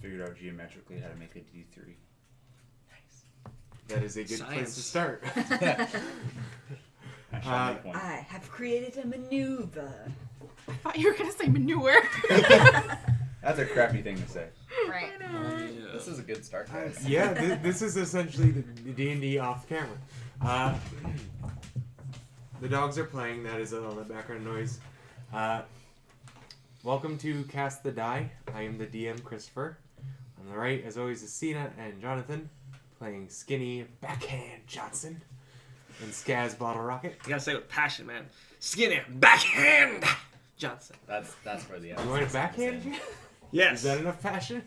figured out geometrically how to make a D3. Nice. That is a good place to start. I have created a maneuver. I thought you were going to say manure. That's a crappy thing to say. Right. Yeah. This is a good start, guys. Yeah, this is essentially the D&D off camera. The dogs are playing. That is all the background noise. Welcome to Cast the Die. I am the DM, Christopher. On the right, as always, is Cena and Jonathan playing Skinny Backhand Johnson and Skaz Bottle Rocket. You gotta say it with passion, man. Skinny backhand Johnson. That's for the You want to backhand you? Yes. Is that enough passion?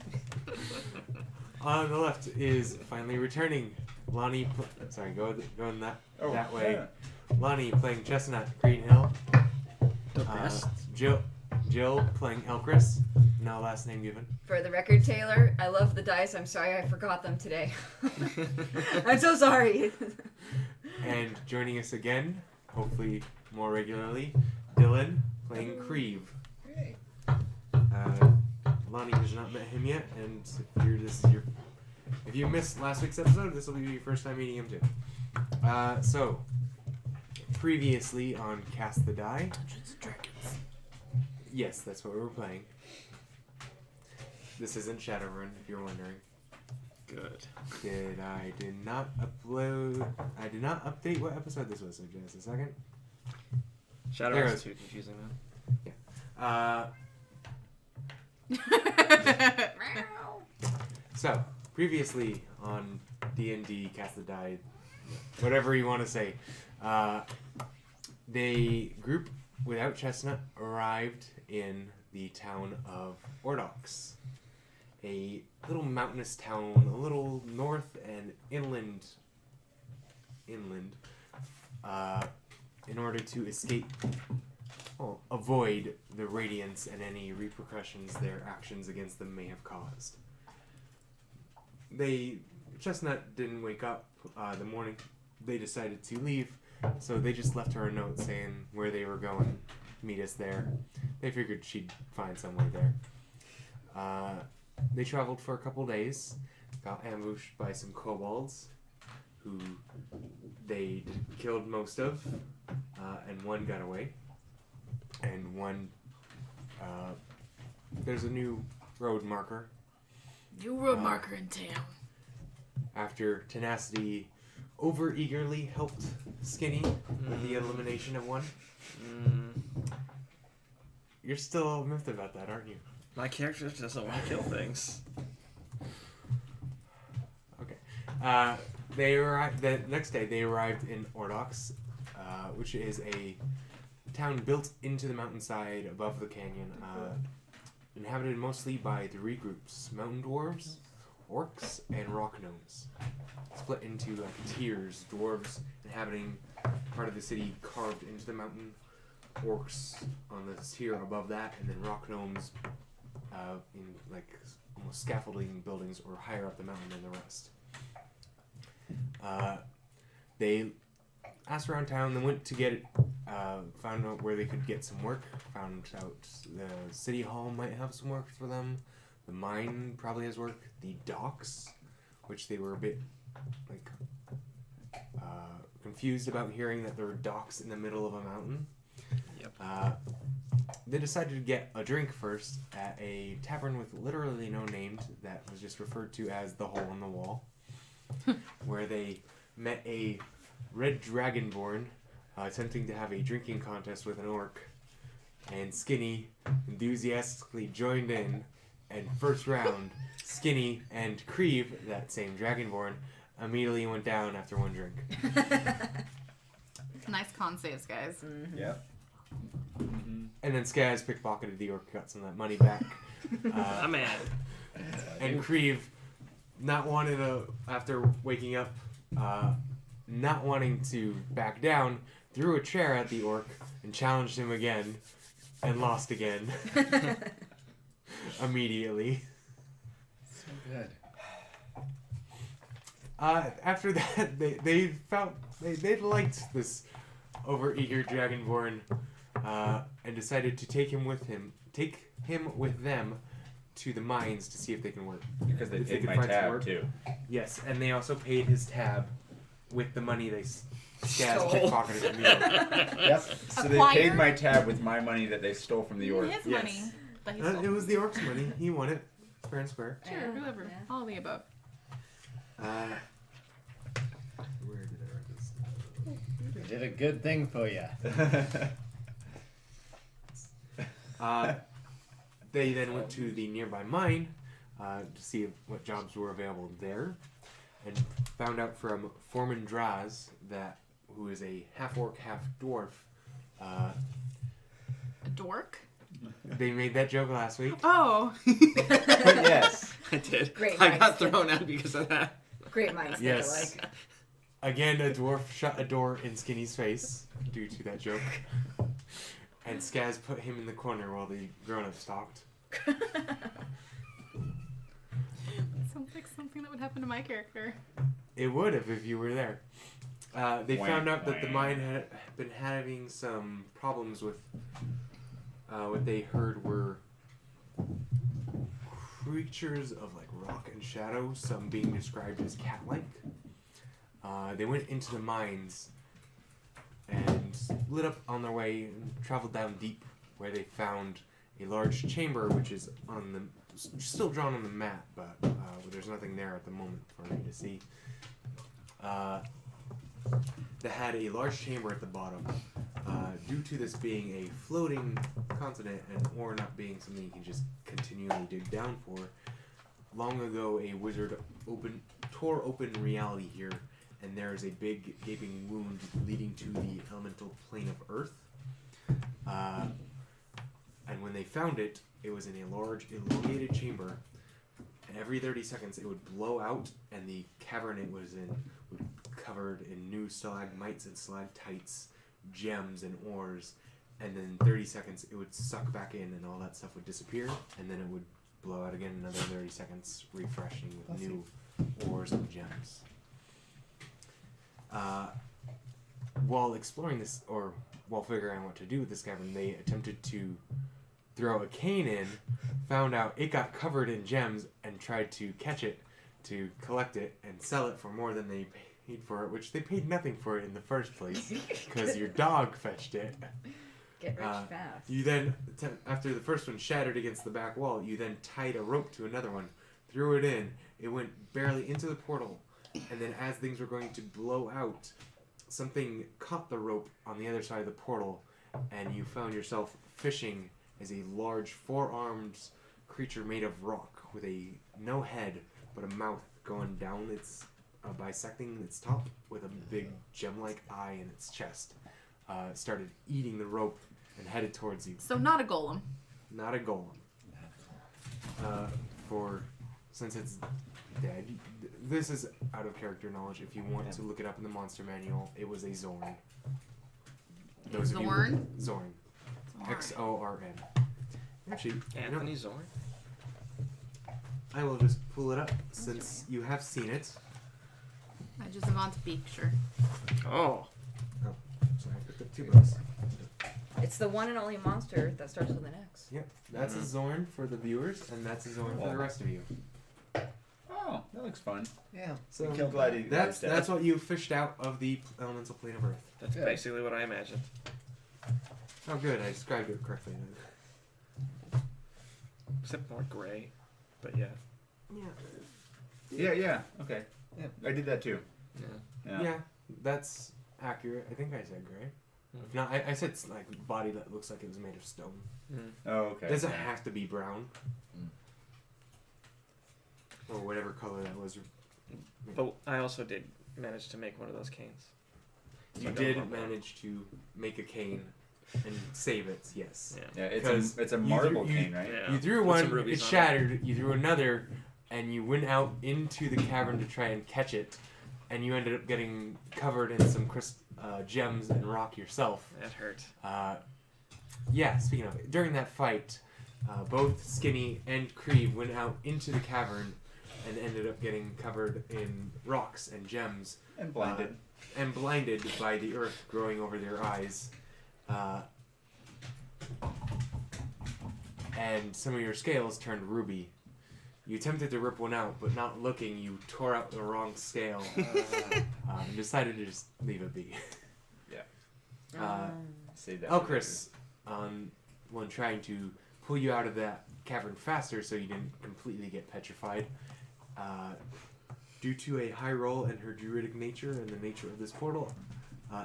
On the left is finally returning Lonnie. Sorry, going that way. Yeah. Lonnie playing Chestnut Green Hill. Depressed. Jill playing Elchris. No last name given. For the record, Taylor, I love the dice. I'm sorry I forgot them today. I'm so sorry. And joining us again, hopefully more regularly, Dylan playing Creve. Hey. Lonnie has not met him yet, and if you missed last week's episode, this will be your first time meeting him too. So, previously on Cast the Die. Dungeons and Dragons. Yes, that's what we were playing. This isn't Shadowrun, if you're wondering. Good. I did not update what episode this was, so just a second. Shadowrun is too confusing, man. Yeah. So, previously on D&D Cast the Die, whatever you want to say, the group without Chestnut arrived in the town of Ordox, a little mountainous town, a little north and inland, in order to avoid the Radiance and any repercussions their actions against them may have caused. Chestnut didn't wake up the morning they decided to leave, so they just left her a note saying where they were going, meet us there. They figured she'd find somewhere there. They traveled for a couple days, got ambushed by some kobolds, who they killed most of, and one got away. And one, there's a new road marker. New road marker in town. After Tenacity over-eagerly helped Skinny with the elimination of one. You're still miffed about that, aren't you? My character just doesn't want to kill things. Okay. The next day they arrived in Ordox, which is a town built into the mountainside above the canyon, inhabited mostly by three groups: mountain dwarves, orcs, and rock gnomes. Split into tiers: dwarves inhabiting part of the city carved into the mountain, orcs on the tier above that, and then rock gnomes in almost scaffolding buildings or higher up the mountain than the rest. They asked around town, then went to get it, found out where they could get some work, found out the city hall might have some work for them, the mine probably has work, the docks, which they were a bit confused about hearing that there were docks in the middle of a mountain. Yep. They decided to get a drink first at a tavern with literally no name that was just referred to as the Hole in the Wall, where they met a red dragonborn attempting to have a drinking contest with an orc, and Skinny enthusiastically joined in, and first round, Skinny and Creve, that same dragonborn, immediately went down after one drink. Nice con saves, guys. Mm-hmm. Yep. Mm-hmm. And then Skaz pickpocketed the orc, got some of that money back. I'm mad. And Creve, after waking up, not wanting to back down, threw a chair at the orc and challenged him again, and lost again. Immediately. So good. After that, they liked this overeager dragonborn, and decided to take him with them to the mines to see if they can work. Because they If they paid could my find some tab work. too. Yes, and they also paid his tab with the money they Skaz Stole. pickpocketed from you. Yep. So they paid my tab with my money that they stole from the orc. His Yes. money. That he It stole. was the orc's money. He won it, fair and square. Sure, Yeah, whoever. yeah. All of the above. Where did I write this? We did a good thing for you. They then went to the nearby mine to see what jobs were available there, and found out from Foreman Draz, who is a half-orc, half-dwarf. A dork? They made that joke last week. Oh. Yes. I did. Great I got minds. thrown out because of that. Great minds Yes. think alike. Again, a dwarf shut a door in Skinny's face due to that joke. And Skaz put him in the corner while the grown-ups talked. Sounds like something that would happen to my character. It would have if you were there. They Wah, found out that the wah. mine had been having some problems with what they heard were creatures of like rock and shadow, some being described as cat-like. They went into the mines and lit up on their way and traveled down deep, where they found a large chamber, which is on the still drawn on the map, but there's nothing there at the moment for me to see. That had a large chamber at the bottom. Due to this being a floating continent and ore not being something you can just continually dig down for, long ago a wizard tore open reality here, and there is a big gaping wound leading to the elemental plane of Earth. And when they found it, it was in a large elongated chamber, and every 30 seconds it would blow out, and the cavern it was in would be covered in new stalagmites and stalactites, gems and ores, and then in 30 seconds it would suck back in and all that stuff would disappear, and then it would blow out again another 30 seconds, refreshing with new ores and gems. While exploring this, or while figuring out what to do with this cavern, they attempted to throw a cane in, found out it got covered in gems, and tried to catch it, to collect it, and sell it for more than they paid for it, which they paid nothing for it in the first place, because your dog fetched it. Get rich fast. You then, after the first one shattered against the back wall, you then tied a rope to another one, threw it in, it went barely into the portal, and then as things were going to blow out, something caught the rope on the other side of the portal, and you found yourself fishing as a large four-armed creature made of rock with no head but a mouth going down its bisecting its top with a big gem-like eye in its chest. Started eating the rope and headed towards you. So not a golem. Not a golem. Since it's dead, this is out of character knowledge. If you want to look it up in the monster manual, it was a Zorn. Those of you- Zorn? Zorn. Zorn. Xorn. Actually, you know, Anthony Zorn? I will just pull it up since you have seen it. I just want to peek, sure. Oh. Oh, sorry, I picked up two books. It's the one and only monster that starts with an X. Yep, that's a Zorn for the viewers, and that's a Zorn for the rest of you. Oh, that looks fun. Yeah. So Killed Gladiator. that's what you fished out of the elemental plane of Earth. That's Yeah. basically what I imagined. Oh, good, I described it correctly. Except more gray. But yeah. Yeah. Yeah. Okay. Yeah, I did that too. Yeah. Yeah, that's accurate. I think I said gray. If not, I said like body that looks like it was made of stone. Mm. Oh, okay. It doesn't have to be brown. Or whatever color that was. But I also did manage to make one of those canes. So You I don't did remember. manage to make a cane and save it, yes. Yeah. Yeah, Because it's a you marble threw- cane, right? Yeah. You threw Put some one, rubies it on shattered, you threw another, and you went out into the cavern to try and catch it, and you ended up getting covered in some gems and rock yourself. That hurt. Yeah, speaking of it, during that fight, both Skinny and Creve went out into the cavern and ended up getting covered in rocks and gems. And blinded. And blinded by the earth growing over their eyes. and some of your scales turned ruby. You attempted to rip one out, but not looking, you tore out the wrong scale and decided to just leave it be. Save that. Elchris, when trying to pull you out of that cavern faster so you didn't completely get petrified, due to a high roll in her druidic nature and the nature of this portal,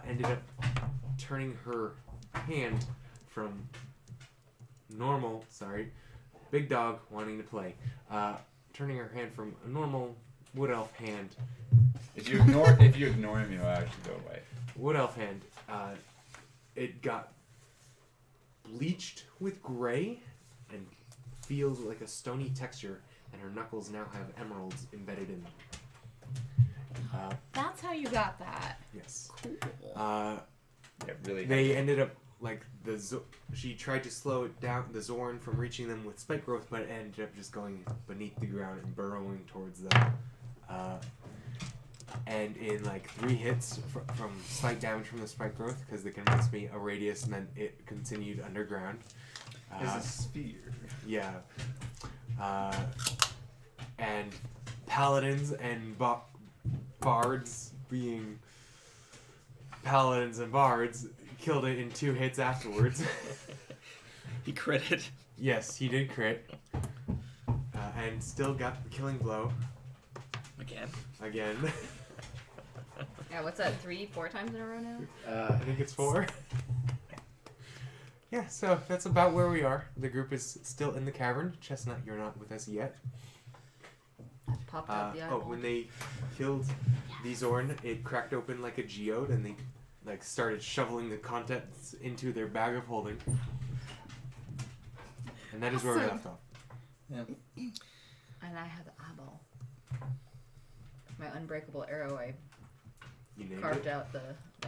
ended up turning her hand from normal, big dog wanting to play, turning her hand from a normal wood elf hand. If you ignore him, he'll actually go away. Wood elf hand, it got bleached with gray and feels like a stony texture, and her knuckles now have emeralds embedded in them. That's how you got that. Yes. Cool. Yeah, really. They ended up she tried to slow it down, the Zorn, from reaching them with spike growth, but it ended up just going beneath the ground and burrowing towards them. And in like 3 hits from slight damage from the spike growth, because they convinced me a radius, and then it continued underground. It's a sphere. Yeah. And paladins and bards, being paladins and bards, killed it in 2 hits afterwards. He critted. Yes, he did crit. And still got the killing blow. Again. Yeah, what's that? 3-4 times in a row now? I think it's 4. Yeah, so that's about where we are. The group is still in the cavern. Chestnut, you're not with us yet. Popped out the eyeball. When they killed the Zorn, it cracked open like a geode, and they started shoveling the contents into their bag of holding. And that is where we left off. Yep. And I had the eyeball. My unbreakable arrow, I You named carved it. out the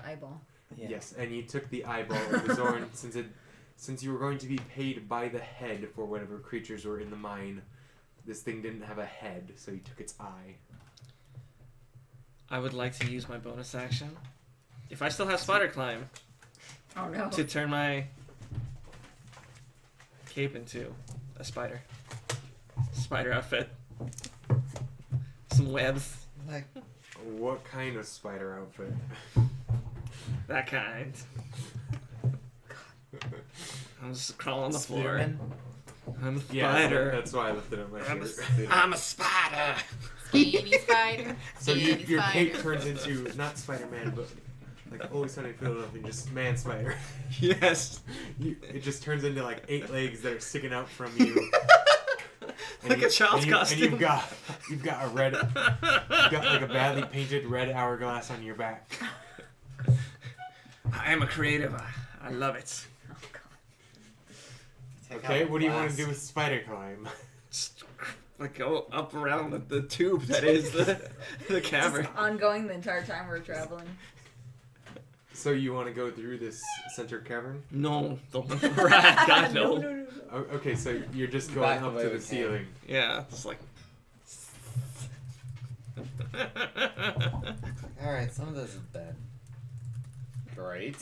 eyeball. Yeah. Yes, and you took the eyeball of the Zorn since you were going to be paid by the head for whatever creatures were in the mine. This thing didn't have a head, so you took its eye. I would like to use my bonus action, if I still have spider climb, Oh no. to turn my cape into a spider. Spider outfit. Some webs. Like, What kind of spider outfit? That kind. I'm just crawling on the floor. Spearman? I'm a Yeah, spider. that's why I lifted up my shirt. I'm a spider. Skinny spider. So Skinny your cape spider. turns into not Spider-Man, but like Always Sunny in Philadelphia, just man spider. Yes. It just turns into like 8 legs that are sticking out from you. Like a child's costume. And you've got a red, you've got like a badly painted red hourglass on your back. I am a creative. I love it. Oh god. Okay, what do you want to do with spider climb? Just, like go up around the tube that is the cavern. Just ongoing the entire time we're traveling. So you want to go through this center cavern? No, don't rat. God no. No. Okay, so you're just going Back up away to the we came. ceiling. Yeah, just like. alright, some of this is dead. Great.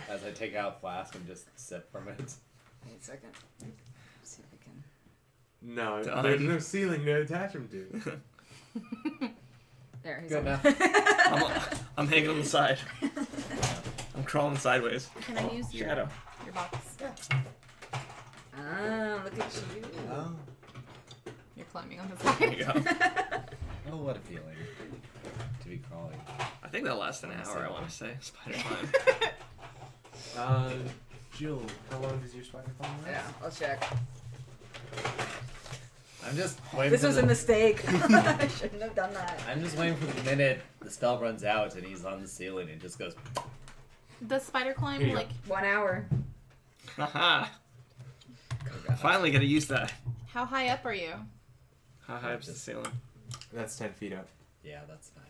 As I take out a flask and just sip from it. Wait a second. See if I can. No, Done. there's no ceiling to attach them to. There, he's Good on. enough. I'm hanging on the side. I'm crawling sideways. Can I use your Shadow. box? Ah, look at you. Oh. You're climbing on the There you side. go. Oh, what a feeling. To be crawling. I think that'll last an hour. I want to say spider climb. Jill, how long does your spider climb last? Yeah, I'll check. I'm just waiting This for was the, a mistake. I shouldn't have done that. I'm just waiting for the minute the spell runs out and he's on the ceiling and just goes. Does spider climb Here you like 1 hour. Haha. Oh, God. Finally gonna use that. how high up are you? How high up's the ceiling? That's 10 feet up. Yeah, that's fine.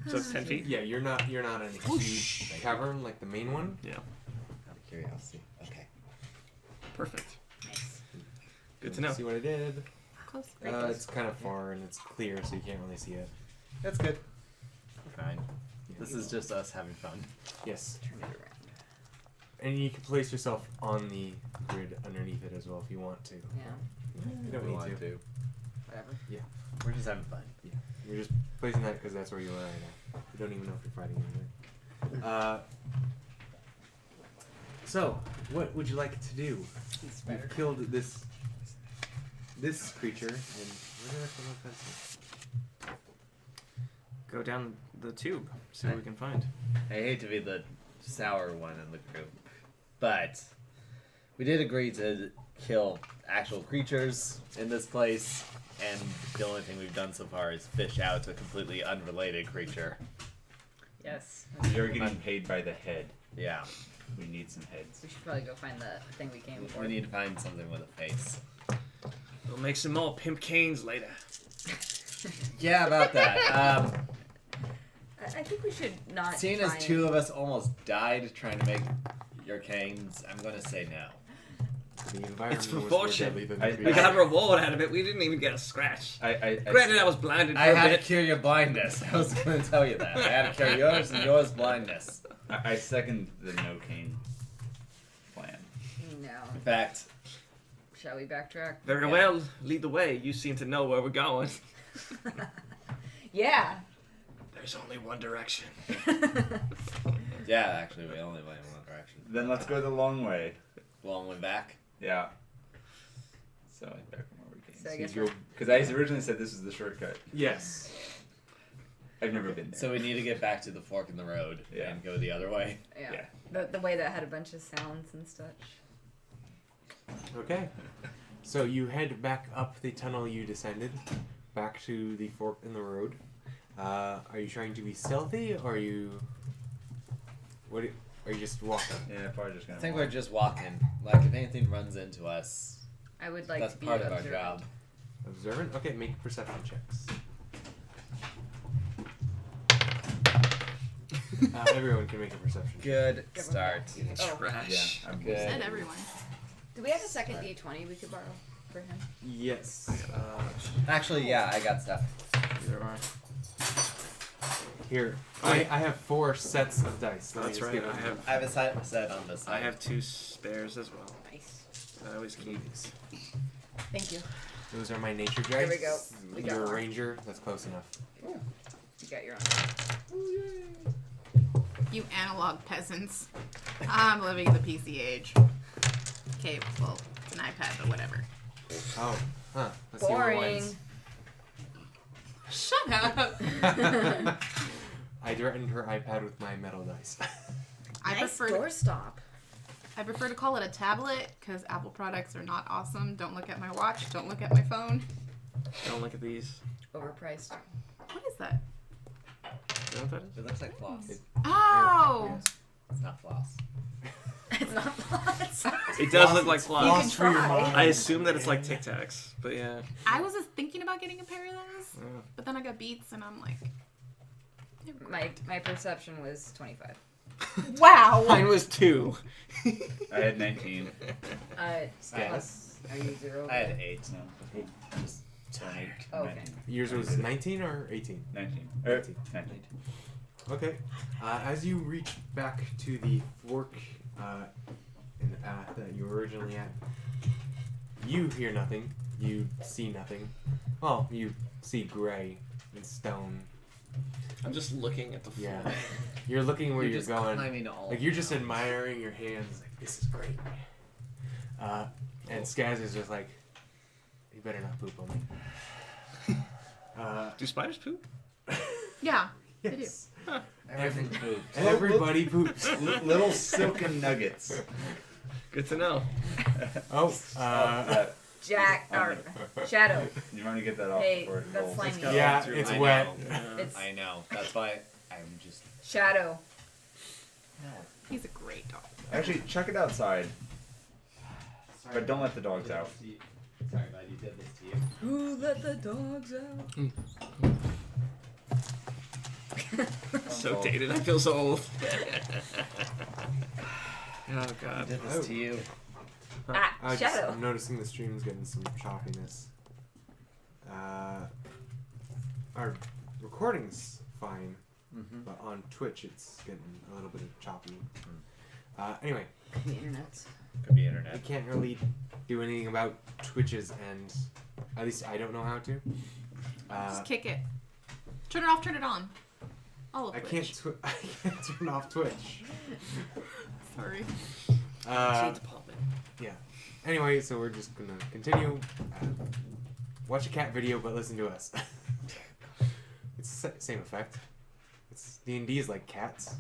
So it's 10 feet? Yeah, you're not in a huge cavern like the main one. Yeah. Out of curiosity. Okay. Perfect. Nice. Good to know. See what I did? Close. It's kind of far and it's clear, so you can't really see it. That's good. We're fine. This is just us having fun. Yes. Turn it around. And you can place yourself on the grid underneath it as well if you want to. Yeah. You don't We need want to. Whatever. We're just having fun. You're just placing that because that's where you are right now. You don't even know if you're fighting anything. So, what would you like to do? He's better. You've killed this creature, and where did I put my pencil? Go down the tube. See what we can find. I hate to be the sour one in the group, but we did agree to kill actual creatures in this place, and the only thing we've done so far is fish out a completely unrelated creature. Yes. You're getting paid by the head. Yeah, We need some heads. We should probably go find the thing we came for. we need to find something with a face. We'll make some more pimp canes later. Yeah, about that. I think we should not. Seeing try as and- two of us almost died trying to make your canes, I'm gonna say no. The environment It's for was more fortune. deadly than I- the We creature. got a reward out of it. We didn't even get a scratch. Granted, I was blinded for I a had to bit. cure your blindness. I was gonna tell you that. I had to cure yours and yours blindness. I second the no cane plan. No. In fact, Shall we backtrack? Very Yeah. well. Lead the way. You seem to know where we're going. Yeah. There's only one direction. yeah, actually, we only went in one direction. Then let's go the long way. Long way back. Yeah. So back from where we came. So I guess you're- Because I originally said this was the shortcut. Yes. I've never been there. So we need to get back to the fork in the road Yeah. and go the other way. Yeah. Yeah. The way that had a bunch of sounds and such. Okay. So you head back up the tunnel you descended, back to the fork in the road. Are you trying to be stealthy, or are you? Are you just walking? Yeah, probably just gonna. I think we're just walking. Like, if anything runs into us, I would like that's to be part of our observant. job. Observant. Okay, make perception checks. Everyone can make a perception check. Good start. Oh. Trash. Yeah, I'm Good. Said everyone. Do we have a second D20 we could borrow for him? Yes. Actually, yeah, I got stuff. There are. Here, I have 4 sets of dice. Let me That's just right. give them- I have a set on this side. I have 2 spares as well. Nice. I always keep these. Thank you. Those are my nature dice. There we go. We got You're a one. ranger. That's close enough. You got your own. You analog peasants. I'm living in the PC age. Okay, well, it's an iPad, but whatever. Oh, huh. Let's see what Boring. wins. Shut up. I threatened her iPad with my metal dice. I Nice prefer doorstop. I prefer to call it a tablet because Apple products are not awesome. Don't look at my watch. Don't look at my phone. Don't look at these. Overpriced. What is that? You know what that is? It looks like floss. Oh, It's not floss. It's not floss. It does look like You floss. can for your try. mind. I assume that it's like Tic Tacs, but yeah. I was just thinking about getting a pair of those, Yeah. but then I got Beats, and I'm like, My perception was 25. wow. Mine was 2. I had 19. Plus, are you 0? I had 8. No, Just tired. Oh, okay. 19. Yours was 19 or 18? 19. 19. 19. Okay. As you reach back to the fork in the path that you were originally at, you hear nothing. You see nothing. Well, you see gray and stone. I'm just looking at the floor. Yeah. You're looking where you're just going. climbing all Like, you're just around. admiring your hands. Like, this is great. And Skaz is just like, you better not poop on me. Do spiders poop? Yeah, they do. Yes. Everything poops. Everybody poops. Little silken nuggets. Good to know. Oh, Jack, or Shadow. You want to get that off Hey, before it that's rolls. slimy. It's got Yeah, all through it's my wet. nail. It's I know. That's why I'm just. Shadow. He's a great dog. Actually, chuck it outside. Sorry, But don't let the dogs out. Sorry, bud. You did this to you. Who let the dogs out? So dated. I feel so old. Oh I god. did this to you. Shadow. I'm noticing the stream's getting some choppiness. Our recording's fine, Mm-hmm. but on Twitch it's getting a little bit of choppy. Anyway, The internet. Could be we internet. can't really do anything about Twitches, and at least I don't know how to. Just kick it. Turn it off, turn it on. All of I Twitch. can't. I can't turn off Twitch. Sorry. Department. Yeah. Anyway, so we're just gonna continue. Watch a cat video, but listen to us. It's the same effect. It's D&D is like cats.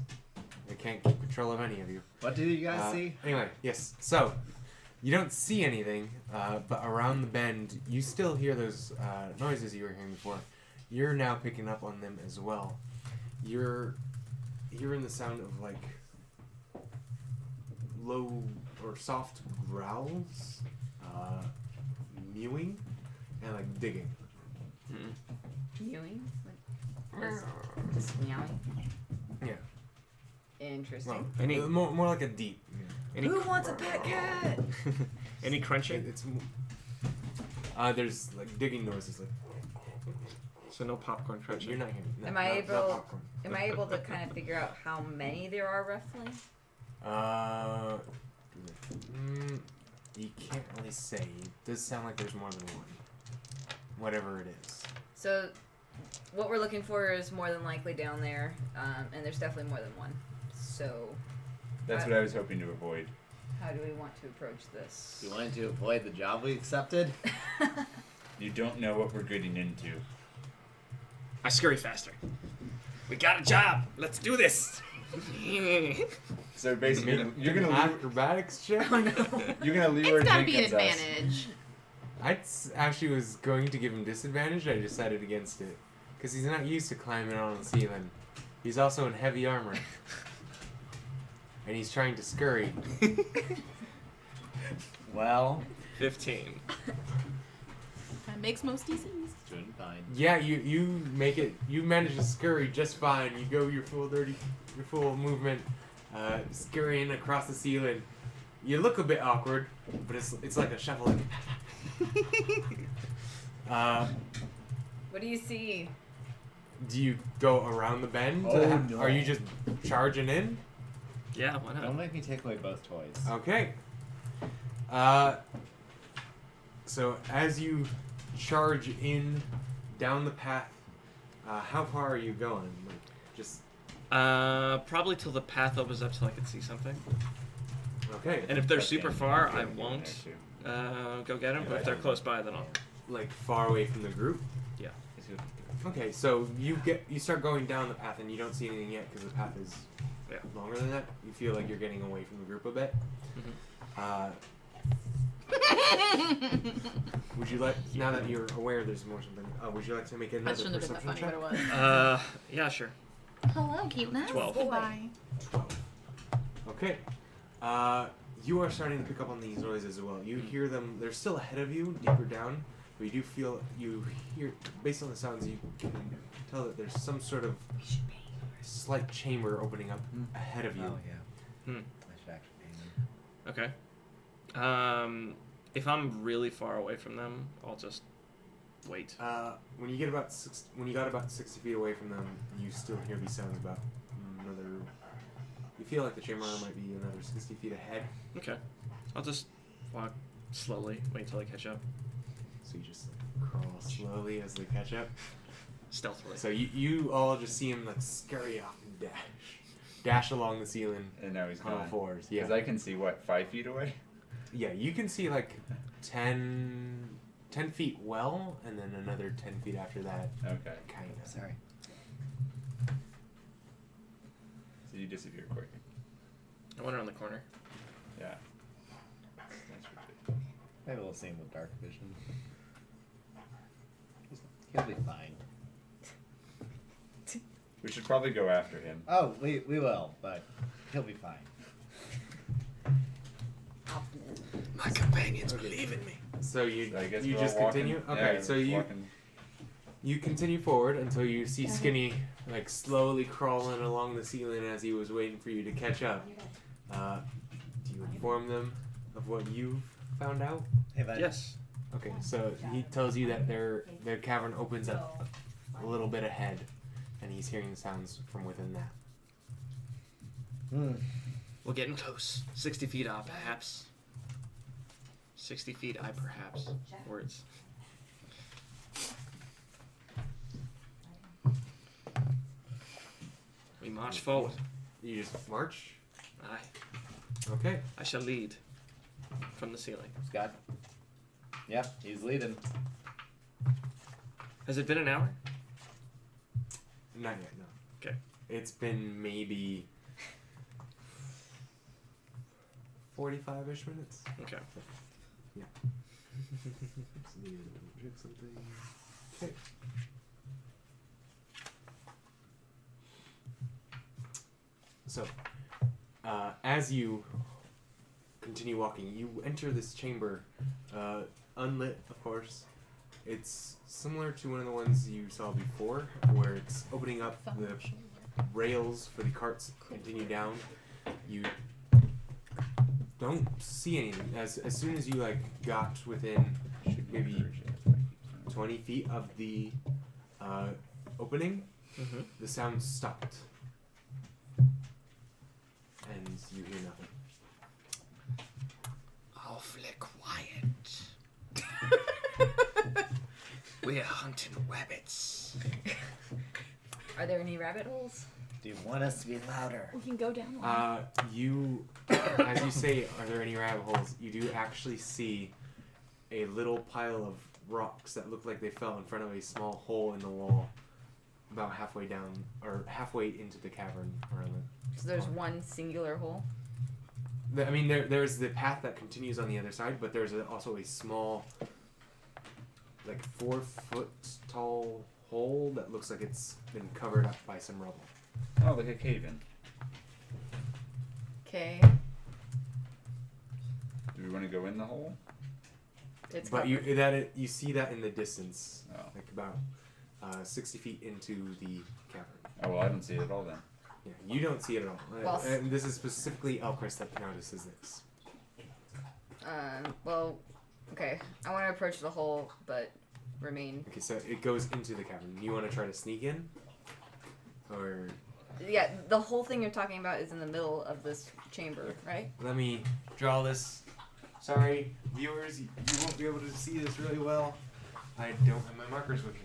They can't keep control of any of you. What do you guys see? Anyway, yes. So, you don't see anything, but around the bend, you still hear those noises you were hearing before. You're now picking up on them as well. You're hearing the sound of like low or soft growls, mewing, and like digging. Mewing? Just meowing? Yeah. Interesting. Well, Any- more like a deep. Any Who wants a pet cat? Any crunching? It's there's like digging noises like. So no popcorn crunching. You're not hearing. No, Am I not able- popcorn. Am I able to kind of figure out how many there are roughly? You can't really say. It does sound like there's more than one. Whatever it is. So, what we're looking for is more than likely down there, and there's definitely more than one. So, That's what I was hoping to avoid. how do we want to approach this? You wanted to avoid the job we accepted? You don't know what we're getting into. I scurry faster. We got a job. Let's do this. So basically, you're gonna lure, acrobatics check. you're gonna lure It's gotta be an Jenkins us. advantage. I actually was going to give him disadvantage. I decided against it because he's not used to climbing on the ceiling. He's also in heavy armor, and he's trying to scurry. Well, 15. That makes most DCs. doing fine. Yeah, you make it. You manage to scurry just fine. You go your full movement, scurrying across the ceiling. You look a bit awkward, but it's like a shuffling. What do you see? Do you go around the bend? Oh, no. Are you just charging in? Yeah, why Don't not? make me take away both toys. Okay. So as you charge in down the path, how far are you going? Like, just Probably till the path opens up till I can see something. okay. And if they're That's super the end. far, I'm I going won't there, too. go get them. Yeah, But if they're close by, then I'll. Like far away from the group. Yeah. Okay, so you start going down the path and you don't see anything yet because the path is Yeah. longer than that. You feel like you're getting away from the group a bit. Would you like, now that you're aware there's more something, would you like to make That another shouldn't have been that perception funny, check? but it was. Yeah, sure. Hello, cuteness. 12. Goodbye. 12. Okay. You are starting to pick up on these noises as well. You hear them, they're still ahead of you, deeper down, but you do hear, based on the sounds, you can tell that there's some sort of slight chamber opening up ahead of you. Oh yeah. Hmm. I should actually paint it. Okay. If I'm really far away from them, I'll just wait. When you got about 60 feet away from them, you still hear these sounds about another. You feel like the chamber might be another 60 feet ahead, Okay. I'll just walk slowly, wait till I catch up. so you just crawl slowly as they catch up. Stealthily. So you all just see him like scurry off and dash along the ceiling And now he's on all gone. fours. Because Yeah, I can see, what, 5 feet away? yeah. You can see like 10 feet well, and then another 10 feet after that. Okay. Kind of. Sorry. So you disappear quick. I went around the corner. Yeah. That's ridiculous. Maybe we'll see him with dark vision. He'll be fine. We should probably go after him. Oh, we will, but he'll be fine. My companions believe in me. So you I guess you we're just all walking. continue. Yeah, Okay, we're so just you walking. you continue forward until you see Skinny like slowly crawling along the ceiling as he was waiting for you to catch up. Do you inform them of what you've found out? Hey, bud. Yes. Okay, so he tells you that their cavern opens up a little bit ahead, and he's hearing the sounds from within that. We're getting close. 60 feet up, perhaps. 60 feet, I perhaps. Words. We march forward. You just march. Aye. Okay. I shall lead from the ceiling. Scott. Yeah, he's leading. Has it been an hour? Not yet. No. Okay. It's been maybe 45-ish minutes. Okay. Yeah. Just need to check something. Okay. So, as you continue walking, you enter this chamber, unlit, of course. It's similar to one of the ones you saw before, where it's opening up the rails for the carts continue down. You don't see anything. As soon as you got within maybe 20 feet of the opening, Mm-hmm. the sound stopped, and you hear nothing. Awfully quiet. We're hunting rabbits. Are there any rabbit holes? Do you want us to be louder? We can go down one. You, as you say, are there any rabbit holes? You do actually see a little pile of rocks that look like they fell in front of a small hole in the wall, about halfway down or halfway into the cavern around it. So there's one singular hole. I mean, there's the path that continues on the other side, but there's also a small, 4-foot tall hole that looks like it's been covered up by some rubble. Oh, like a cave in. Okay. Do we want to go in the hole? It's But covered. you see that in the distance, Oh. about 60 feet into the cavern. Oh, well, I don't see it at all then. Yeah, you don't see it at all. Well, And this is specifically Elchris that notices this. Well, okay. I want to approach the hole, but remain. Okay, so it goes into the cavern. You want to try to sneak in? Or Yeah, the whole thing you're talking about is in the middle of this chamber, right? let me draw this. Sorry, viewers, you won't be able to see this really well. I don't have my markers with me.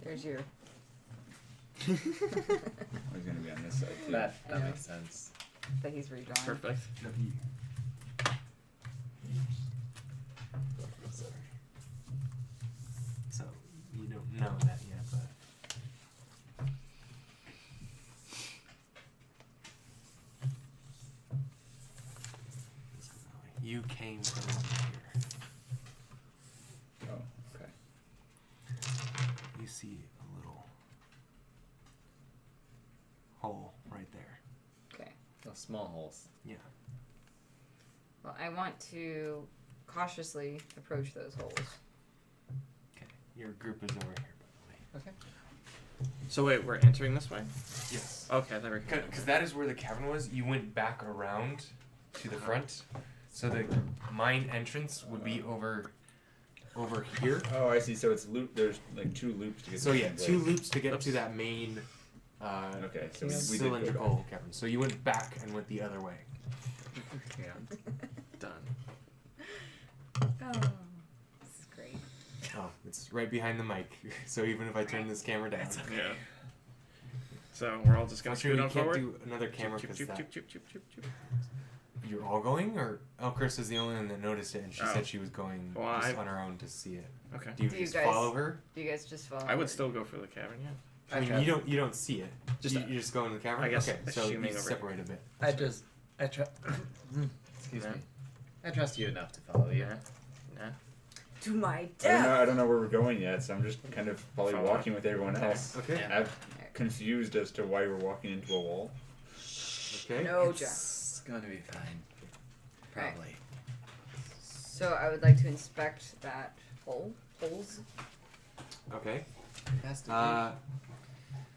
There's your. Oh, he's going to be on this side, too. That Yeah. makes sense. That he's redrawing. Perfect. No, Sorry. So, you don't know that yet, but... You came from over here. Oh, okay. You see a little hole right there. Okay. Oh, small holes. Yeah. Well, I want to cautiously approach those holes. Okay. Your group is over here, by the way. Okay. So wait, we're entering this way? Yes. Okay, there we go. Because that is where the cavern was. You went back around to the front. So the mine entrance would be over here. Oh, I see. So it's loop. There's 2 loops to get. So to yeah, the 2 place. loops to get to that main Okay, so we did go cylindrical cavern. So you went back and went the other way. Yeah. Done. Oh, this is great. Oh, it's right behind the mic. So even if I turn this camera down, Yeah. So we're all just gonna sure scoot you on can't forward. do another camera Choop, because choop, that choop, choop, choop, choop, choop. you're all going, or Elchris is the only one that noticed it, and she Oh. said she was going Well, just I- on her own to see it. Okay. Do you Do you just guys- follow her? Do you guys just follow? I would me? still go for the cavern, yeah. I mean, Okay. you don't see it. Just- you just go in the cavern. I guess okay, so you assuming over separate a bit. Excuse Yeah. me. I trust you enough to follow you. Nah. To my I death. don't know where we're going yet, so I'm just kind of probably Follow. walking with everyone else. Okay. Yeah. I'm confused as to why we're walking into a wall. Okay. No, Jack. It's going to be fine. Probably. So I would like to inspect that holes. Okay. Has to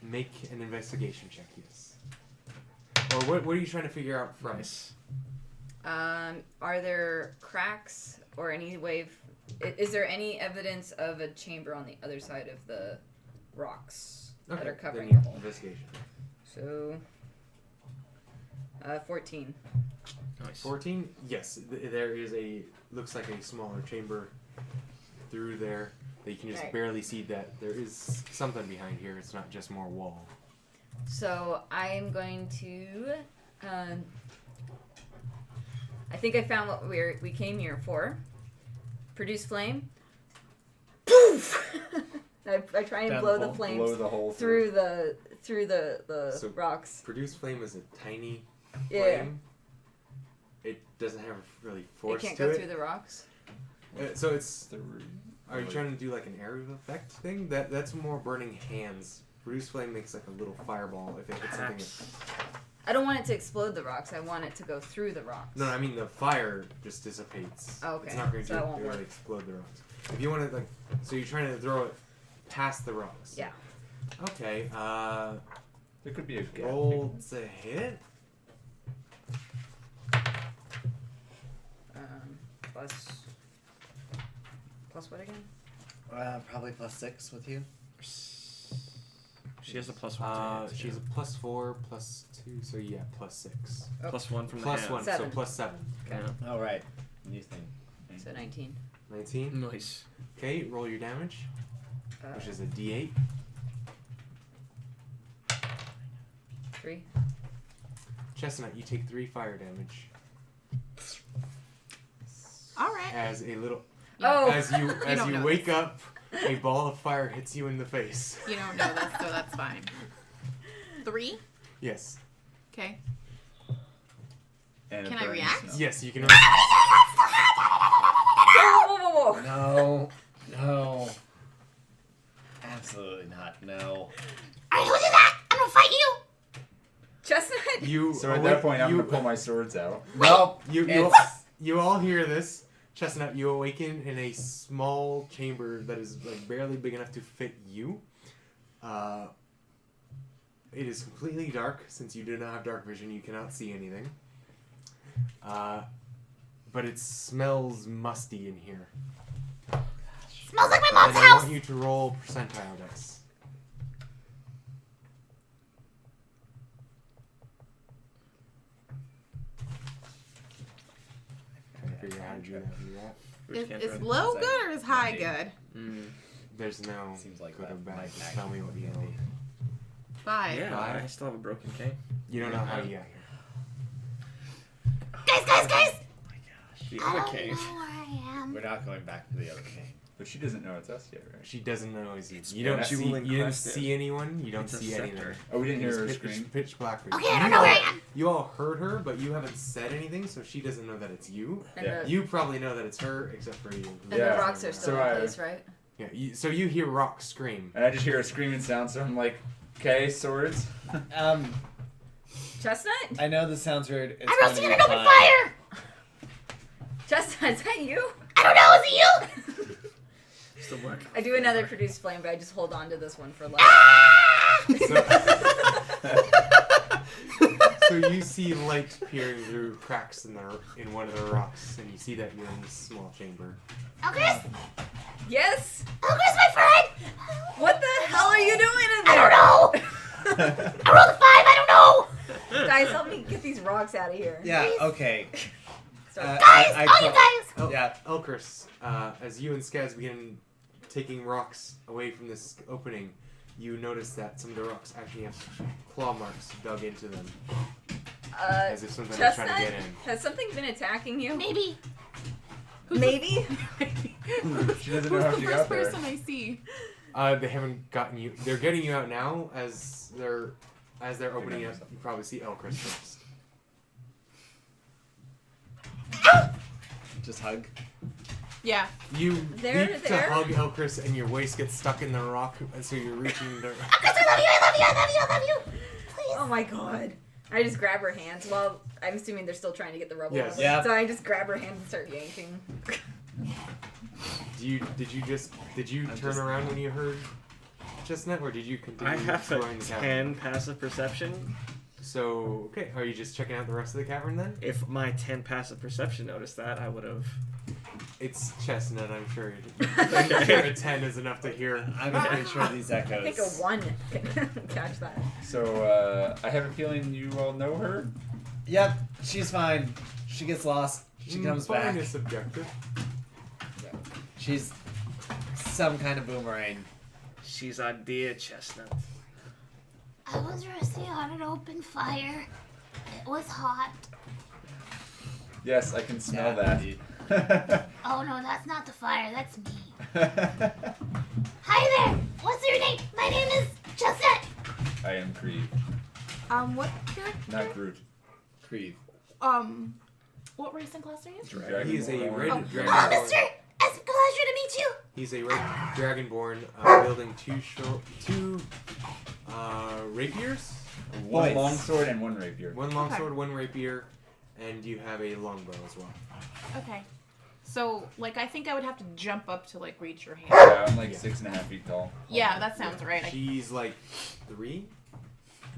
Make an investigation check, yes. Or what are you trying to figure out from? Nice. Are there cracks or any way? Is there any evidence of a chamber on the other side of the rocks that are covering then the hole? investigation. So 14. Nice. 14? Yes, there is looks like a smaller chamber through there that you can just Right. barely see that there is something behind here. It's not just more wall. So I'm going to. I think I found what we came here for. Produce flame. Poof! I try and Down blow the the hole? flames Blow the hole through the So- rocks. Produce flame is a tiny Yeah. flame. It doesn't have really It force can't to go it. through the rocks. So it's. The Are you trying to do like an area effect thing? That's more burning hands. Produce flame makes like a little fireball if it hits something. I don't want it to explode the rocks. I want it to go through the rocks. No, I mean the fire just dissipates. Oh, okay. It's not going So to that won't really work. explode the rocks. If you want to like, so you're trying to throw it past the rocks. Yeah. Okay. There could be a gap. Roll to hit. Plus what again? Probably +6 with you. She has a +1 to hit. She's a +4, +2, so yeah, +6. +1 from the Plus hand. 1, Seven. so +7. Okay. Yeah. All right. New thing. So 19. 19. Nice. Okay, roll your damage, which is a D8. 3. Chestnut, you take 3 fire damage All right. as a little. Oh! As you don't know wake up, a ball of fire hits you in the face. You don't know this, so that's fine. 3? Yes. Okay. And it Can I burns. react? Yes, you can. Whoa, whoa, whoa! No. No. Absolutely not. No. I told you that! I'm gonna fight you! Chestnut! You. So at awake- that point, I'm you, gonna pull my swords out. Well, You all hear this. Chestnut, you awaken in a small chamber that is like barely big enough to fit you. It is completely dark since you do not have dark vision. You cannot see anything. But it smells musty in here. Smells like my And mom's I house! want you to roll percentile dice. Trying to figure out how to do that. Do that. Which can't Is run. low Is that good or is high Monday? good? Mm. There's no Seems like good that or bad. might Just tell me what you know. actually be. 5. Yeah, Five. I still have a broken cane. You don't know how you got here. Guys! Oh my gosh. The I other don't cane. know where I am. We're not going back to the other game. But she doesn't know it's us yet, right? She doesn't know it's you. It's You don't been see. jewel You didn't encrusted. see anyone. You don't It's a see anything. scepter. Oh, we didn't hear her It's scream. pitch black for you. Okay, I don't know where I am. You all heard her, but you haven't said anything, so she doesn't know that it's you. And, Yeah. the, You probably know that it's her, except for you. and Yeah. the rocks are still So in I- place, right? Yeah. So you hear Rock scream. And I just hear a screaming sound, so I'm like, okay, swords. Chestnut? I know this sounds weird. It's I'm going roasting to an be open fine. fire! Chestnut, is that you? I don't know, is it you? Still work. I do another produce flame, but I just hold on to this one for life. Ah! So you see light peering through cracks in one of the rocks, and you see that you're in this small chamber. Elchris? Yes? Elchris, my friend! What the hell are you doing in I there? don't know! I rolled a 5, I don't know! Guys, help me get these rocks out of here. Yeah, Please. okay. Sorry. Guys! I All you guys! Yeah. Elchris, as you and Skaz begin taking rocks away from this opening, you notice that some of the rocks actually have claw marks dug into them, as if something was trying to get in. Has something been attacking you? Maybe. Maybe? She doesn't know how Who's she the got first there. person I see? They haven't gotten you. They're getting you out now. As they're opening up, you probably see Elchris first. Just hug. Yeah. You They're leap to there? hug Elchris, and your waist gets stuck in the rock, and so you're reaching. Elchris, I love you, I love you, I love you, I love you! Please. Oh my god. I just grab her hands while I'm assuming they're still trying to get the rubble Yes. out. Yeah. So I just grab her hands and start yanking. Did you turn just- around when you heard Chestnut, or did you continue I have exploring a the cavern? 10 passive perception. So okay, are you just checking out the rest of the cavern then? If my 10 passive perception noticed that, I would have. It's Chestnut, I'm sure. I'm sure a 10 is enough to hear. I'm pretty sure these I echoes. think a 1 can catch that. So I have a feeling you all know her. Yep, she's fine. She gets lost. She comes Fine back. is subjective. She's some kind of boomerang. She's our dear chestnut. I was resting on an open fire. It was hot. Yes, I can smell Yeah, that. Oh no, that's not the fire, that's me. Hi there! What's your name? My name is Chestnut. I am Creed, What character? not Groot. Creed. What race and class are you? He is a Dragonborn. red Oh, dragonborn. mister! It's a pleasure to meet you. He's a red dragonborn wielding two rapiers. One Nice. longsword and one rapier. One longsword, one rapier, and you have a longbow as well. Okay. So, like, I think I would have to jump up to, like, reach your hand. Yeah, I'm like Yeah. 6.5 feet tall. Yeah, that sounds right. She's like 3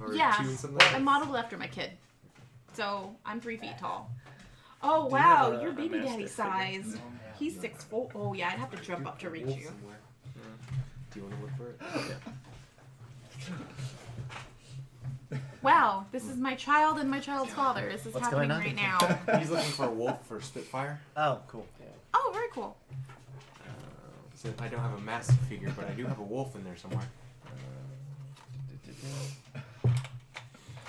or Yeah. 2 and something. I modeled after my kid. So, I'm 3 feet tall. Oh, Do you have wow, a- you're a baby master daddy figure? size. He's 6'4". Oh, yeah, I'd have to jump up to reach Wolf you. somewhere. Do you want to look for it? Wow, this is my child and my child's father. This is What's happening going right on? now. He's looking for a wolf for Spitfire. Oh, cool. Oh, very cool. So I don't have a massive figure, but I do have a wolf in there somewhere.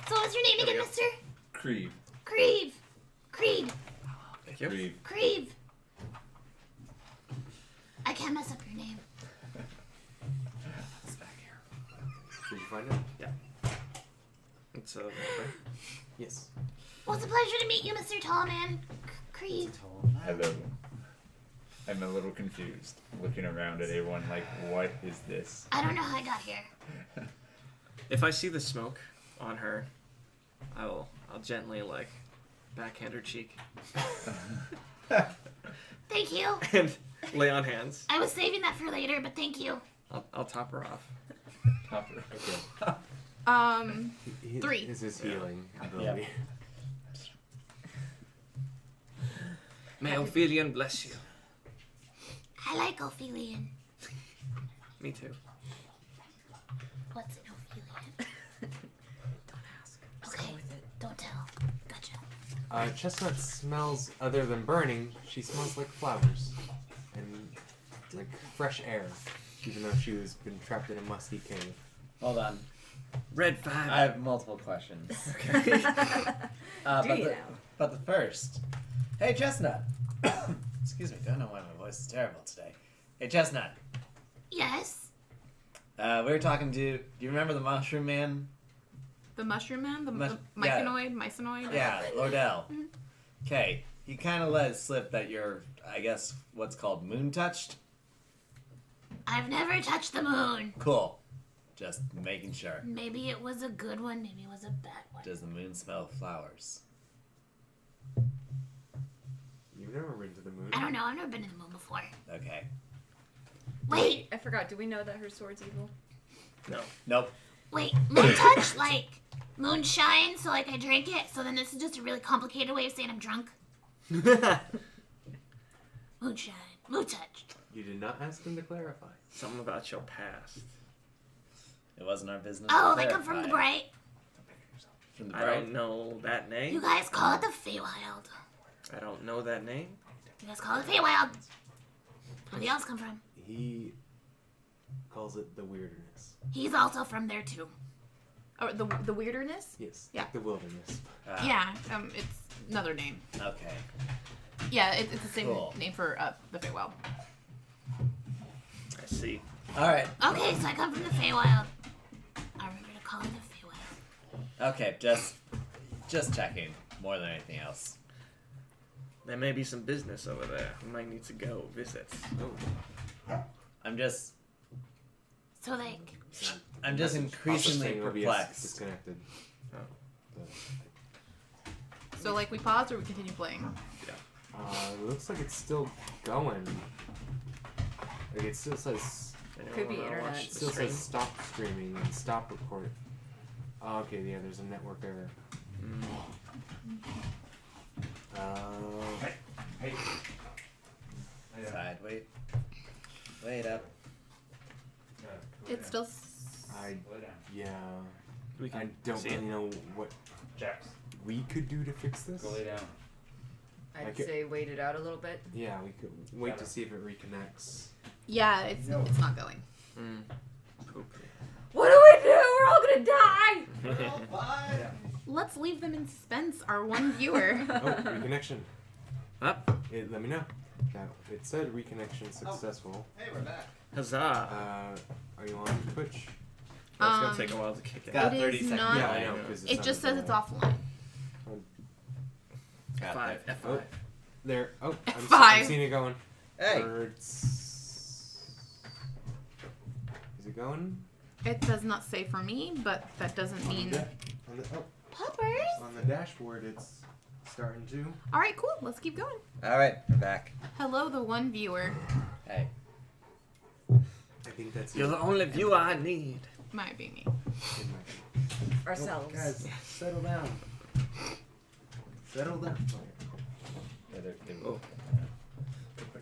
So what's your name again, mister? Creed. Creed. Creed. Thank you. Creed. Creed. I can't mess up your name. It's back here. Did you find it? It's Yes. Well, it's a pleasure to meet you, Mr. Tallman. Creed. Hello. I'm a little confused, looking around at everyone like, what is this? I don't know how I got here. If I see the smoke on her, I'll gently like backhand her cheek Thank you. and lay on hands. I was saving that for later, but thank you. I'll top her off. Topper. Okay. 3. Is his healing ability. May Ophelion bless you. I like Ophelion. Me too. What's an Ophelion? Don't ask. Just Okay. go with it. Don't tell. Gotcha. Chestnut smells, other than burning, she smells like flowers and like fresh air, even though she was been trapped in a musty cave. Hold on. Red 5. I have multiple questions. Do you now? But the first. Hey, Chestnut. Excuse me. Don't know why my voice is terrible today. Hey, Chestnut. Yes. We were talking to. Do you remember the Mushroom Man? The mushroom man? The yeah. myconoid? Yeah, Lordell. Okay. He kind of let it slip that you're, I guess, what's called moon touched. I've never touched the moon. Cool. Just making sure. Maybe it was a good one. Maybe it was a bad one. Does the moon smell flowers? You've never been to the moon. I don't know. I've never been to the moon before. Okay. Wait. I forgot. Do we know that her sword's evil? No. Nope. Wait. Moon touch, like moonshine. So like I drank it. So then this is just a really complicated way of saying I'm drunk. Moonshine. Moon touch. You did not ask him to clarify. Something about your past. It wasn't our business. Oh, to they come from the clarify. bright. From the I bright. don't know that You name. guys call it the Feywild. I don't know that name. You guys call it the Feywild. Where do y'all come from? He calls it the weirderness. He's also from there too. Oh, the weirderness? Yes. Yeah. The wilderness. Ah, Yeah, it's another name. Okay. Yeah, it's the same Cool. name for the Feywild. I see. All right. Okay, so I come from the Feywild. I remember to call it the Feywild. Okay. Just checking. More than anything else. There may be some business over there. We might need to go visit. Oh. I'm just So like, increasingly Processing OBS perplexed. disconnected. Oh. So, like, we pause or we continue playing? It looks like it's still going. Like it still says. Could be Anyone wanna internet. watch It the still stream? says stop streaming and stop recording. Oh, okay, yeah, there's a network error. Side. Wait up. It's still. Yeah. We I can don't see really it. know what. we could do to fix this? Go lay down. I'd Like it- say wait it out a little bit. Yeah, we could wait to see if it reconnects. Yeah, it's not going. Poop. What do we do? We're all gonna die! Let's leave them in suspense. Our one viewer. Oh, reconnection. Up. Let me know. That it said reconnection successful. Hey, we're back. Huzzah. Are you on Twitch? Well, it's gonna take a while to kick in. Got It 30 is seconds. not- Yeah, I know. 'Cause It just says it's offline. Got F5. that. F5. There. Oh, I'm Five. seeing it going. Hey. Is it going? It does not say for me, but that doesn't mean. On the, Poppers. on the dashboard, it's starting to. All right, cool. Let's keep going. All right, we're back. Hello, the one viewer. Hey. I think that's You're the only viewer I need. Might be me. It might be. Ourselves. Oh, guys, settle down. Settle down. Yeah, Oh.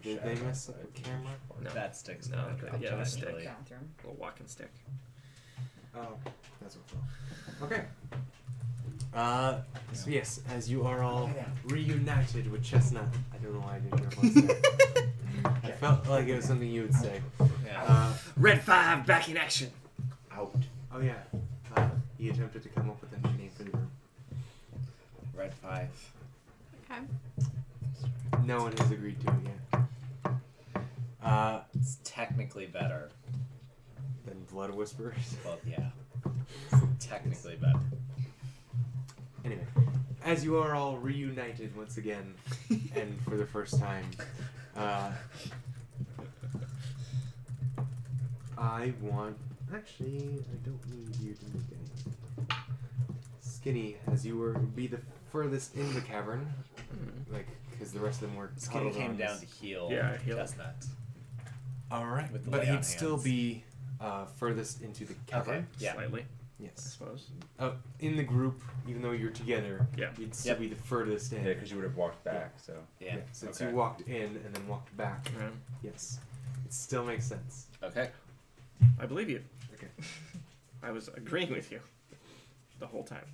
Did they mess up the camera? No. That sticks. No, to it yeah, the stick. eventually. Bathroom. Little walking stick. Oh, that's what fell. Okay. So yes, as you are all reunited with Chestnut, I don't know why I didn't your voice there. I felt like it was something you would say. Yeah. Red 5 back in action. Out. Oh yeah, he attempted to come up with a new name for the room. Red 5. Okay. No one has agreed to it yet. It's technically better. Then Blood Whisperers. Well, yeah. It's technically better. Anyway, as you are all reunited once again, and for the first time, I want. Actually, I don't need you to make anything. Skinny, as you were be the furthest in the cavern, like because the rest of them were. Skinny huddled came on down this- to heal. Yeah, heal. Chestnut. All right, with the but lay he'd on still hands. be furthest into the cavern. Okay. Yeah. Slightly, I Yes. suppose. In the group, even though you're together, Yeah. you'd still be the furthest in. Yeah, because you would have walked back. So. Yeah. Since Okay. you walked in and then walked back, Yeah. yes, it still makes sense. Okay. I believe you. Okay. I was agreeing with you the whole time.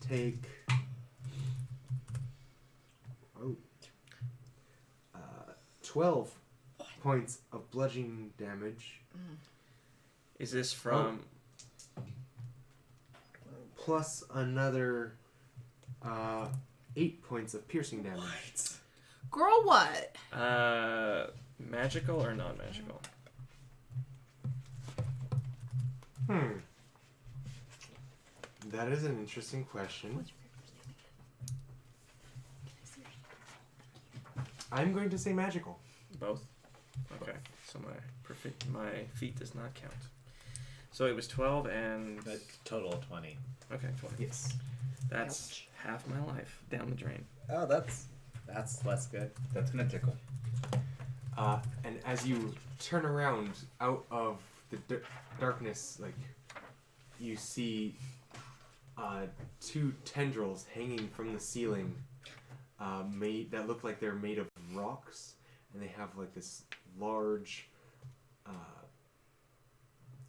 Take 12 points of bludgeoning damage Is this from? plus another 8 points of piercing damage. Girl, what? Magical or non-magical? That is an interesting question. I'm going to say magical. Both. Okay. So my feat does not count. So it was 12 and The total 20. okay, 20. Yes. That's half my life down the drain. Oh, that's less good. That's gonna tickle. And as you turn around out of the darkness, like you see 2 tendrils hanging from the ceiling, made that look like they're made of rocks, and they have like this large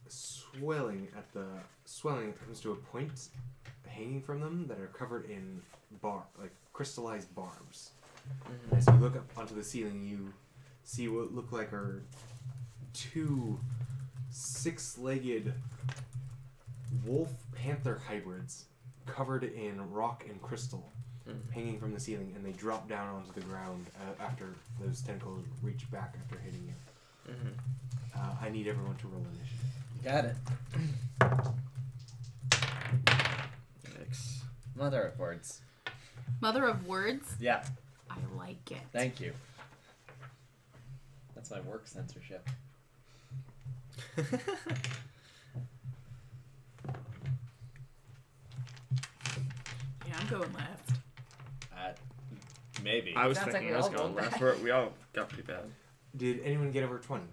swelling that comes to a point hanging from them that are covered in crystallized barbs. And as you look up onto the ceiling, you see what look like are 2 6-legged wolf panther hybrids covered in rock and crystal hanging from the ceiling, and they drop down onto the ground after those tentacles reach back after hitting you. I need everyone to roll initiative. Got it. Yikes. Mother of words. Mother of words? Yeah. I like it. Thank you. That's my work censorship. Yeah, I'm going last. Maybe. I was Sounds thinking like I was we all going rolled last. We all got pretty bad. Did anyone get over 20?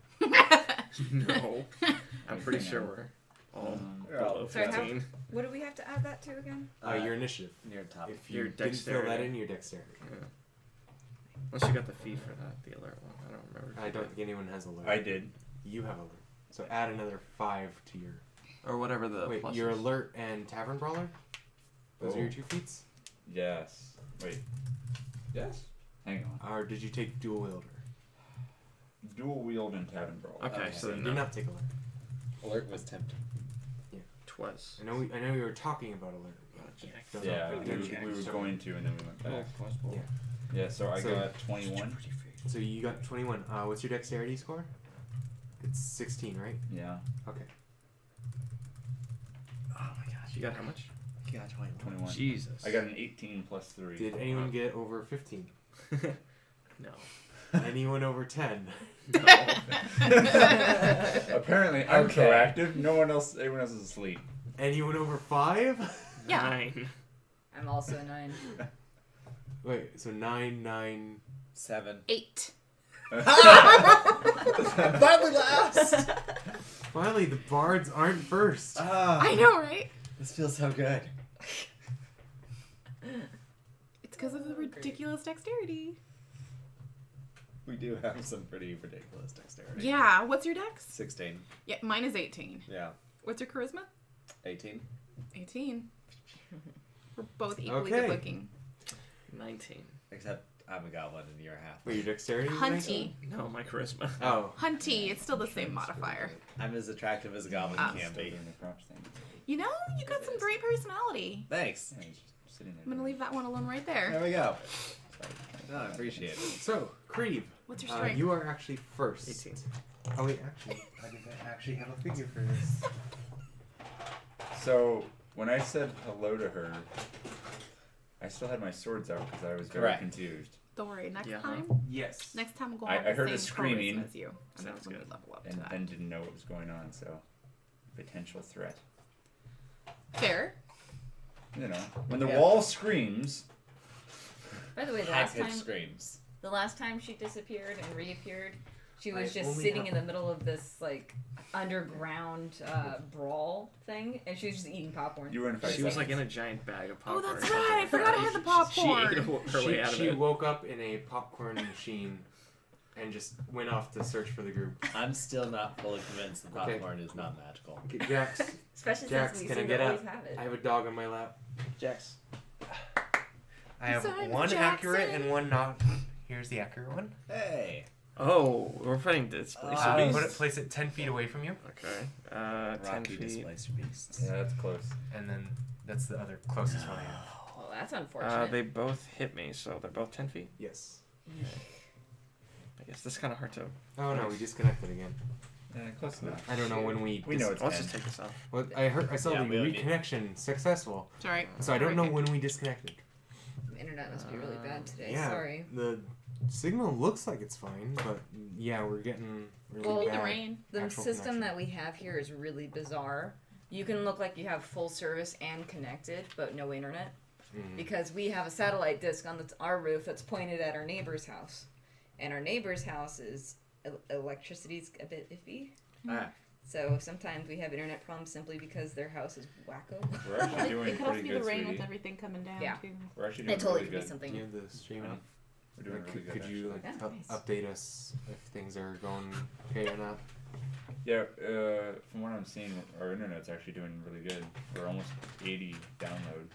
No. I'm pretty sure we're all We're all- below Sorry, how- 15. What do we have to add that to again? Your initiative. Near top. If you Your didn't fill dexterity. that in, your dexterity. Yeah. Unless you got the feed for that, the alert one. I don't remember. I don't think anyone has alert. I did. You have alert. So add another 5 to your. Or whatever the Wait, plus your is. alert and tavern brawler. Those are your Oh. 2 feats. Yes. Wait. Yes. Hang on. Or did you take dual wielder? Dual wield and tavern brawl. Okay, so You then did no. not take alert. Alert was tempting. Twas. I know we were talking about alert. But Yeah, don't- we were going to, and then we went back. Yeah. Yeah. So I So- got 21. So you got 21. What's your dexterity score? It's 16, right? Yeah. Okay. Oh my gosh. You got how much? You got 21. 21. Jesus. I got an 18 plus 3. Did anyone get over 15? No. Anyone over 10? No. Apparently, I'm Okay. proactive. Everyone else is asleep. Anyone over 5? Yeah. 9. I'm also a 9. Wait, so 9, 9. 7. 8. Finally last! Finally, the bards aren't first. I know, right? This feels so good. It's because of the ridiculous dexterity. We do have some pretty ridiculous dexterity. Yeah. What's your dex? 16. Yeah, mine is 18. Yeah. What's your charisma? 18. 18. We're both equally Okay. good looking. 19. Except I'm a goblin and you're a half. Wait, your dexterity? is Hunty. No, my charisma. Oh. Hunty. It's still the same modifier. I'm as attractive as a goblin Ah. can Still be. doing the crouch thing. You know, you got some great personality. Thanks. Yeah, he's just sitting there. I'm gonna leave that one alone right there. There we go. No, I appreciate it. So, Creve, What's your strength? you are actually first. 18. Oh wait, actually, I didn't actually have a figure for this. So when I said hello to her, I still had my swords out because I was very Correct. confused. Don't worry. Next Yeah. time, Yes. next time we'll I have the heard a same screaming. charisma as you, and Sounds that's when we good. level up to And that. then didn't know what was going on, so potential threat. Fair. You know, when the Yeah. wall screams, By the way, High pitched screams. the last time she disappeared and reappeared, she was I just only sitting have- in the middle of this like underground brawl thing, and she was just eating popcorn. you were in 5 She was seconds. like in a giant bag of Oh, popcorn. that's right. I forgot I had the She popcorn. ate her way out of She it. woke up in a popcorn machine and just went off to search for the group. I'm still not fully convinced the Okay. popcorn is not magical. Okay, Jax, Especially Jax, since we can I seem get to up? always have it. I have a dog on my lap. Jax. I have Besides one accurate Jackson. and one not. Here's the accurate one. Hey! Oh, we're fighting displacer Nice. beasts. Place it 10 feet away from you, Okay. 10 Rocky feet. displacer beasts. Yeah, that's close. and then that's the other closest one I have. Oh, that's unfortunate. They both hit me, so they're both 10 feet. Yes. I guess that's kind of hard to. Oh no, we disconnected again. Yeah, close enough. I don't know when we. We know it's Let's 10. just take this off. Well, I saw Yeah, the we don't need- reconnection successful, Sorry. so I don't know when we disconnected. The internet must be really bad today. Yeah, Sorry. the signal looks like it's fine, but yeah, we're getting really Well, Maybe bad. the rain. The actual system connection. that we have here is really bizarre. You can look like you have full service and connected, but no internet. Mhm. Because we have a satellite dish on our roof that's pointed at our neighbor's house. And our neighbor's house is electricity's a bit iffy. Ah, So sometimes we have internet problems simply because their house is wacko. We're actually doing It could also pretty be good, the rain sweetie. with everything coming down Yeah. too. We're actually doing It totally really could be good. Do something. you have the stream up? We're doing really good. Could you actually. like Yeah, nice. update us if things are going okay or not? Yeah, from what I'm seeing, our internet's actually doing really good. We're almost 80 download.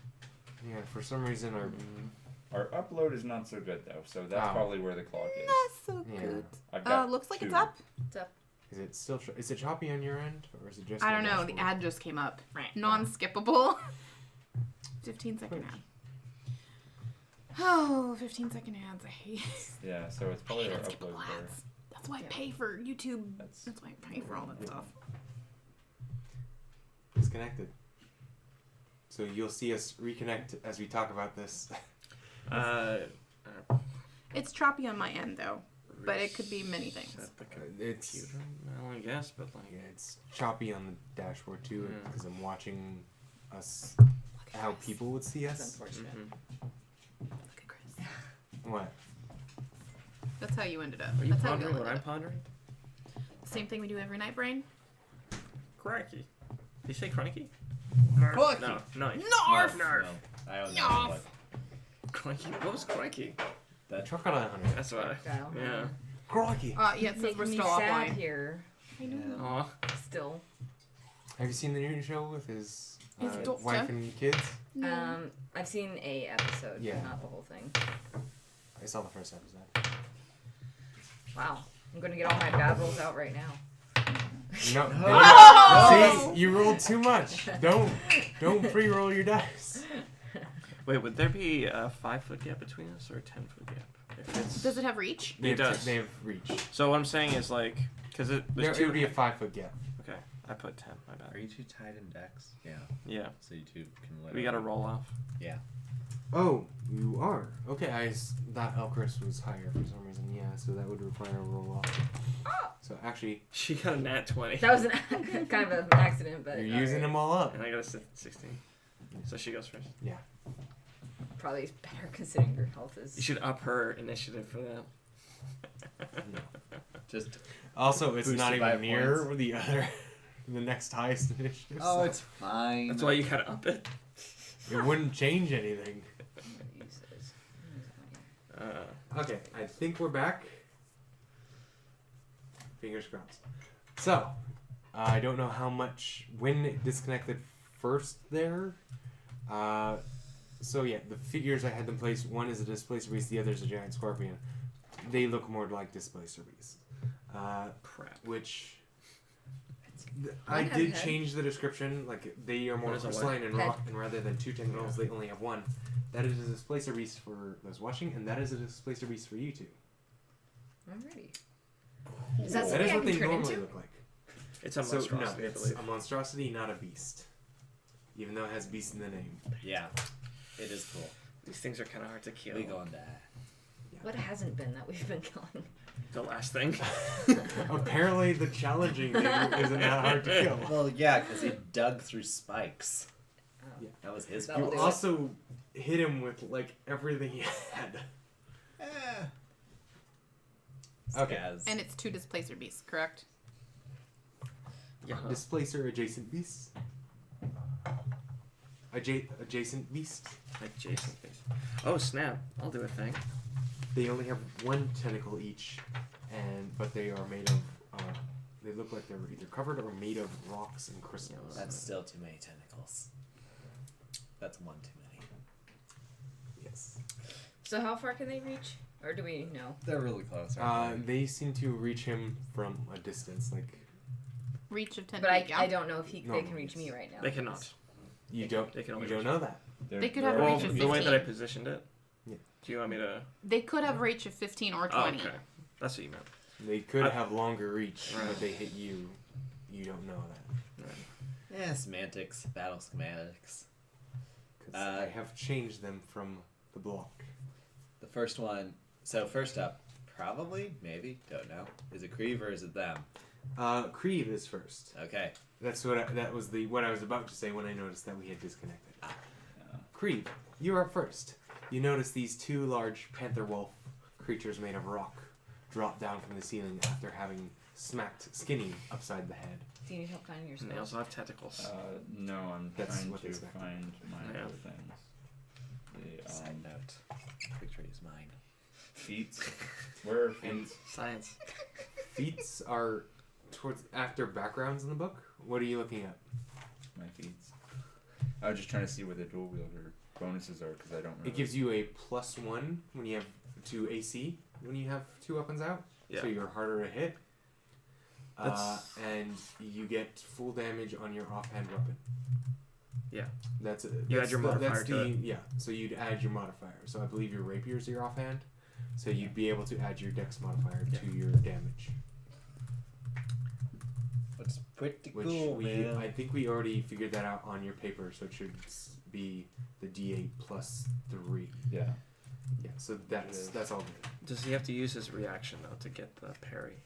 Yeah, for some reason Our upload is not so good though, so that's Oh. probably where the clock is. Not so Yeah. good. I've got Looks like 2. it's up. is it still is it choppy on your end or is it just? I on don't know. The dashboard? ad just came up. Non-skippable. 15-second ad. Oh, 15-second ads. I hate. Yeah, so it's probably our unskippable upload there. ads. That's why I pay for YouTube. That's That's why I pay for all that stuff. Disconnected. So you'll see us reconnect as we talk about this. It's choppy on my end though, but it could be many things. Set the It's computer. Well, I guess, but like. yeah, it's choppy on the dashboard too Yeah. because I'm watching us Look at how Chris. people would see That's us. unfortunate. Mhm. Look at Chris. What? That's how you ended up. Are you That's how we pondering all what I'm ended up. pondering? Same thing we do every night, brain. Crikey. Did you say crikey? Crikey! No, no. Narf! No, I don't know Narf! what. Crikey. What was crikey? Crocodile hunter. That's why. Kyle. Yeah. Crikey. Yeah, it says Making we're me still sad offline. here. I know. Aw. Still. Have you seen the new show with his His daughter? wife and kids? No. I've seen a episode, Yeah. but not the whole thing. I saw the first episode. Wow. I'm gonna get all my bad rolls out right now. No. Oh! See, you rolled too much. Don't pre-roll your dice. Wait, would there be a 5-foot gap between us or a 10-foot gap? If it's... Does it have reach? It does. They have reach. So what I'm saying is like, because It there's would be a 5-foot gap. Okay, I put 10. My bad. Are you two tied in decks? Yeah. Yeah, So you two can let we got to roll off. Yeah. Oh, you are. Okay, I thought Elchris was higher for some reason. Yeah, so that would require a roll off. So actually, She got a nat 20, That was kind of an accident, but you're using them all up. and I got a 16. So she goes first. probably better considering your health You is. should up her initiative for that. Just. Also, it's Boosted not by even near points. the other, the next highest initiative. Oh, so it's fine. That's why you gotta up it. it wouldn't change anything. I'm gonna use this. Okay, I think we're back. Fingers crossed. So, I don't know how much when it disconnected first there. So yeah, the figures I had them placed. One is a displacer beast. The other is a giant scorpion. They look more like displacer beasts. Crap. Which One I has a did head. change the description. Like they are more What is a what? crystalline and Head. rock, and rather than 2 tentacles, they only have 1. That is a displacer beast for those watching, and that is a displacer beast for you two. Alrighty. Is that That something is I what can they turn normally into? look like. It's a So no, monstrosity, I it's believe. a monstrosity, not a beast. Even though it has beast in the name. Yeah. It is cool. These things are kind of hard to kill. We go on that. What hasn't been that we've been killing? The last thing. Apparently, the challenging thing isn't that hard to kill. Well, yeah, because he dug through spikes. Oh. Yeah. That was his That'll fault. do You it. also hit him with like everything he had. Okay. Scaz. And it's 2 displacer beasts, correct? Yeah. Displacer adjacent beast. Adjacent beast. Like Jason face. Oh snap! I'll do a thing. They only have 1 tentacle each, but they are made of. They look like they're either covered or made of rocks and crystals. That's still too many tentacles. That's one too many. Yes. So how far can they reach? Or do we know? They're really close. aren't They seem to reach him from a distance. Like Reach of 10 But feet. I don't know if they No, can reach me it's- right now. They cannot. you don't. They can You only don't reach. know that. They could have they're- a Well, reach of the way that I 15. positioned it. Yeah. Do you want me to? They could have reach of 15 or Oh, 20. okay. That's what you meant. They could I- have longer reach, Right. but they hit you. You don't know that. Right. Yeah, semantics, battle schematics. 'Cause I have changed them from the block. The first one. So first up, probably, maybe, don't know. Is it Creve or is it them? Creve is first. Okay. That's what what I was about to say when I noticed that we had disconnected. Creve, you are first. You notice these 2 large panther wolf creatures made of rock drop down from the ceiling after having smacked Skinny upside the head. Do you need help finding your And they spells? also have tentacles. No, I'm That's trying what to they say. find my Yeah. other things. The Side note. Victory is mine. feet. Where are feet? And Science. feats are towards after backgrounds in the book. What are you looking at? My feet. I was just trying to see what the dual wielder bonuses are because I don't really. It gives you a +1 when you have to AC when you have 2 weapons out. Yeah. So you're harder to hit. That's- And you get full damage on your offhand weapon. Yeah. That's it. You add your modifier That's to it. Yeah. So you'd add your modifier. So I believe your rapier's your offhand. So you'd be able to add your dex modifier to your damage. That's pretty Which cool, man. I think we already figured that out on your paper. So it should be the D8 +3. Yeah. Yeah. So that's all good. Does he have to use his reaction though to get the parry?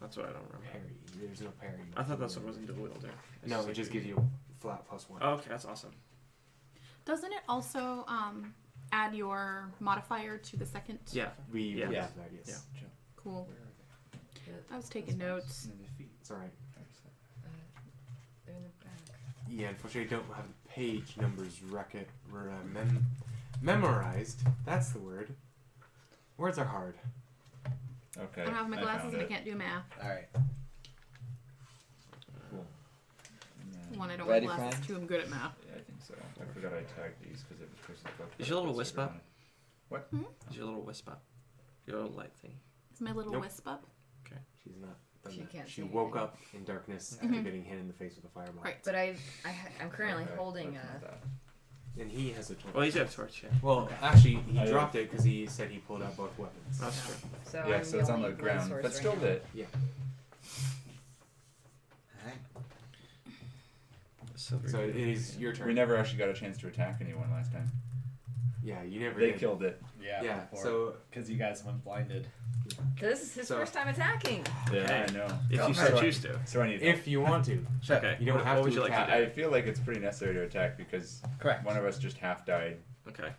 That's what I don't remember. Parry. There's no parry. I thought that's what was in dual wielder. It's No, just it like- just gives you flat +1. Oh, okay, that's awesome. Doesn't it also add your modifier to the second? Yeah. We Yeah. will Yeah. do that, yes. Yeah. Cool. Where are they? I was taking notes. And the feet. It's alright. They're in the back. Yeah, unfortunately, I don't have the page numbers memorized. That's the word. Words are hard. Okay. I don't have my I glasses found and I it. can't do math. Alright. one I don't Ready, want glasses. friend? Too, I'm good at math. Yeah, I think so. I forgot I tagged these because it was supposed to go. Is your little wisp up? What? Is your little wisp up? Your little light thing. Is my little Nope. wisp up? She's not. Done She that. can't She see woke anything. up in darkness after getting hit in the face with a fireball. Right. But I'm currently holding that's a. not that. And he has a torch. Well, he's got a torch, yeah. Well, actually, he I- dropped it because he said he pulled out both weapons. That's true. So Yeah, I'm so it's on the only ground, source but right still now. lit. Silver So it green. is your turn. We never actually got a chance to attack anyone last time. Yeah, you never They did. killed it. Yeah, so because you guys went blinded. This is his So- first time attacking. Yeah, Okay. I know. If you so so choose to. So I need. if you want to, Okay. you don't what, have what to would you like attack. to do? I feel like it's pretty necessary to attack because Correct. one of us just half died. Okay.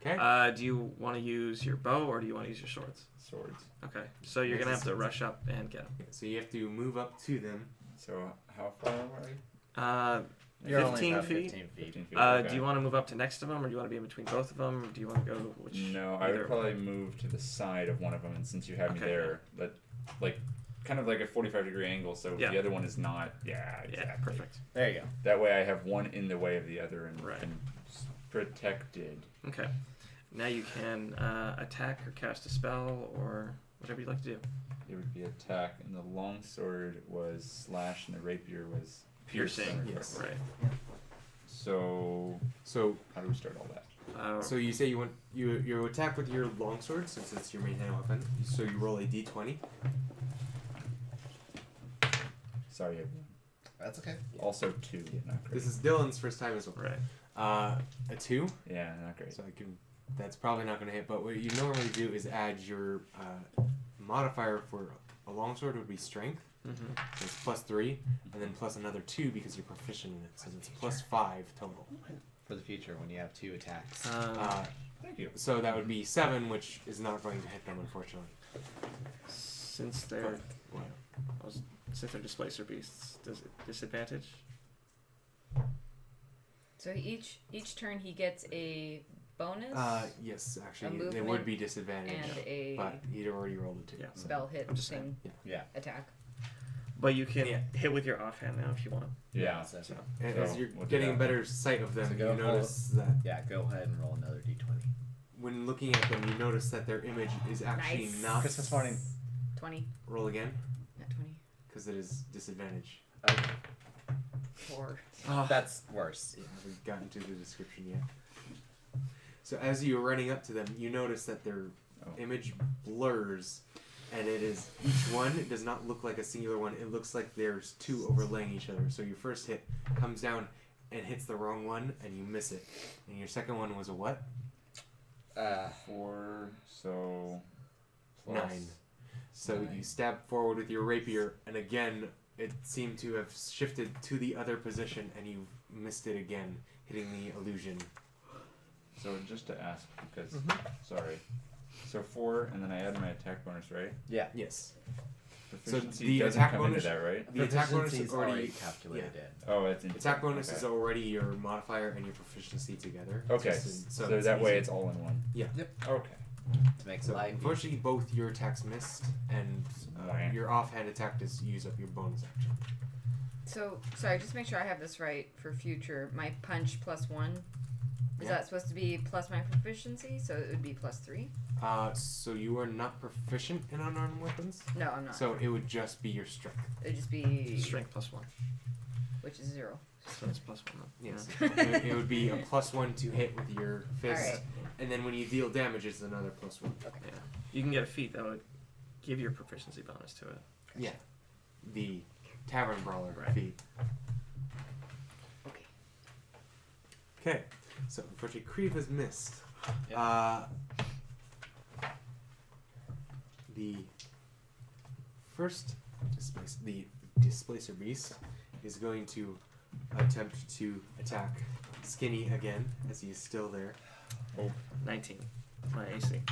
okay? Do you want to use your bow or do you want to use your swords? Swords. Okay. So you're gonna have to rush up and get them. So you have to move up to them. So how far away? You're 15 only about feet. 15 feet. 15 feet. Do okay. you want to move up to next to them, or do you want to be in between both of them? Or do you want to go which? No, I either- would probably move to the side of one of them, and since you have me Okay, there, that like kind of like a 45-degree angle, so Yeah. the other one is not. Yeah, exactly. Yeah, perfect. There you go. That way, I have one in the way of the other and Right. protected. Okay. Now you can attack or cast a spell or whatever you'd like to do. It would be attack, and the longsword was slash, and the rapier was Piercing. Yes. Right. So So how do we start all that? so you say you want you attack with your longsword since it's your main hand weapon. So you roll a d20. Sorry, everyone. That's okay. Also 2, not great. This is Dylan's first time as well. Right. A 2. Yeah, not great. So I can. That's probably not going to hit. But what you normally do is add your modifier for a longsword would be strength. Mm-hmm. So it's plus 3, and then plus another 2 because you're proficient in it. So it's plus 5 total. For the future, when you have 2 attacks. Thank you. So that would be 7, which is not going to hit them, unfortunately. Since they're Yeah. since they're displacer beasts, does it disadvantage? So each turn he gets a bonus Yes, A actually, it movement would be disadvantage, and a but he'd already rolled a 2. Yeah. spell hit I'm just thing Yeah. attack. But you can Yeah. hit with your offhand now if you want. Yeah. So, So And So as you're we'll do getting a that. better sight of them, So you go notice that yeah, go ahead and roll another d20. when looking at them, you notice that their image is actually Nice. not. Christmas morning. 20. Roll again, Not 20. because it is disadvantage. 4. oh, That's worse. Yeah, haven't gotten to the description yet. So as you're running up to them, you notice that their image blurs, and it is each one does not look like a singular one. It looks like there's 2 overlaying each other. So your first hit comes down and hits the wrong one, and you miss it. And your second one was a what? 4, so 9. So you 9. stab forward with your rapier, and again, it seemed to have shifted to the other position, and you missed it again, hitting the illusion. So just to ask, because sorry, so 4, and then I add my attack bonus, right? Yeah. Yes. Proficiency the doesn't attack come bonus- into that, right? The attack bonus Proficiency's is already. calculated in. Oh, it's in Attack bonus okay. is already your modifier and your proficiency together. Okay, Just so it's that way easy. it's all in one. Yeah. Yep. Okay. To make So life unfortunately, both your attacks missed, and Right. your offhand attack does use up your bonus action. So, sorry, just make sure I have this right for future. My punch plus 1. Is Yeah. that supposed to be plus my proficiency? So it would be plus 3? So you are not proficient in unarmed weapons. No, I'm not. So it would just be your strength. it would just be. strength plus 1. Which is 0. So it's plus 1. Then. Yes. it would be a +1 to hit with your fist, Alright. and then when you deal damage, it's another +1. Yeah. You can get a feat that would give your proficiency bonus to it. Yeah. The Tavern Brawler Right. feat. Okay. Okay. So unfortunately, Creve has missed. Yeah. The first displacer beast is going to attempt to attack Skinny again, as he is still there. 19. My AC.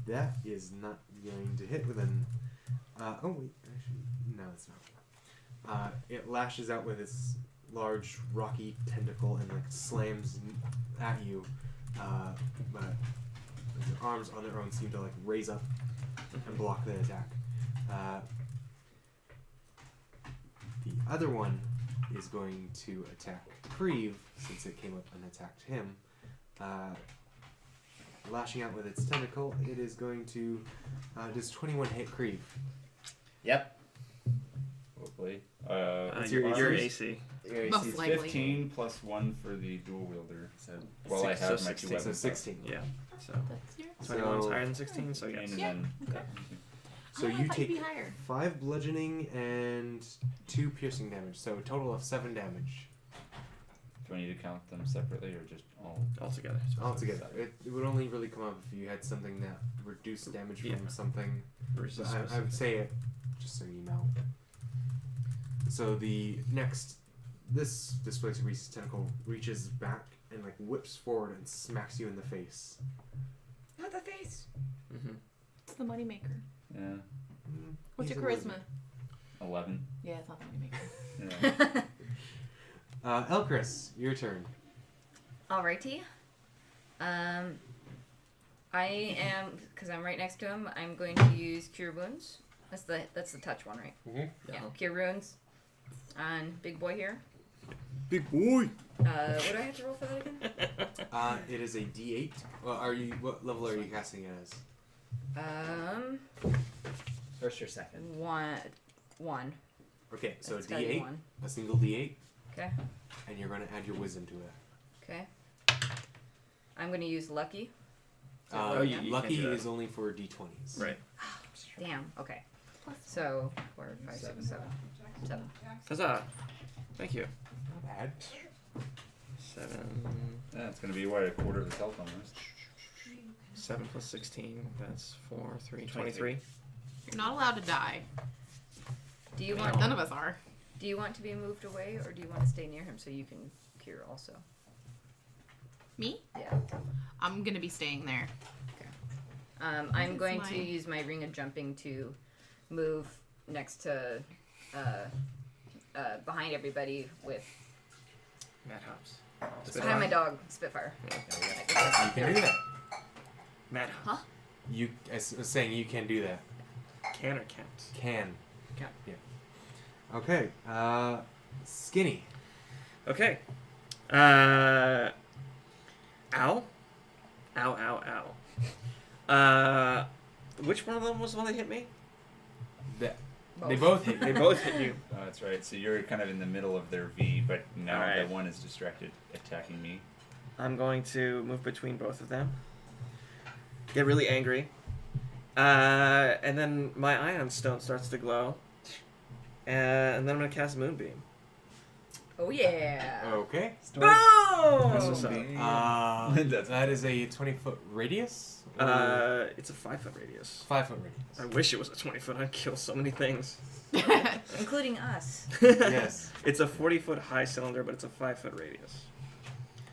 That is not going to hit with an. Oh wait, actually, no, it's not. It lashes out with its large rocky tentacle and like slams at you, but your arms on their own seem to like raise up and block the attack. The other one is going to attack Creve, since it came up and attacked him. Lashing out with its tentacle, it is going to does 21 hit Creve. Yep. Hopefully. What's your your AC? Your AC Most is likely. 15 plus 1 for the dual wielder. So Well, I Six- have so my 16. two weapons. So 16. Yeah. So That's your. 21's So- higher than 16, so yes. And Yeah, then okay. So Oh, I you thought you'd take be higher. 5 bludgeoning and 2 piercing damage, so a total of 7 damage do I need to count them separately or just all? Altogether. altogether. It would only really come up if you had something that reduced damage from Yeah. something. Versus So I would specific. say it just so you know. So the next, this displacer beast's tentacle reaches back and like whips forward and smacks you in the face. Not the face. Mm-hmm. It's the moneymaker. Yeah. What's your He's a charisma? wizard. 11. Yeah, it's not the moneymaker. Yeah. Elchris, your turn. Alrighty. I am, because I'm right next to him. I'm going to use Cure Wounds. That's the touch one, right? Mhm. Yeah. Cure Wounds on big boy here. Big boy. What do I have to roll for that again? It is a D8. Well, what level are you casting it as? first or second. One. Okay, so a It's gotta be D8, one. a single D8, Okay. and you're going to add your wisdom to it. Okay. I'm going to use Lucky. Oh, you can't Lucky do that. is only for D20s. Right. Damn. Okay. So 4, 5, 6, 7. Huzzah. Thank you. Not bad. 7. Yeah, it's going to be, what, a quarter of his health almost. 7 plus 16. That's 4, 3, 23. You're not allowed to die. Do you want None of us are. Do you want to be moved away, or do you want to stay near him so you can cure also? Me? Yeah. I'm gonna be staying there. I'm is going my- to use my ring of jumping to move next to behind everybody with Mad Hops. behind my dog Spitfire. You can do that. Mad Hops. You, as I was saying, you can do that. Can or can't? Can. Can. Yeah. Okay. Skinny. Okay. Ow. Ow, ow, ow. Which one of them was the one that hit me? They both hit They you. both hit you. Oh, that's right. So you're kind of in the middle of their V, but now Alright. that one is distracted, attacking me. I'm going to move between both of them. Get really angry. And then my Ion Stone starts to glow. And then I'm going to cast Moonbeam. Oh yeah! Okay. That's what's up. That is a 20-foot radius? It's a 5-foot radius. 5-foot radius. I wish it was a 20-foot. I'd kill so many things. Including us. Yes. It's a 40-foot high cylinder, but it's a 5-foot radius.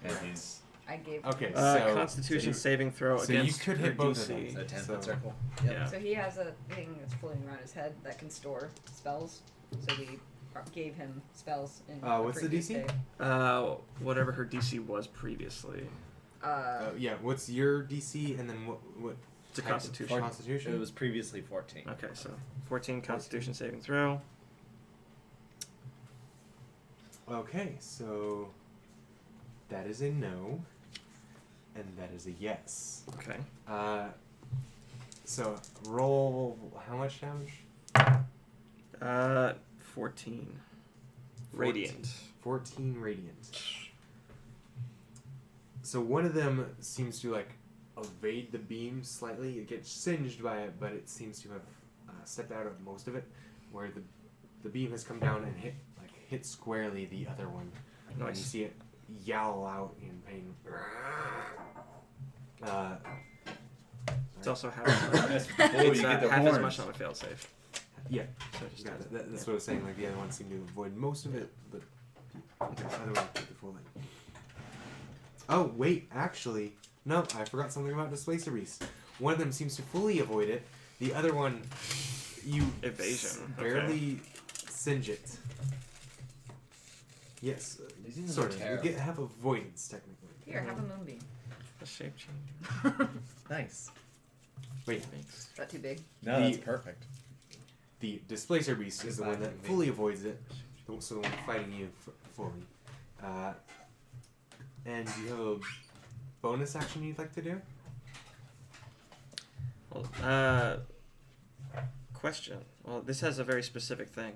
And he's I gave. Okay, Constitution so saving throw so you against could her hit both of DC. them. A 10-foot So- circle. Yeah. So he has a thing that's floating around his head that can store spells. So we gave him spells in. a what's the previous DC? day. Whatever her DC was previously. yeah, what's your DC and then what It's a type of Constitution. Constitution? It was previously 14. Okay, so 14 Constitution saving throw. Okay, so that is a no, and that is a yes. Okay. So roll how much damage? 14. Radiant. 14 radiant. So one of them seems to like evade the beam slightly. It gets singed by it, but it seems to have stepped out of most of it, where the beam has come down and hit squarely the other one. And you Nice. see it yowl out in pain. It's also half, That's before it's, you get the half as horns. much on a fail save. Yeah, So it just yeah, does it. that's what I was saying. Like the other one seemed to avoid most of it, but the other one took the full thing. Oh wait, actually, no, I forgot something about Displacer Beast. One of them seems to fully avoid it. The other one, you Evasion, barely singe it. Yes, These things sort are of. You terrible. have avoidance technically. Here, have a moonbeam. The shape change. Nice. Wait, Thanks. Is that too big? No, The- that's perfect. the Displacer Beast is the one that Goodbye, fully avoids it. So the one fighting you fully. And you have a bonus action you'd like to do? Well, question. Well, this has a very specific thing.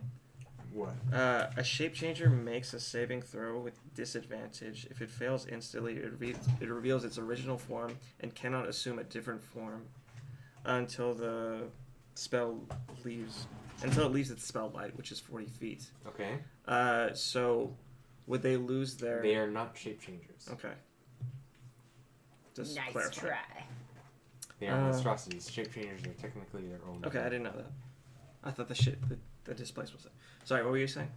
What? A shape changer makes a saving throw with disadvantage. If it fails instantly, it reveals its original form and cannot assume a different form until the spell leaves. Until it leaves its spell light, which is 40 feet. Okay. So would they lose their? They are not shape changers. Okay. Just Nice clarify. try. They are monstrosities. Shape changers are technically their own. Okay, I didn't know that. I thought the displace was it. Sorry, what were you saying?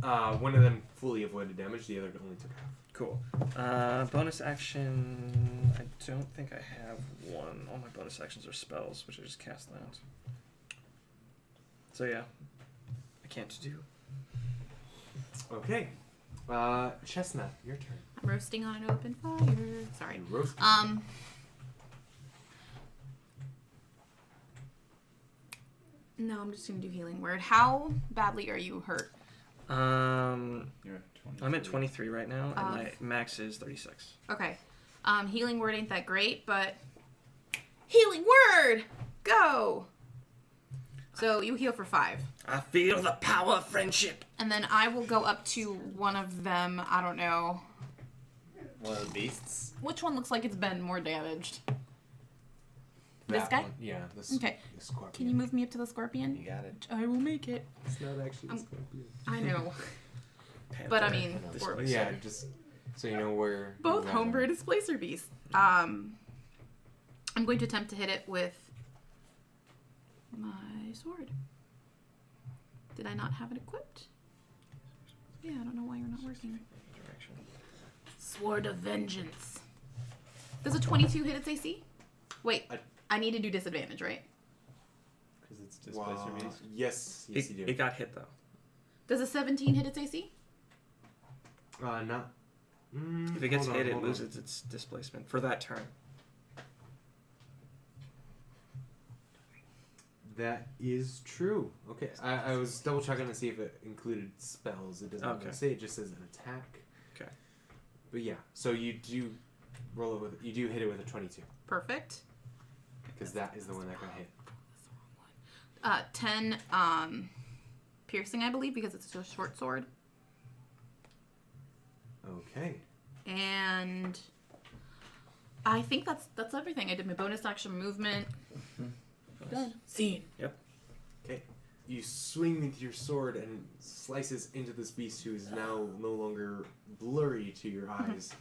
One of them fully avoided damage. The other only took half. Cool. Bonus action. I don't think I have one. All my bonus actions are spells, which I just cast that. So yeah, I can't do. Okay. Chestnut, your turn. I'm roasting on an open fire. Sorry. Roast. No, I'm just gonna do healing word. How badly are you hurt? You're at 20. I'm at 23 right now, and Uh, my max is 36. Okay. Healing word ain't that great, but healing word, go. So you heal for 5, I feel the power of friendship. and then I will go up to one of them. I don't know One of the beasts. which one looks like it's been more damaged. This That guy? one. Yeah. Okay. The scorpion. Can you move me up to the scorpion? You got it. I will make it. It's not actually the scorpion. I know, but I mean, Displacer. we're Yeah, just so you know where. both you're at. homebrew displacer beasts. I'm going to attempt to hit it with my sword. Did I not have it equipped? Yeah, I don't know why you're not working. Sword of Vengeance. Does a 22 hit its AC? Wait, I need to do disadvantage, right? Because it's displacer beast. Yes, you do. It got hit though. Does a 17 hit its AC? Not. If it gets hold on, hit, it hold on. loses its displacement for that turn. That is true. Okay, I was double checking to see if it included spells. It doesn't Okay. say. It just says an attack. Okay. But yeah, so you do roll it with. You do hit it with a 22 Perfect. because that is the one that got hit. 10 piercing, I believe, because it's a short sword. Okay. And I think that's everything. I did my bonus action movement. Done. Scene. Okay. You swing with your sword and slices into this beast who is now no longer blurry to your eyes.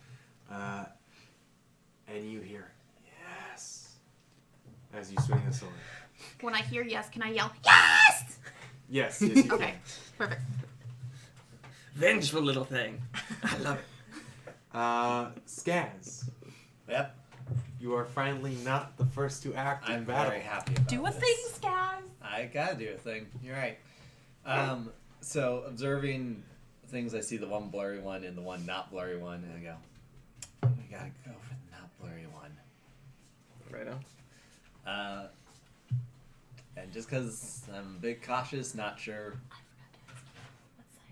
And you hear, yes, as you swing the sword. When I hear yes, can I yell yes? Yes, yes, you Okay, perfect. Vengeful little thing. I love it. can. Skaz, Yep. you are finally not the first to act in I'm battle. very happy about Do a this. thing, Scaz. I gotta do a thing. You're right. So observing things, I see the one blurry one and the one not blurry one, and I go, we gotta go for the not blurry one. Right now. And just because I'm a bit cautious, not sure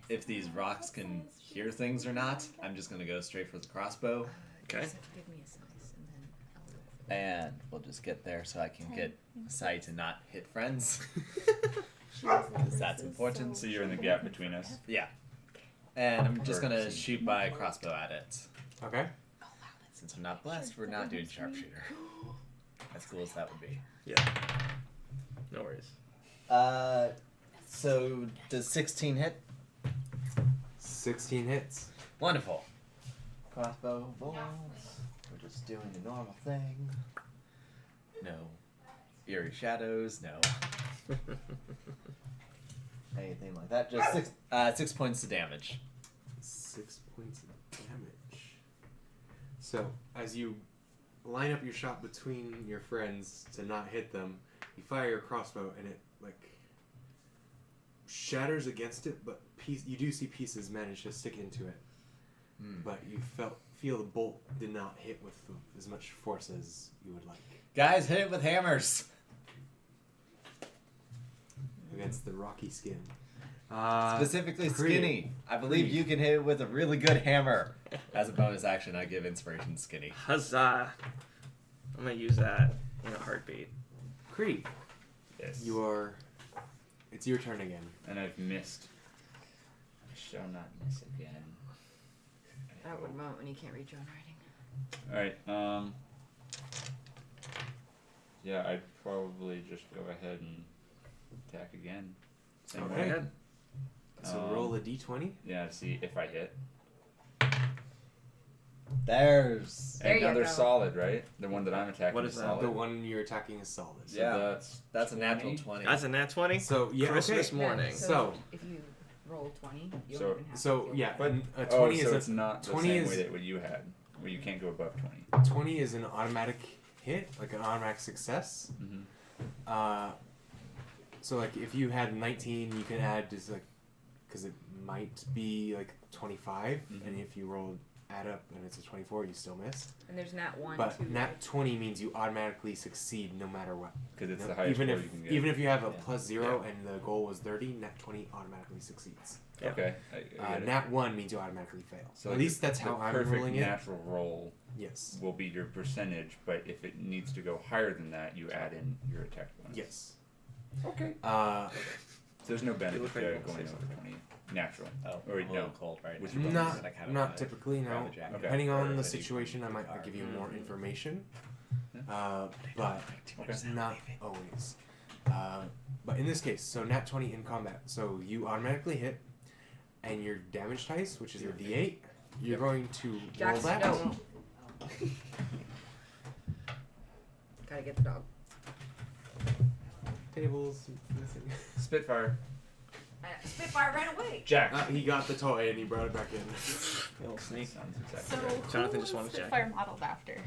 if these rocks can hear things or not, I'm just gonna go straight for the crossbow, Okay. Give me a size and then and we'll just get there so I can get sight and not hit friends. I'll. Because that's important. So you're in the gap between us. Yeah. And I'm just gonna shoot my crossbow at it. Okay. Since I'm not blessed, we're not doing sharpshooter. As cool as that would be. Yeah. No worries. So does 16 hit? 16 hits. Wonderful. Crossbow balls. We're just doing the normal thing. No eerie shadows. No anything like that. Just 6 points of damage. 6 points of damage. So, as you line up your shot between your friends to not hit them, you fire your crossbow and it, shatters against it, but you do see pieces manage to stick into it. But you feel the bolt did not hit with as much force as you would like. Guys, hit it with hammers. Against the rocky skin. Specifically Creed. skinny. I believe you can hit it with a really good hammer. As a bonus action, I give inspiration skinny. Huzzah! I'm gonna use that in a heartbeat. Creed, Yes. it's your turn again. And I've missed. I shall not miss again. That would moment when you can't read your own writing. Alright, yeah, I'd probably just go ahead and attack again. Same Okay. way. So roll a d20. Yeah, to see if I hit. There's. There And you now they're go. solid, right? The one that I'm attacking What is is that? solid. The one you're attacking is solid. So Yeah. that's a natural 20. That's a nat 20. So yeah, Christmas okay. morning. So- if you roll 20, you So- don't even have So to yeah, But- a 20 oh, is so a it's not the 20 same is- way that what you had, where you can't go above 20. 20 is an automatic hit, like an automatic success. Mm-hmm. So like if you had 19, you can add just like, because it might be like 25, and if you add up and it's a 24, you still missed. And there's nat 1, But 2. nat 20 means you automatically succeed no matter what. Because it's No- the highest even score if you can get. even if you have a Yeah. plus 0 and the goal was 30, nat 20 automatically succeeds. Yeah. Okay. I get it. Nat 1 means you automatically fail. So At least that's how the I'm perfect ruling it. natural roll Yes. will be your percentage, but if it needs to go higher than that, you add in your attack bonus. Yes. Okay. Uh, So there's no benefit look to like you want to going say over 20. Natural. Oh, Or I'm a no. little cold right With now. your not I kinda not wanna typically, grab no. the jacket. Okay. Depending on Or the maybe situation, I might car. give you more information. Yeah. But Okay. not always. But in this case, so nat 20 in combat. So you automatically hit, and your damage dice, which is your d8, you're going to roll Jackson, that. no. Gotta get the dog. Tables missing. Spitfire. Spitfire ran away. Jack. He got the toy and he brought it back in. Little sneak. Sounds So exactly right. Jonathan who just was wanted to check. Spitfire modeled after?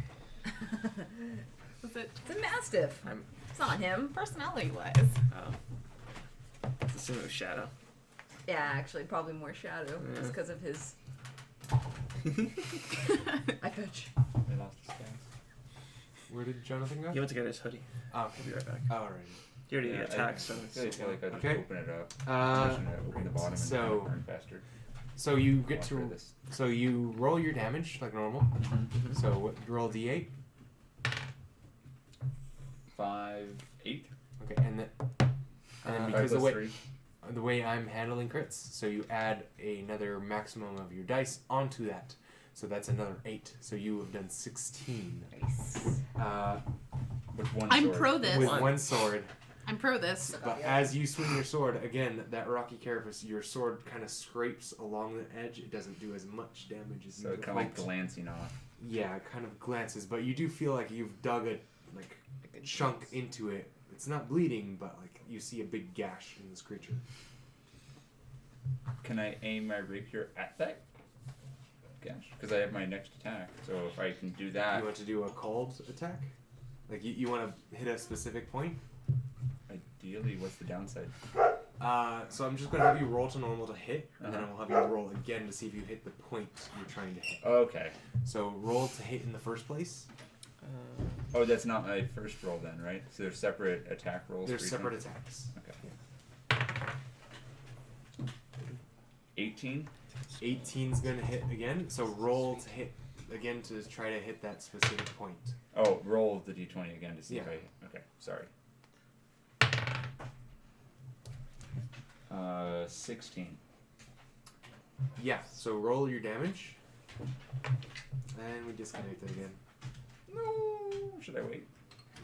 Was it It's a mastiff. I'm- It's not him. personality wise? Oh. It's the same with Shadow. Yeah, actually, probably more Shadow. Yeah. Just because of his. I pitch. They lost his guys. Where did Jonathan go? He went to get his hoodie. Oh, He'll be right back. alright. He already Yeah, attacked, so I it's feel like I just Okay. open it up. I'm just gonna open the bottom and so- burn faster. So you get After to this. so you roll your damage like normal. So what, roll d8. 5, 8. Okay, and then 5 because plus 3. the way I'm handling crits, so you add another maximum of your dice onto that. So that's another 8. So you have done 16. Nice. With one I'm sword. pro this. With one sword. I'm pro this. But as you swing your sword, again, that rocky carapace, your sword kind of scrapes along the edge. It doesn't do as much damage as So you it kind of like hoped. glancing off. Yeah, it kind of glances, but you do feel like you've dug a chunk into it. It's not bleeding, but like you see a big gash in this creature. Can I aim my rapier at that gash? Because I have my next attack. So if I can do that, You want to do a cold attack? Like you want to hit a specific point? ideally, what's the downside? So I'm just gonna have you roll to normal to hit, and then Uh-huh. I'll have you roll again to see if you hit the point you're trying to hit. Okay. So roll to hit in the first place. Oh, that's not my first roll then, right? So they're separate attack rolls. There's for each separate one? attacks. Okay. 18. 18's gonna hit again. So roll to hit again to try to hit that specific point. Oh, roll the d20 again to see if Yeah. I. Okay, sorry. 16. Yeah. So roll your damage. And we disconnect it again. No. Should I wait?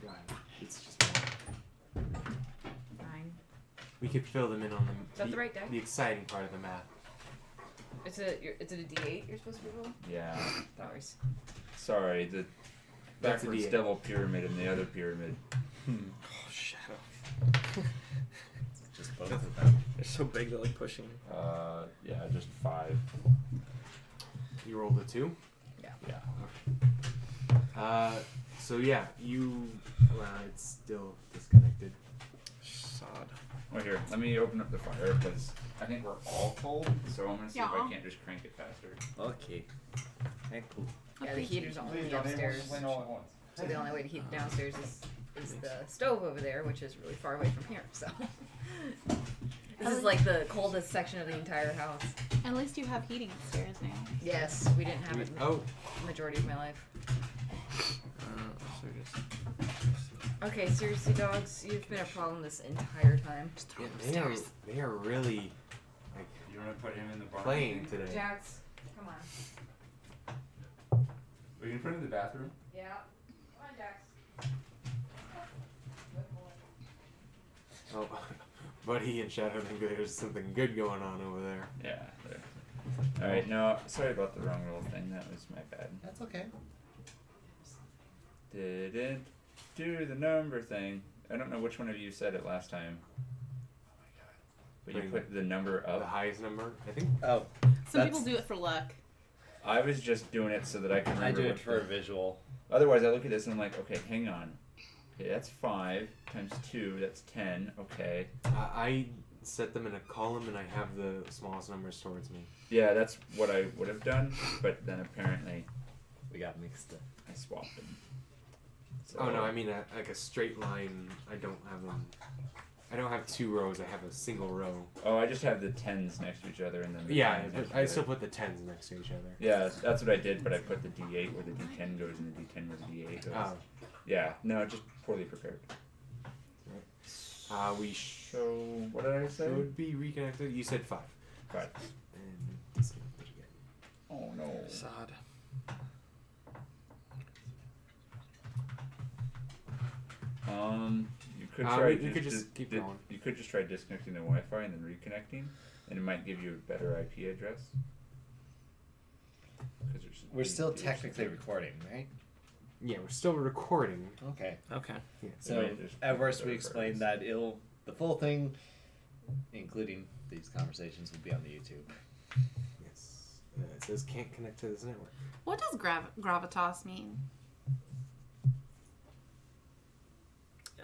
God, it's just one. 9. We could fill them in on Is that the right deck? the exciting part of the math. It's a D8 you're supposed to be rolling? Yeah. No worries. Sorry, the That's a backwards D8. devil pyramid and the other pyramid. Oh, Shadow. Just both of them. They're so big, they're like pushing. Yeah, just 5. You rolled a 2. Yeah. So yeah, it's still disconnected. Sod. Well, here, let me open up the fire because I think we're all cold. So I'm gonna see if I Yeah. can't just crank it faster. Okay. Hey, cool. Yeah, the heater's only upstairs. So the only way to heat downstairs is the stove over there, which is really far away from here. So This is like the coldest section of the entire house. At least you have heating upstairs now. Yes, we didn't have it Oh, the majority of my life. So just Okay, seriously, dogs, you've been a problem this entire time. yeah, they are really like You want to put him in the barn? playing today. Jax, come on. We can put him in the bathroom. Yeah. Come on, Jax. Oh, Buddy and Shadow think there's something good going on over there. Yeah. There. All right. No, sorry about the wrong roll thing. That was my bad. That's okay. Didn't do the number thing. I don't know which one of you said it last time. But you Bring put the number The up. highest number, I think. Oh, Some That's- people do it for luck. I was just doing it so that I can I remember. do it what for a the- visual. Otherwise, I look at this and I'm like, okay, hang on. Okay, that's 5 times 2. That's 10. Okay. I set them in a column and I have the smallest numbers towards me. Yeah, that's what I would have done. But then apparently We got mixed up. I swapped them. So, Oh no, I mean like a straight line. I don't have them. I don't have 2 rows. I have a single row. Oh, I just have the 10s next to each other and then the Yeah, 10s but next to I each still other. put the 10s next to each other. Yeah, that's what I did, but I put the D8 where the D10 goes and the D10 where the D8 goes. Oh, Yeah, no, just poorly prepared. we So, what did I say? should be reconnected. You said 5. 5. And disconnected again. Oh no. sod. You could Uh, try. we could just keep going. You could just try disconnecting the Wi-Fi and then reconnecting, and it might give you a better IP address. 'Cause there's We're still there's- technically recording, right? Yeah, we're still recording. Okay. Okay. Yeah. So might just at be worst, better we for explained us. that the full thing, including these conversations, will be on the YouTube. Yes. It says can't connect to this network. What does gravitas mean?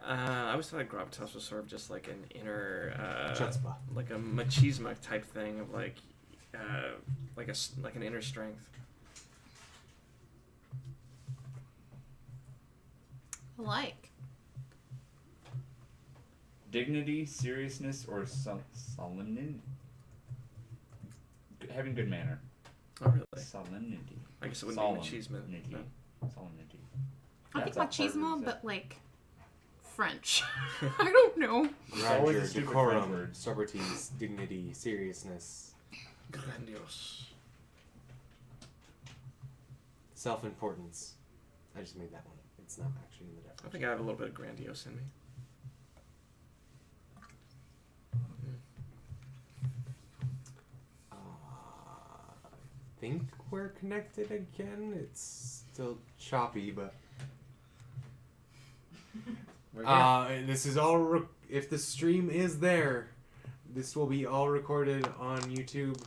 I always thought gravitas was sort of just like an inner, Chutzpah. like a machismo type thing of like an inner strength. Like. Dignity, seriousness, or solemnity. Having good manner. Oh really? Solemnity. I guess it wouldn't be machismo. Solemnity. No. Solemnity. I think That's that part machismo, of it. but like French. I don't know. always a Grandeur, stupid decorum, French word. sobriety, dignity, seriousness, Grandiose. self-importance. I just made that one. It's not actually in the I definition. think I have a little bit of grandiose in me. I think we're connected again. It's still choppy, but We're here. this is all. If the stream is there, this will be all recorded on YouTube.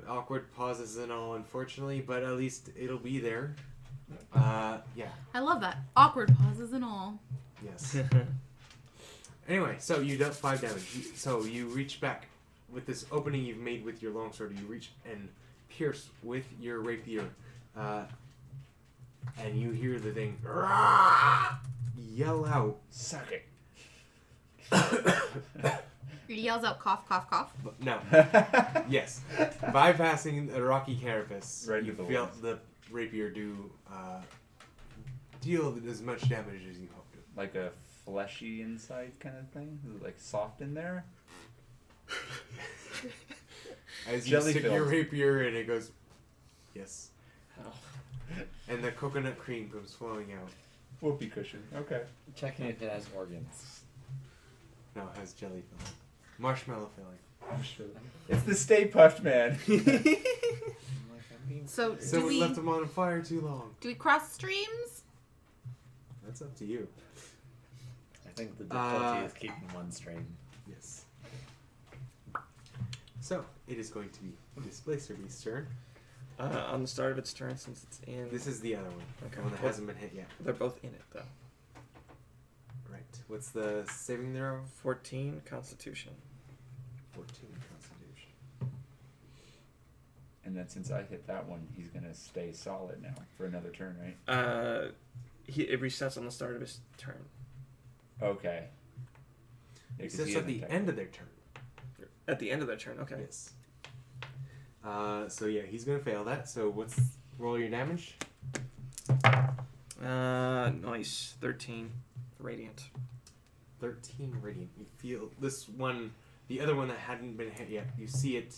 Awkward pauses and all, unfortunately, but at least it'll be there. Yeah. I love that. Awkward pauses and all. Yes. Anyway, so you dealt 5 damage. So you reach back with this opening you've made with your longsword. You reach and pierce with your rapier, and you hear the thing yell out. Suck it. He yells out cough, cough, cough. But no, yes, bypassing a rocky carapace, Right you to the feel lungs. the rapier deal as much damage as you hoped to. Like a fleshy inside kind of thing? Is it like soft in there? As you Jelly stick your filled. rapier in, it goes, yes. Oh. And the coconut cream comes flowing out. Whoopee cushion. Okay. Checking if it has organs. No, it has jelly filling. Marshmallow filling. It's the Stay Puft Man. So do Someone we left them on fire too long. cross streams? That's up to you. I think the difficulty is keeping one string. Yes. So, it is going to be Displacer Beast's turn. On the start of its turn, since it's in. This is the other one. Okay. The one that hasn't been hit yet. They're both in it though. Right. What's the saving throw? 14 Constitution. 14 Constitution. And then since I hit that one, he's gonna stay solid now for another turn, right? It resets on the start of his turn. Okay. Yeah, It 'cause sets he at the hasn't end of their turn. At the end of their turn, okay. Yes. So yeah, he's gonna fail that. So roll your damage? Nice. 13 radiant. 13 radiant. You feel this one, the other one that hadn't been hit yet. You see it,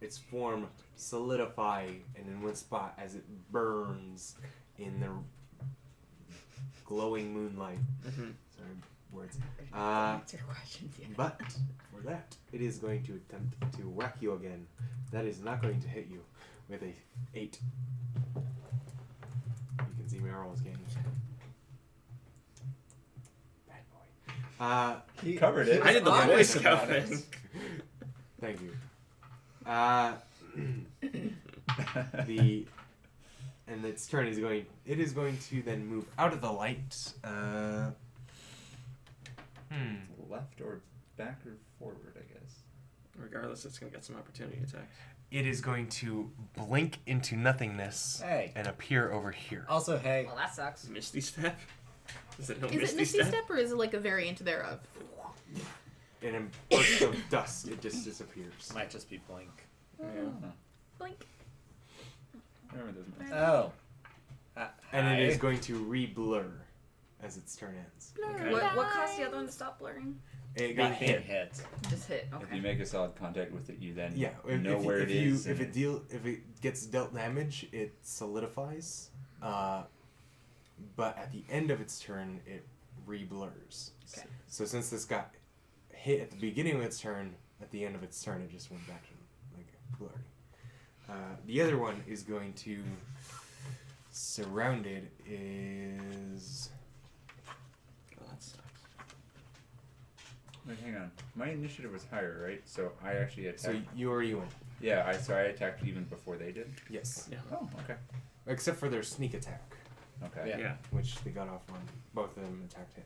its form solidify, and in one spot as it burns in the glowing moonlight. Mm-hmm. Sorry, words. Answer questions yet. But for that, it is going to attempt to whack you again. That is not going to hit you with a 8. You can see my rolls getting bad boy. He covered it. I did the Boy honest Scout about it. thing. Thank you. And its turn is going. It is going to then move out of the light. Left or back or forward, I guess. Regardless, it's going to get some opportunity attacks. It is going to blink into nothingness Hey. and appear over here. Also, hey. Well, that sucks. Misty Step? Is it no Is it Misty Step or is it like a variant thereof? In a burst of dust, it just disappears. Might just be blink. Yeah. Blink. I remember those ones. Oh. And hi. it is going to re-blur as its turn ends. Okay. What caused the other one to stop blurring? It Being got hit. hit. Just hit. If Okay. you make a solid contact with it, you then Yeah, know where it is. If and it gets dealt damage, it solidifies. But at the end of its turn, it re-blurs. Okay. So since this got hit at the beginning of its turn, at the end of its turn, it just went back to like blurry. The other one is going to surrounded is. Oh, that sucks. Wait, hang on. My initiative was higher, right? So I actually attacked. So you already went. Yeah, I attacked even before they did. Yes. Yeah. Oh, okay. Except for their sneak attack, Okay. Yeah. Yeah. which they got off on. Both of them attacked him.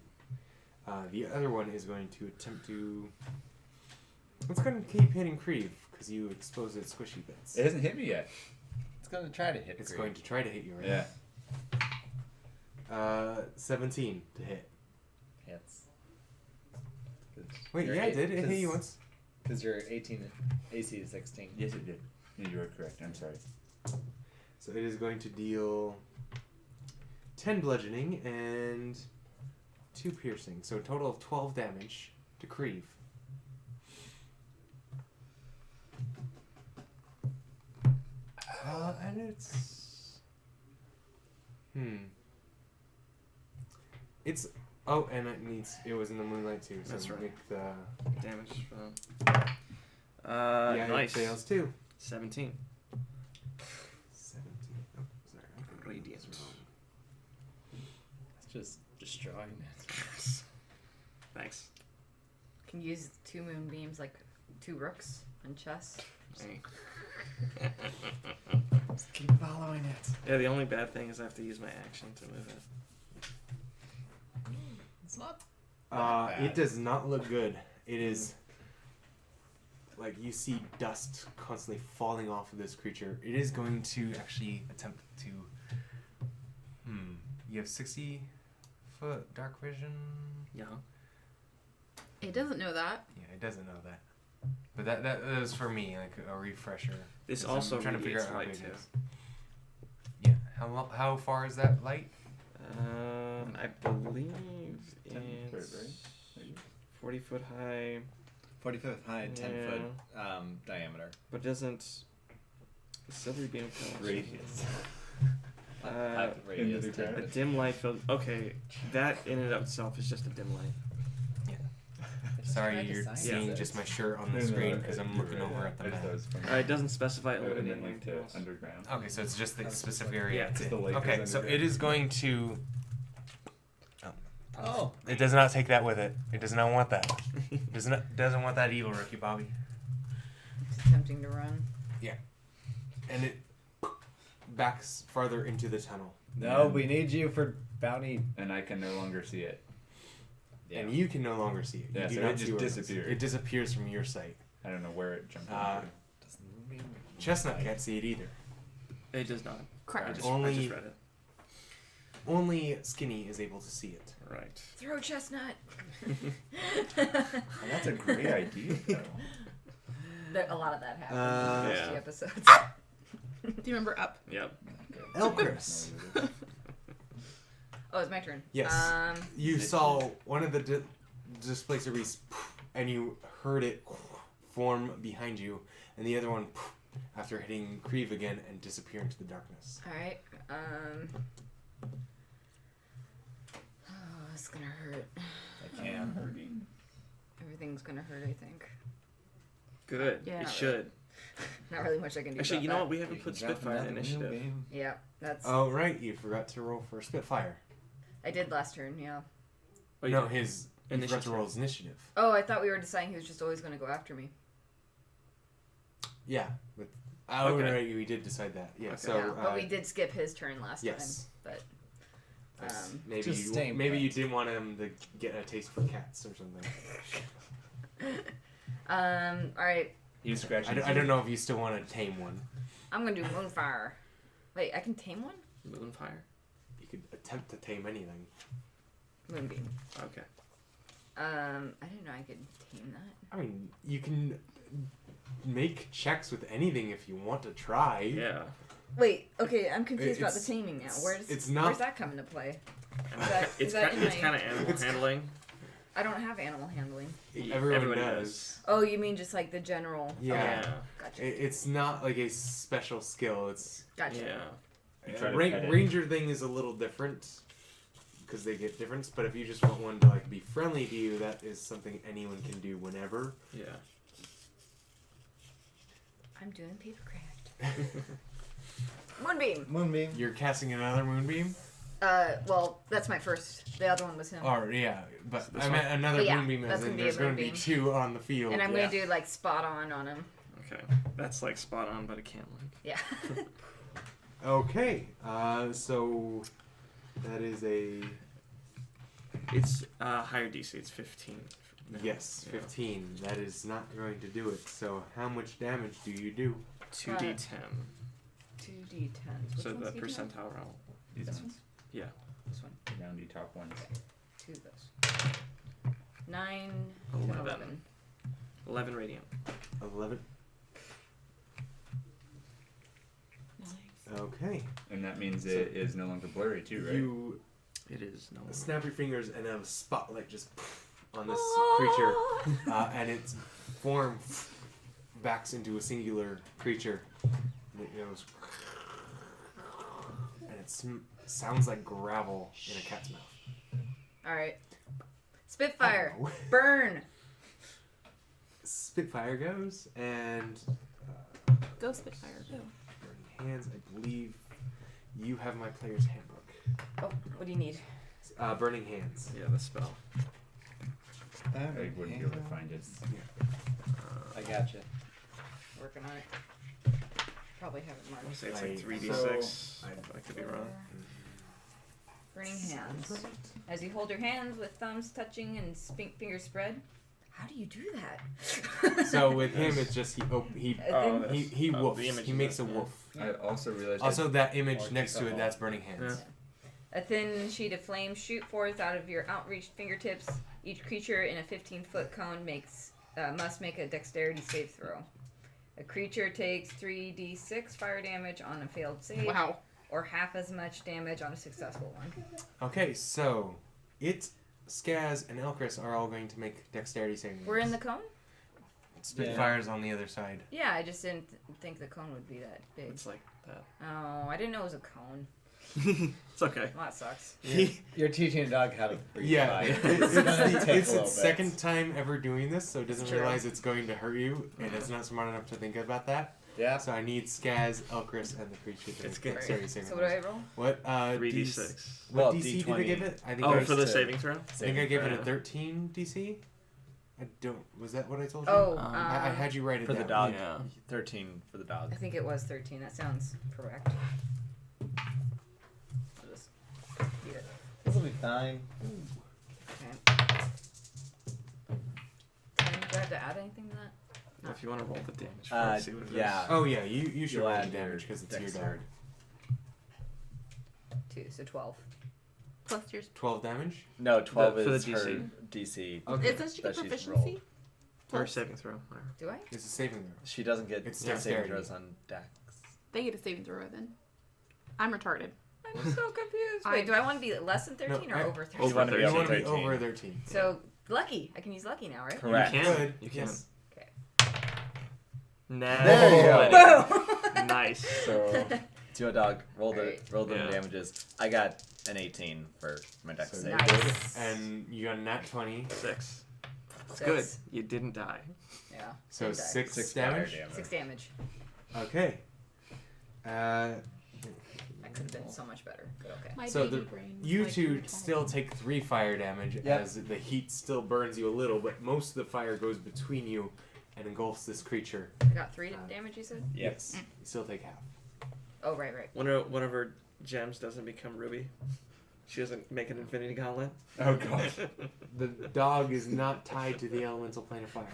The other one is going to attempt to. It's going to keep hitting Creve because you exposed its squishy bits. It hasn't hit me yet. It's going to try to hit It's Green. going to try to hit you, right? Yeah. 17 to hit. Hits. Wait, You're yeah, it did. It hit you 'cause- once. Because you're 18, AC is 16. Yes, it did. You were correct. I'm sorry. So it is going to deal 10 bludgeoning and 2 piercing. So a total of 12 damage to Creve. And it's... It's... Oh, and it was in the moonlight too, so That's right. make the... Damage for them. yeah, Nice. it fails too. 17. 17. Oh, sorry. Radiant. It's just destroying it. Thanks. Can use 2 moonbeams like 2 rooks on chess. Hey. Just keep following it. Yeah, the only bad thing is I have to use my action to move it. It's not It does not look good. It is like you see dust constantly falling off of this creature. It is going to actually attempt to. You have 60-foot dark vision. Yeah. It doesn't know that. Yeah, it doesn't know that. But that was for me, like a refresher. This 'Cause I'm also trying to figure radiates out how light big it too. is. Yeah. How far is that light? I believe 10 foot, it's right? 40 foot high, 40 foot high, 10 Yeah. foot diameter. but doesn't the silvery beam kill? Radius. Uh, Radius. into the 10 A foot. dim light field. Okay, that in and of itself is just a dim light. Sorry, tried to you're sign seeing this. just my shirt on the screen because I'm looking over at the map. It doesn't specify I would have illuminating been like anything to else. underground. Okay, so it's just the That's specific like- area. yeah, it's just in. the lake Okay, is so underground. it is going to. Oh. It does not take that with it. It does not want that. Doesn't want that evil, Rookie Bobby. It's attempting to run. And it backs farther into the tunnel. No, we need you for bounty. And I can no longer see it. Yeah. And you can no longer see it. You Yeah, do so not it see just where is. disappeared. It disappears from your sight. I don't know where it jumped Uh, into. Chestnut can't see it either. It does not. I Correct. just, I Only- just read it. Only Skinny is able to see it. Right. Throw chestnut. Well, that's a great idea, though. A lot of that happened in the first few episodes. Do you remember Up? Yep. Elchris. Oh, it's my turn. Yes. You saw one of the displaceries, and you heard it form behind you, and the other one after hitting Creve again and disappear into the darkness. All right. Oh, it's gonna hurt. I can't hurt you. Everything's gonna hurt. I think. Good. Yeah. It should. Not really much I can do. Actually, about you know that. what? We haven't put Spitfire in initiative. Yeah, that's. Oh, right. You forgot to roll for Spitfire. I did last turn. Yeah. Oh, you No, did. his you forgot to roll his initiative. Oh, I thought we were deciding he was just always gonna go after me. Yeah. But, oh, Okay. right. We did decide that. Yeah. Okay. So, yeah, but we did skip his turn last yes. time. But maybe Just stay you put. didn't want him to get a taste for cats or something. all right. He's scratching. I don't know if you still want to tame one. I'm gonna do Moonfire. Wait, I can tame one? Moonfire. You could attempt to tame anything. Moonbeam. Okay. I didn't know I could tame that. I mean, you can make checks with anything if you want to try. Yeah. Wait, okay, I'm confused about the It's- taming now. it's not- Where's that come into play? It's that kind in of my- animal handling. I don't have animal handling. Everyone Everybody does. Oh, you mean just like the general? Yeah. Okay, Yeah. gotcha. It's not like a special skill. It's Gotcha. Yeah. You try to Ra- pet it. ranger thing is a little different because they get difference. But if you just want one to like be friendly to you, that is something anyone can do whenever. Yeah. I'm doing papercraft. Moonbeam. Moonbeam. You're casting another moonbeam. Well, that's my first. The other one was him. Or yeah, but This I meant another But yeah, moonbeam as that's in gonna be a there's going to be moonbeam. 2 on the field. And I'm yeah. gonna do like spot on him. Okay. That's like spot on, but it can't like. Yeah. Okay, so that is a It's higher DC. It's 15. now. yes, Yeah. 15. That is not going to do it. So how much damage do you do? 2d10. 2d10s. Which So one's the he doing? percentile roll. These This ones. one? Yeah. This one. The roundy top ones. 2 of those. 9, 10, 11. 11. 11 radiant. 11. Okay. And that means it is no longer blurry too, right? You It is no. snap your fingers and a spotlight just on this creature, and its form backs into a singular creature. And it goes, and it sounds like gravel in a cat's mouth. Alright. Spitfire. Oh. Burn. Spitfire goes, and Go Spitfire. Go. burning hands. I believe you have my player's handbook. Oh, what do you need? Burning hands. Yeah, the spell. I wouldn't be able to find it. I gotcha. Working on it. Probably have it I want marked. to say it's like So- 3d6. I could be wrong. Burning hands. As you hold your hands with thumbs touching and fingers spread. How do you do that? So with him, it's just he Oh, he the woofs. image He is makes a that, yeah. woof. I also realized. Also, that image Or next to keep it, up that's all. burning hands. A thin sheet of flame shoot forth out of your outreached fingertips. Each creature in a 15-foot cone must make a dexterity save throw. A creature takes 3d6 fire damage on a failed save, Wow. or half as much damage on a successful one. Okay, so it, Skaz, and Elchris are all going to make dexterity saving. We're in the cone? Spitfire's on the other side. Yeah, I just didn't think the cone would be that big. It's like that. Oh, I didn't know it was a cone. It's okay. Well, that sucks. You're teaching a dog how to breathe. Yeah, fire. it's gonna take a its little bit. second time ever doing this, so it doesn't true. realize it's going to hurt you, and it's not smart enough to think about that. Yeah. So I need Skaz, Elchris, and the creature to It's make good. dexterity saving. So what do I roll? What 3d6. What Well, DC did I D20. give it? I think Oh, I, for the to- saving throw? I think I gave it a 13 DC. I don't. Was that what I told you? Oh, I had you write it For down. the dog. Yeah. 13 for the dog. I think it was 13. That sounds correct. I'll just eat it. This will be fine. Okay. 10. Do I have to add anything to that? If you want to roll the damage for it, see what it is. yeah. Oh yeah, you should You'll roll add the your damage because it's your dog. dexterity. 2, so 12. Plus yours. 12 damage. No, 12 for the is her DC. DC. Okay. It says you get that she's proficiency. Or saving throw. Whatever. Do I? It's a saving throw. She doesn't get It's saving dexterity. throws on Dex. They get a saving throw then. I'm retarded. I'm so confused. Wait, do I want to be less than 13 or over 13? You want to be You over want to be 13. over 13. So lucky. I can use lucky now, right? Correct. You can. Good. You can. Yes. Nah. There you go. Boom! Nice. So, to a dog, roll the Alright. Yeah. damages. I got an 18 for my Dex So save. Nice. good. And you got a nat 20. 6. It's 6. good. You didn't die. Yeah. So Didn't die. 6 fire damage. 6 damage. Okay. That could have been so much better. But okay. My So baby the- brain. You like, two retarded. still take 3 fire damage Yep. as the heat still burns you a little, but most of the fire goes between you and engulfs this creature. I got 3 damage, you said? Yes. You still take half. Oh, right. One of her gems doesn't become ruby. She doesn't make an infinity gauntlet. Oh god. The dog is not tied to the elemental plane of fire.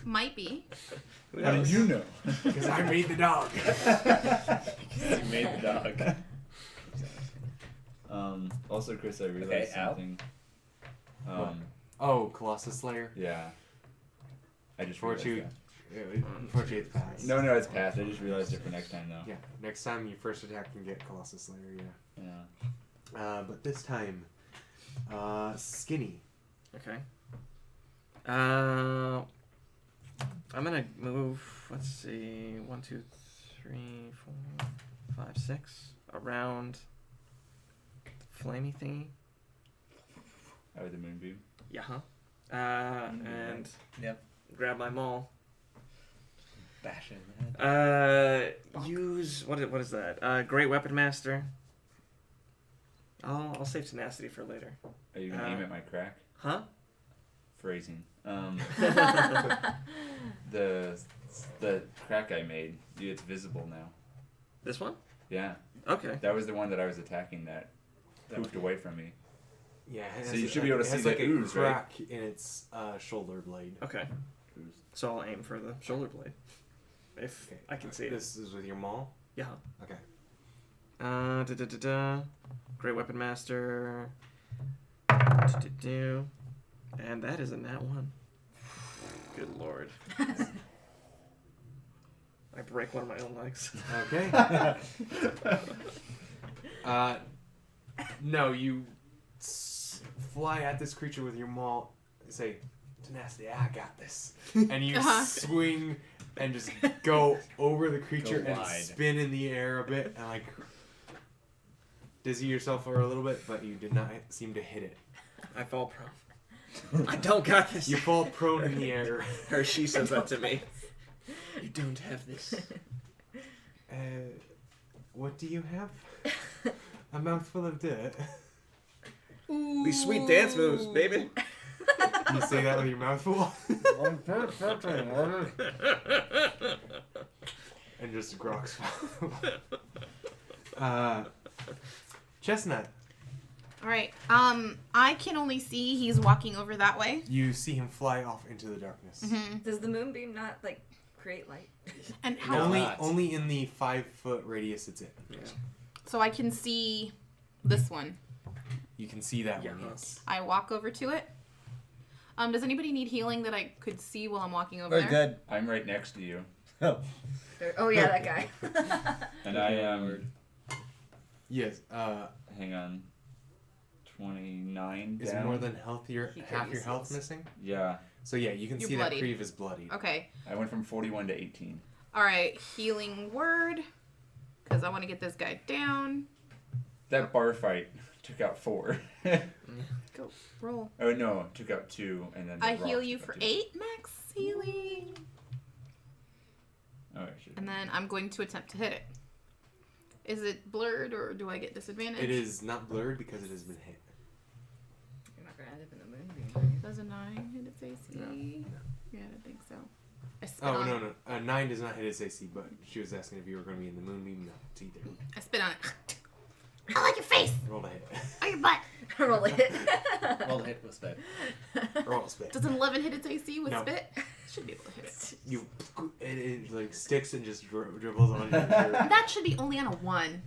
Might be. Who How knows? did you know? Because I made the dog. You made the dog. Also, Chris, I realized Okay, Al? something. Oh, Colossus Slayer. Yeah. I just For realized you. that. Unfortunately, it's passed. No, it's past. I just realized it for next time, though. Yeah, next time you first attack can get Colossus Slayer, yeah. Yeah. But this time, Skinny. Okay. I'm gonna move. Let's see. 1, 2, 3, 4, 5, 6 around the flamey thingy. Oh, the moonbeam. Yeah. And Yep. grab my maul. Bash it in the head. Use what is that? Great Weapon Master. I'll save tenacity for later. Are you gonna aim at my crack? Huh? Phrasing. The crack I made, it's visible now. This one? Yeah, Okay. that was the one that I was attacking that poofed away from me. Yeah, it So has you should be able to it has see like the a ooze, right? crack in its shoulder blade. Okay. Ooze. So I'll aim for the shoulder blade. If Okay. I can see it. This is with your maul? Yeah. Okay. Great Weapon Master. And that is a nat 1. Good lord. I break one of my own legs. Okay. No, you fly at this creature with your maul. Say, tenacity, I got this. And you swing and just go over the creature Go and wide. spin in the air a bit and like dizzy yourself for a little bit, but you did not seem to hit it. I fall prone. I don't got this. You fall prone in the air. Or she says that to me. You don't have this. What do you have? A mouthful of dirt. These sweet dance moves, baby. You say that with your mouth full? And just groks. Chestnut. All right. I can only see he's walking over that way. You see him fly off into the darkness. Does the moonbeam not, like, create light? And how? No. Only, not. only in the 5-foot radius it's in. Yeah. So I can see this one. You can see that one, Yeah. yes. I walk over to it. Does anybody need healing that I could see while I'm walking over Very there? good. I'm right next to you, Oh, yeah, that guy. and I am. Yes. Hang on. 29 Is down. more than half He your could health use missing? Yeah, So yeah, you can You're see bloodied. that Creve is bloodied. Okay. I went from 41 to 18. All right. Healing word. Because I want to get this guy down. That bar fight took out 4. Go. Roll. Oh no, took out 2, and then. the I rock heal took you out for 2. 8 max healing. Oh, I should. And then I'm going to attempt to hit it. Is it blurred or do I get disadvantage? It is not blurred because it has been hit. You're not going to end up in the moonbeam, are you? Does a 9 hit its AC? No. Yeah, I don't think so. I spit Oh, on no, it. no. 9 does not hit its AC, but she was asking if you were going to be in the moonbeam. No, it's either. I spit on it. I like your face Roll a hit. or your butt. Roll it. Roll the hit with spit. Roll a spit. Does an 11 hit its AC with No. spit? Should be able to hit it. You, it like sticks and just dribbles on your shirt. That should be only on a 1.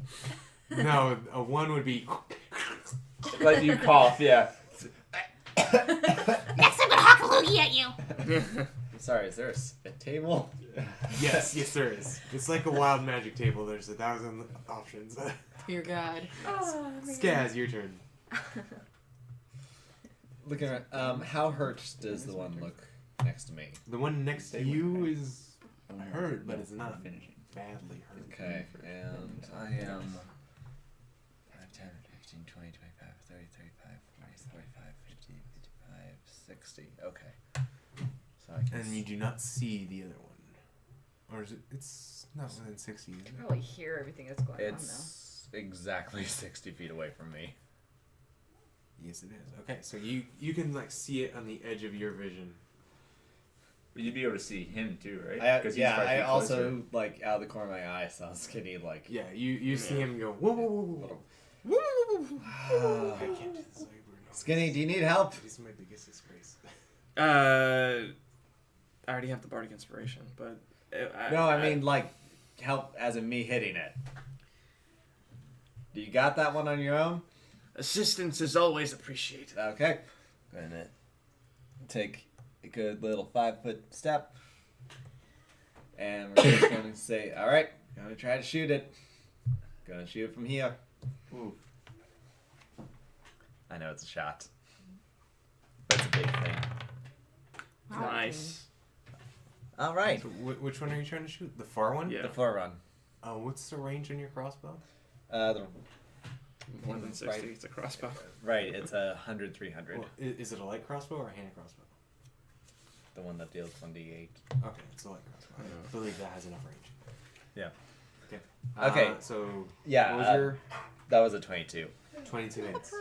No, a 1 would be. Like you cough, yeah. Next I'm gonna hock a loogie at you. Sorry, is there a spit table? Yes, there is. It's like a wild magic table. There's 1,000 options. Dear God. Oh, Skaz, your turn. Looking around, how hurt does the one look next to me? The one next to you is hurt, but No, it's not finishing. badly hurt. Okay, and I am 5, 10, 15, 20, 25, 30, 35, 40, 45, 50, 55, 60. Okay. So I can And you do not see the other one. Or is it? It's not within 60, is it? Probably hear everything that's going It's exactly 60 feet away from me. Yes, it is. Okay, so you can like see it on the edge of your vision. But you'd be able to see him too, right? I 'Cause he's yeah, 5 I feet also closer. like out of the corner of my eye saw Skinny like. Yeah, you see him go whoa whoa whoa whoa. Whoa! I can't do this. Skinny, do you need help? This is my biggest disgrace. I already have the bardic inspiration, but No, I mean like help as in me hitting it. Do you got that one on your own? assistance is always appreciated. Okay. Gonna take a good little 5-foot step. And we're just gonna say, alright, gonna try to shoot it. Gonna shoot it from here. Ooh. I know it's a shot. That's a big thing. Wow. Nice. Alright. So which one are you trying to shoot? The far one? Yeah. The forerun. What's the range on your crossbow? More than 60. Right. It's a crossbow. Right, it's 100, 300. Well, is it a light crossbow or a hand crossbow? The one that deals 1d8. Okay, it's a light crossbow. I believe that has enough range. Yeah. Okay. Okay. So Yeah. what was your That was a 22. 22 hits?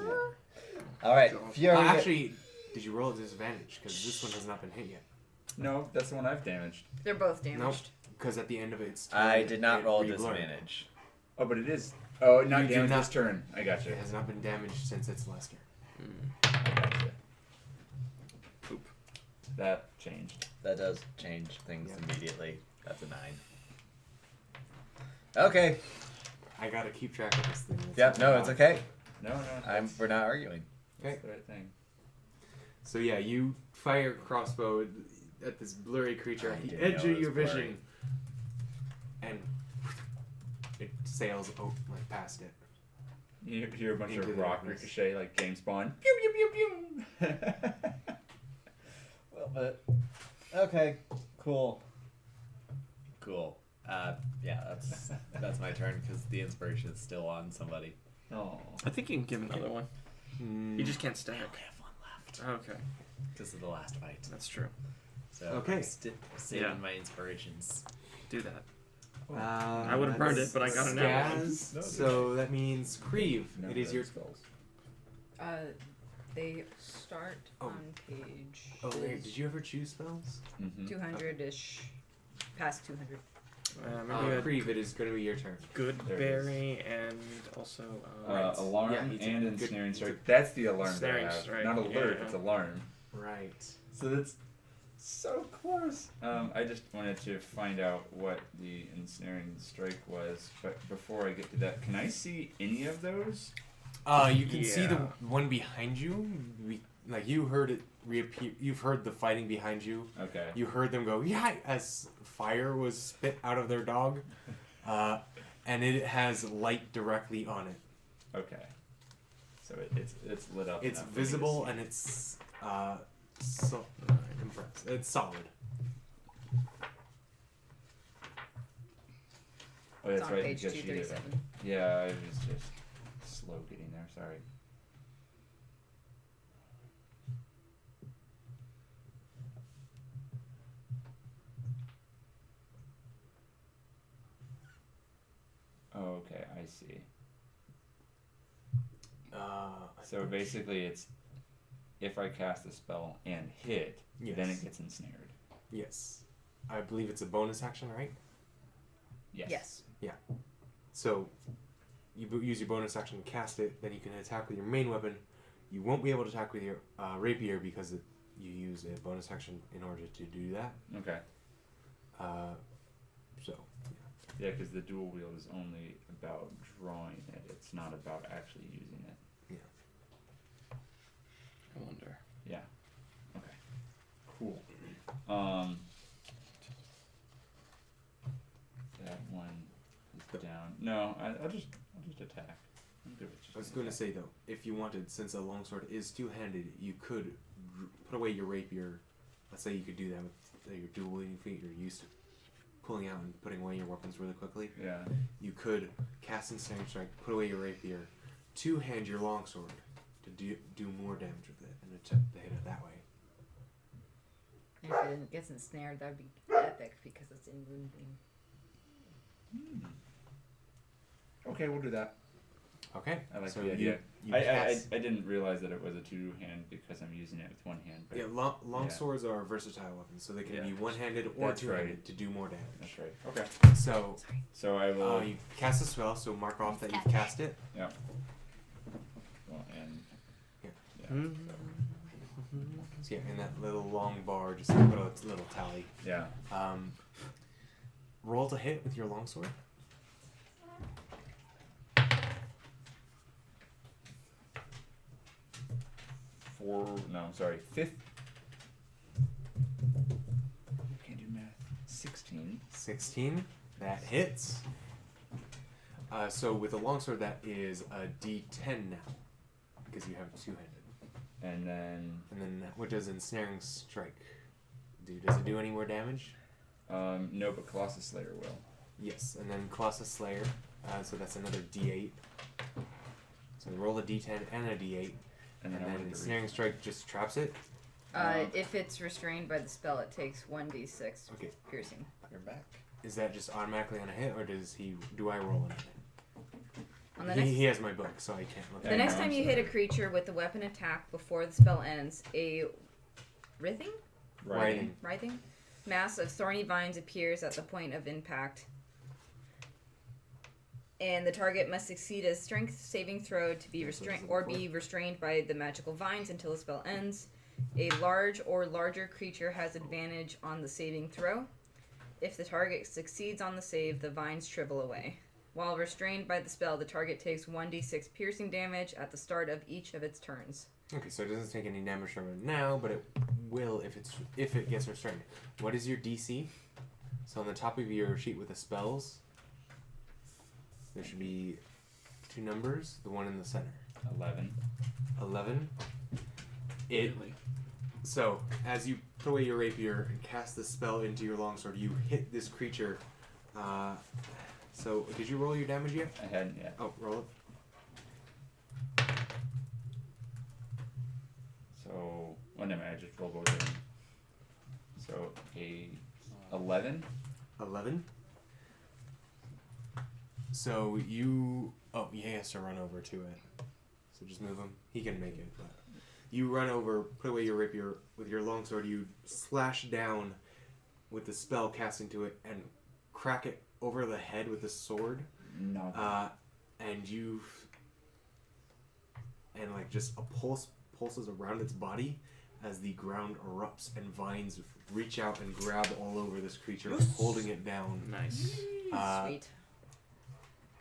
Alright, Fury. Actually, did you roll at disadvantage? Because this one has not been hit yet. No, that's the one I've damaged. They're both damaged. Nope. Because at the end of its turn, I did not it roll a re-blurred. disadvantage. Oh, but it is. Oh, not You do damaged not- this turn. I got you. It has not been damaged since its last turn. I got you. Poop. That changed. That does change things Yeah. immediately. That's a 9. Okay. I gotta keep track of this thing. It's Yeah, not no, allowed. it's okay. No, We're not arguing. That's the right thing. So yeah, you fire a crossbow at this blurry creature I at the didn't edge know of it your was blurry. vision, and it sails like past it. You hear a bunch Into of the rock darkness. ricochet like James Bond. Pew pew pew pew. Well, but okay, cool. Cool. Yeah, that's my turn because the inspiration is still on somebody. Oh. I think you can give another one. Mm. You just can't stack. I only have one left Okay, because of the last fight. that's true. So Okay. I'm saving Yeah. my inspirations. Do that. I would've burned it, but I got it now. No, So that means Creve. No, it is your. spells. They start Oh. on page Oh, wait, did you ever choose spells? Mm-hmm. 200-ish, past 200. Maybe Creve, it is going to be your turn. good There it is. berry and also Alarm Yeah, he took and a good- ensnaring he took- strike. That's the alarm Ensnaring that I have. strike, Not alert, yeah. it's alarm. Right. So that's so close. I just wanted to find out what the ensnaring strike was, but before I get to that, can I see any of those? You can see the Yeah. one behind you. Like you heard it reappear. You've heard the fighting behind you. Okay. You heard them go yeah as fire was spit out of their dog, and it has light directly on it. Okay. So it's lit up. It's enough for me to visible see. and it's compressed. It's solid. Oh, It's that's on right. page because she did it. 237. Yeah, I was just slow getting there. Sorry. Oh, okay, I see. So basically, it's if I cast a spell and hit, then Yes. it gets ensnared. Yes, I believe it's a bonus action, right? Yes. Yes. So you use your bonus action to cast it, then you can attack with your main weapon. You won't be able to attack with your rapier because you use a bonus action in order to do that. Okay. So Yeah, because the dual wield is only about drawing it. It's not about actually using it. I wonder. Yeah. Okay. Cool. That one is down. No, I'll just attack. I'm good with just I was an going to attack. say though, if you wanted, since a longsword is two-handed, you could put away your rapier. Let's say you could do that with your dual wielding feat. You're used to pulling out and putting away your weapons really quickly. Yeah. You could cast Ensnaring Strike, put away your rapier, two-hand your longsword to do more damage with it and attempt to hit it that way. And if it gets ensnared, that would be epic because it's in Moonbeam. Okay, we'll do that. Okay. I like so the idea. You I cast, didn't realize that it was a two-hand because I'm using it with one hand. But yeah, long swords are versatile weapons, so they can Yeah. be one-handed or That's two-handed right. to do more damage. That's right. Okay. So So I will. you cast a spell, so mark off that you've Catch. cast it. Yeah. Well, and Yeah. Mm. So yeah, in that little long bar, just put a little tally. yeah. Roll to hit with your longsword. Fifth. Can't do math. 16. 16. That hits. So with a longsword, that is a D10 now, because you have two-handed. And then And then what does Ensnaring Strike do? Does it do any more damage? no, but Colossus Slayer will. Yes. And then Colossus Slayer. So that's another D8. So roll a D10 and a D8. And I then wanted to Ensnaring Strike just traps it. If it's restrained by the spell, it takes 1d6 Okay. piercing. You're back. Is that just automatically on a hit, or do I roll on it? On the He next, has my book, so I can't look the at it. next no, time I'm you hit sorry. a creature with a weapon attack before the spell ends, a writhing Writing. mass of thorny vines appears at the point of impact. And the target must succeed a strength saving throw to be restrained by the magical vines until the spell ends. A large or larger creature has advantage on the saving throw. If the target succeeds on the save, the vines shrivel away. While restrained by the spell, the target takes 1d6 piercing damage at the start of each of its turns. Okay, so it doesn't take any damage from it now, but it will if it gets restrained. What is your DC? So on the top of your sheet with the spells, there should be two numbers. The one in the center. 11. 11. So as you put away your rapier and cast the spell into your longsword, you hit this creature. So did you roll your damage yet? I hadn't yet. Oh, roll it. So, well, never mind, I just rolled both of them. So, a 11. 11. So you. Oh, he has to run over to it. So just move him. He can make it. But you run over, put away your rapier with your longsword. You slash down with the spell cast into it and crack it over the head with the sword. No. And like just a pulses around its body as the ground erupts and vines reach out and grab all over this creature, holding it down. Nice. Sweet.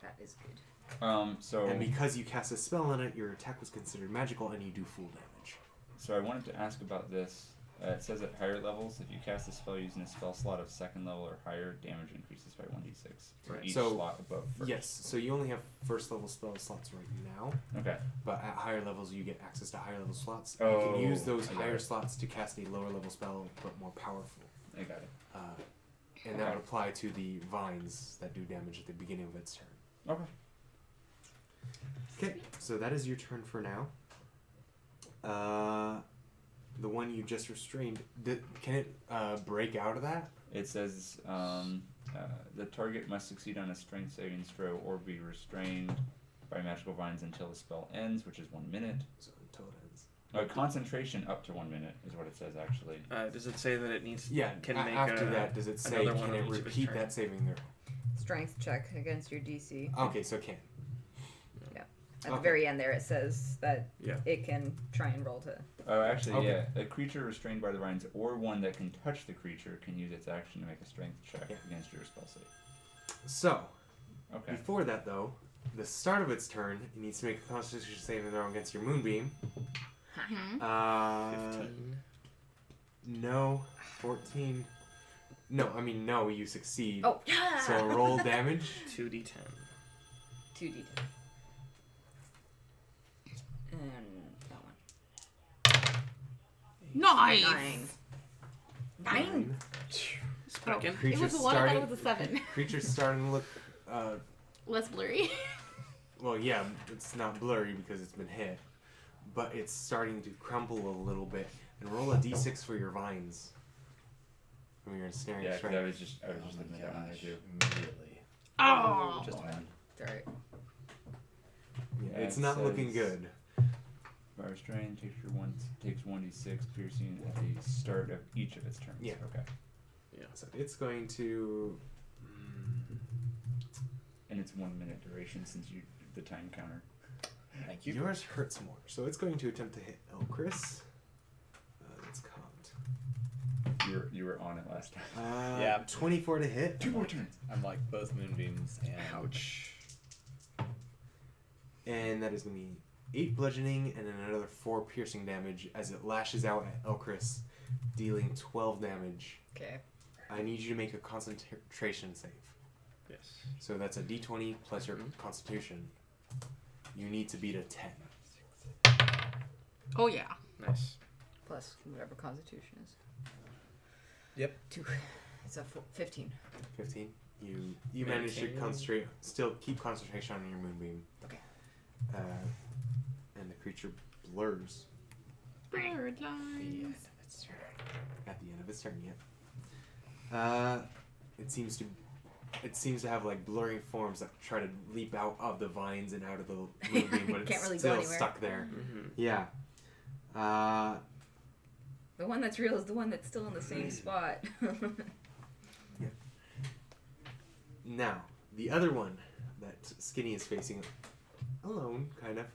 That is good. So, And because you cast a spell on it, your attack was considered magical, and you do full damage. so I wanted to ask about this. It says at higher levels, if you cast a spell using a spell slot of second level or higher, damage increases by 1d6 for Right. each So- slot above first. Yes, so you only have first level spell slots right now, Okay. but at higher levels you get access to higher level slots. Oh, You can use those I got higher it. slots to cast a lower level spell, but more powerful. I got it. And that Okay. would apply to the vines that do damage at the beginning of its turn. Okay. Okay, so that is your turn for now. The one you just restrained, can it break out of that? It says the target must succeed on a strength saving throw or be restrained by magical vines until the spell ends, which is 1 minute. So until it ends. Concentration up to 1 minute is what it says actually. Does it say that it needs? Yeah, Can make after a- that, does it say, another one can on it each of its repeat turns? that saving throw? Strength check against your DC. Okay, so it can. At the Okay. very end there, it says that Yeah. it can try and roll to. Oh, actually, Okay. yeah. A creature restrained by the vines or one that can touch the creature can use its action to make a strength check Yeah. against your spell save. So, Okay. before that though, the start of its turn, it needs to make a Constitution saving throw against your Moonbeam. 15. No. 14. No, I mean, no, you succeed. Oh, yeah! So roll damage. 2d10. 2d10. And that one. Nice. 9. Spanking. It Creature's was a 1, I thought it was a 7. Creature's starting to look, Less blurry. well, yeah, it's not blurry because it's been hit, but it's starting to crumble a little bit. And roll a d6 for your vines. From your ensnaring Yeah, strike. because I was just looking at that one there too. Immediately. Oh. Just one. Alright. Yeah, Yeah, it's it not looking says- good. Fire strain takes 1d6 piercing at the start of each of its turns. Yeah. Okay. So it's going to. And it's 1 minute duration since the time counter. Thank you. Yours hurts more. So it's going to attempt to hit Elchris. That's cocked. You were on it last time. Yeah. 24 to hit. 2 more turns. I'm like both moonbeams and Ouch. And that is going to be 8 bludgeoning and then another 4 piercing damage as it lashes out at Elchris, dealing 12 damage. Okay. I need you to make a concentration save. Yes. So that's a d20 plus your constitution. You need to beat a 10. Oh, yeah. Nice. Plus whatever constitution is. Yep. 2. It's a 15. 15. You manage to Maintain. concentrate, still keep concentration on your moonbeam. Okay. And the creature blurs Bird lines. at the end of its turn. Yep. It seems to have like blurring forms that try to leap out of the vines and out of the moonbeam, but it's Can't really go still anywhere. stuck there. Mm-hmm. Yeah. The one that's real is the one that's still in the same spot. Now, the other one that Skinny is facing alone, kind of,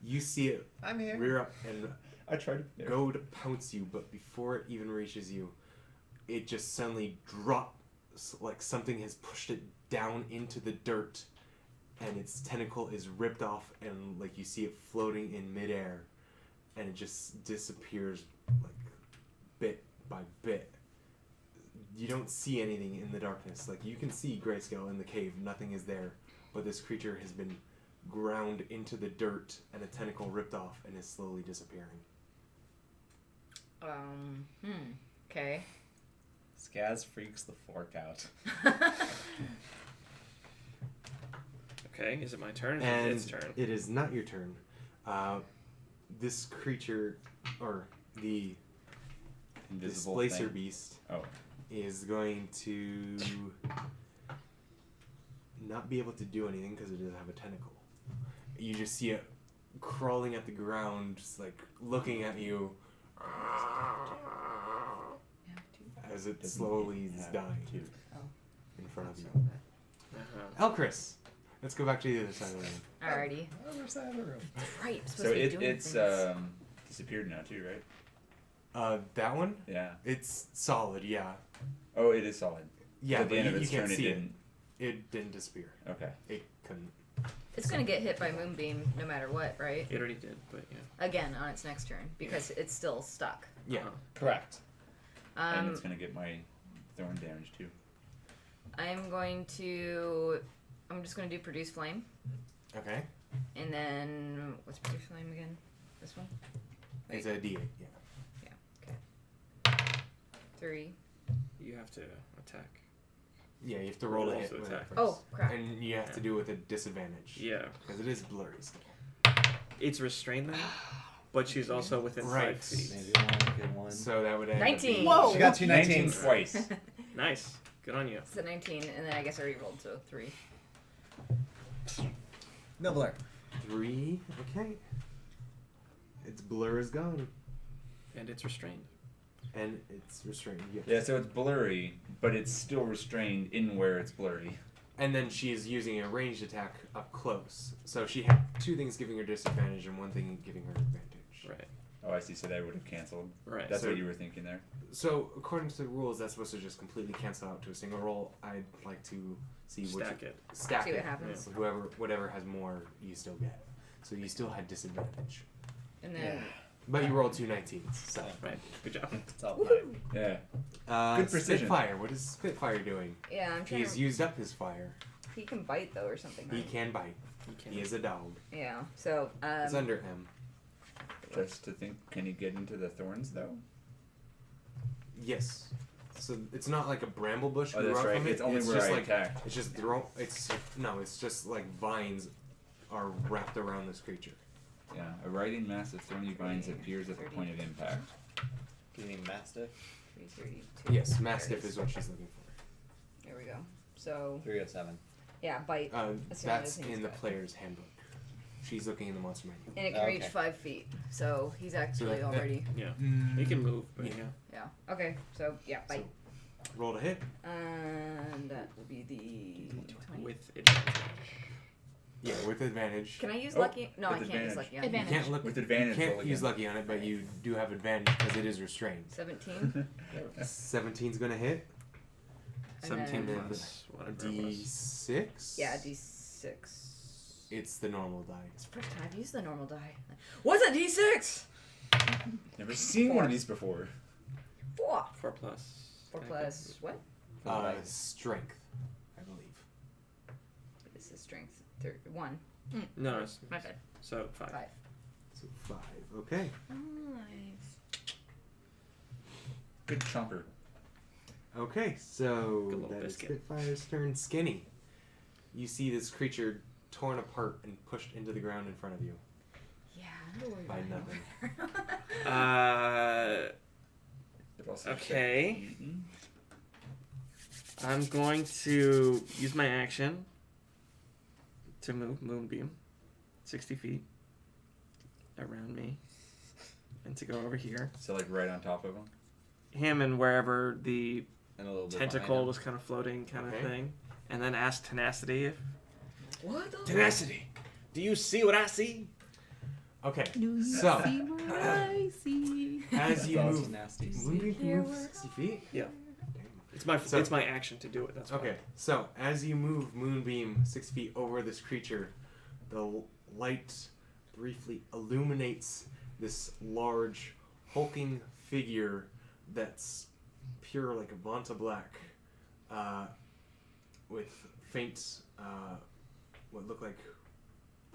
you see it I'm here. rear up and I tried. go to pounce you, but before it even reaches you, it just suddenly drops like something has pushed it down into the dirt, and its tentacle is ripped off, and like you see it floating in midair, and it just disappears like bit by bit. You don't see anything in the darkness. Like you can see Grayscale in the cave, nothing is there, but this creature has been ground into the dirt and a tentacle ripped off and is slowly disappearing. Okay. Skaz freaks the fork out. Okay, is it my turn? Or is it And its turn? it is not your turn. This creature, or the Invisible displacer thing. beast, Oh. is going to not be able to do anything because it doesn't have a tentacle. You just see it crawling at the ground, just like looking at you as it slowly is dying in front of you. Uh-huh. Elchris, let's go back to the other side of the room. Alrighty. Other side of the room. Right. I'm supposed So to be doing it's things. disappeared now too, right? That one, Yeah. it's solid, yeah. Oh, it is solid. Yeah, So at but the end you, of its you can't turn, it see it. didn't. It didn't disappear. Okay. It couldn't. It's gonna get hit by Moonbeam no matter what, right? It already did, but yeah. Again on its next turn because it's still stuck. Yeah. Correct. And it's gonna get my thorn damage too. I'm just gonna do Produce Flame, Okay. and then what's Produce Flame again? This one. It's a D8, yeah. 3. You have to attack. Yeah, you have to roll a Roll hit to with it attack. first. Oh crap! And you have to do it with a disadvantage. Yeah. Because it is blurry still. It's restrained then, but she's also within Right. 5 feet. Maybe one, good one. So that would end 19. up being... Whoa! She got two 19 19s. twice. Nice. Good on you. It's a 19, and then I guess I re-rolled, so 3. No blur. 3. Okay. Its blur is gone. And it's restrained. And it's restrained. Yes. Yeah, so it's blurry, but it's still restrained in where it's blurry. And then she is using a ranged attack up close. So she had 2 things giving her disadvantage and 1 thing giving her advantage. Right. Oh, I see. So that would have canceled. Right. That's So- what you were thinking there. So according to the rules, that's supposed to just completely cancel out to a single roll. I'd like to see which Stack it. stack See what it. happens. So whatever has more, you still get. So you still had disadvantage. And then But you rolled 2 19s, so. Right. Good job. It's all mine. Yeah. Good precision. Spitfire. What is Spitfire doing? Yeah, I'm trying He's to. used up his fire. He can bite though, or something. He Right? can bite. He is a dog. Yeah. So. It's under him. Just to think, can he get into the thorns though? Yes. So it's not like a bramble bush. Oh, grew that's out right. from it. It's only where just I like, attacked. It's just It's just like vines are wrapped around this creature. Yeah, a riding mass of thorny vines appears at the 30. point of impact. Do you need Mastiff? 332. Yes, There it Mastiff is what she's looking for. There we go. So 307. yeah, bite, That's as soon as in the he's got- player's handbook. She's looking in the monster menu. and it can reach Okay. 5 feet. So he's actually that- already. Yeah. He can move, but Yeah. yeah. Yeah. Okay. So yeah, bite. Roll to hit. And that will be the 20. With advantage. Yeah, with advantage. Can I use Oh, lucky? No, I with can't use advantage. lucky. On Advantage. You can't look. With advantage, You roll can't use again. lucky on it, but you do have advantage because it is restrained. 17. 17's gonna hit. And 17 then- plus A whatever it was. D6. Yeah, D6. It's the normal die. It's the first time I've used the normal die. What's a D6? Never seen one of these before. 4. 4 plus. 4 plus what? Strength, I believe. This is strength. 1. No, it's, My bad. so 5. 5. So 5. Okay. Nice. Good chomper. Okay, so Good little that is biscuit. Spitfire's turn. Skinny. You see this creature torn apart and pushed into the ground in front of you. Yeah, I'm worried By about nothing. him. But also Okay. eaten. I'm going to use my action to move Moonbeam 60 feet around me and to go over here. So like right on top of him. Him and wherever the And a little bit tentacle behind him. was kind of floating kind Okay. of thing. And then ask Tenacity if... What? the- Tenacity, do you see what I see? Okay, Do you So- see what I see? as you That's move, nasty. Moonbeam can move 60 feet? Yeah. Damn. It's my action to do it. That's why. Okay, so as you move Moonbeam 6 feet over this creature, the light briefly illuminates this large, hulking figure that's pure like a Vanta black, with faint, what look like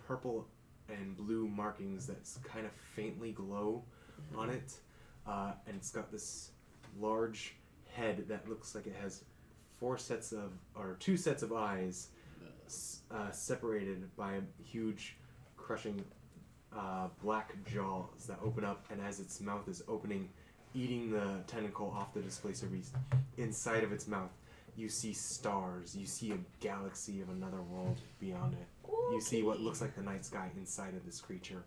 purple and blue markings that kind of faintly glow on it, and it's got this large head that looks like it has two sets of eyes, separated by huge, crushing black jaws that open up, and as its mouth is opening, eating the tentacle off the displacer beast, inside of its mouth, you see stars. You see a galaxy of another world beyond it. You see what looks like the night sky inside of this creature.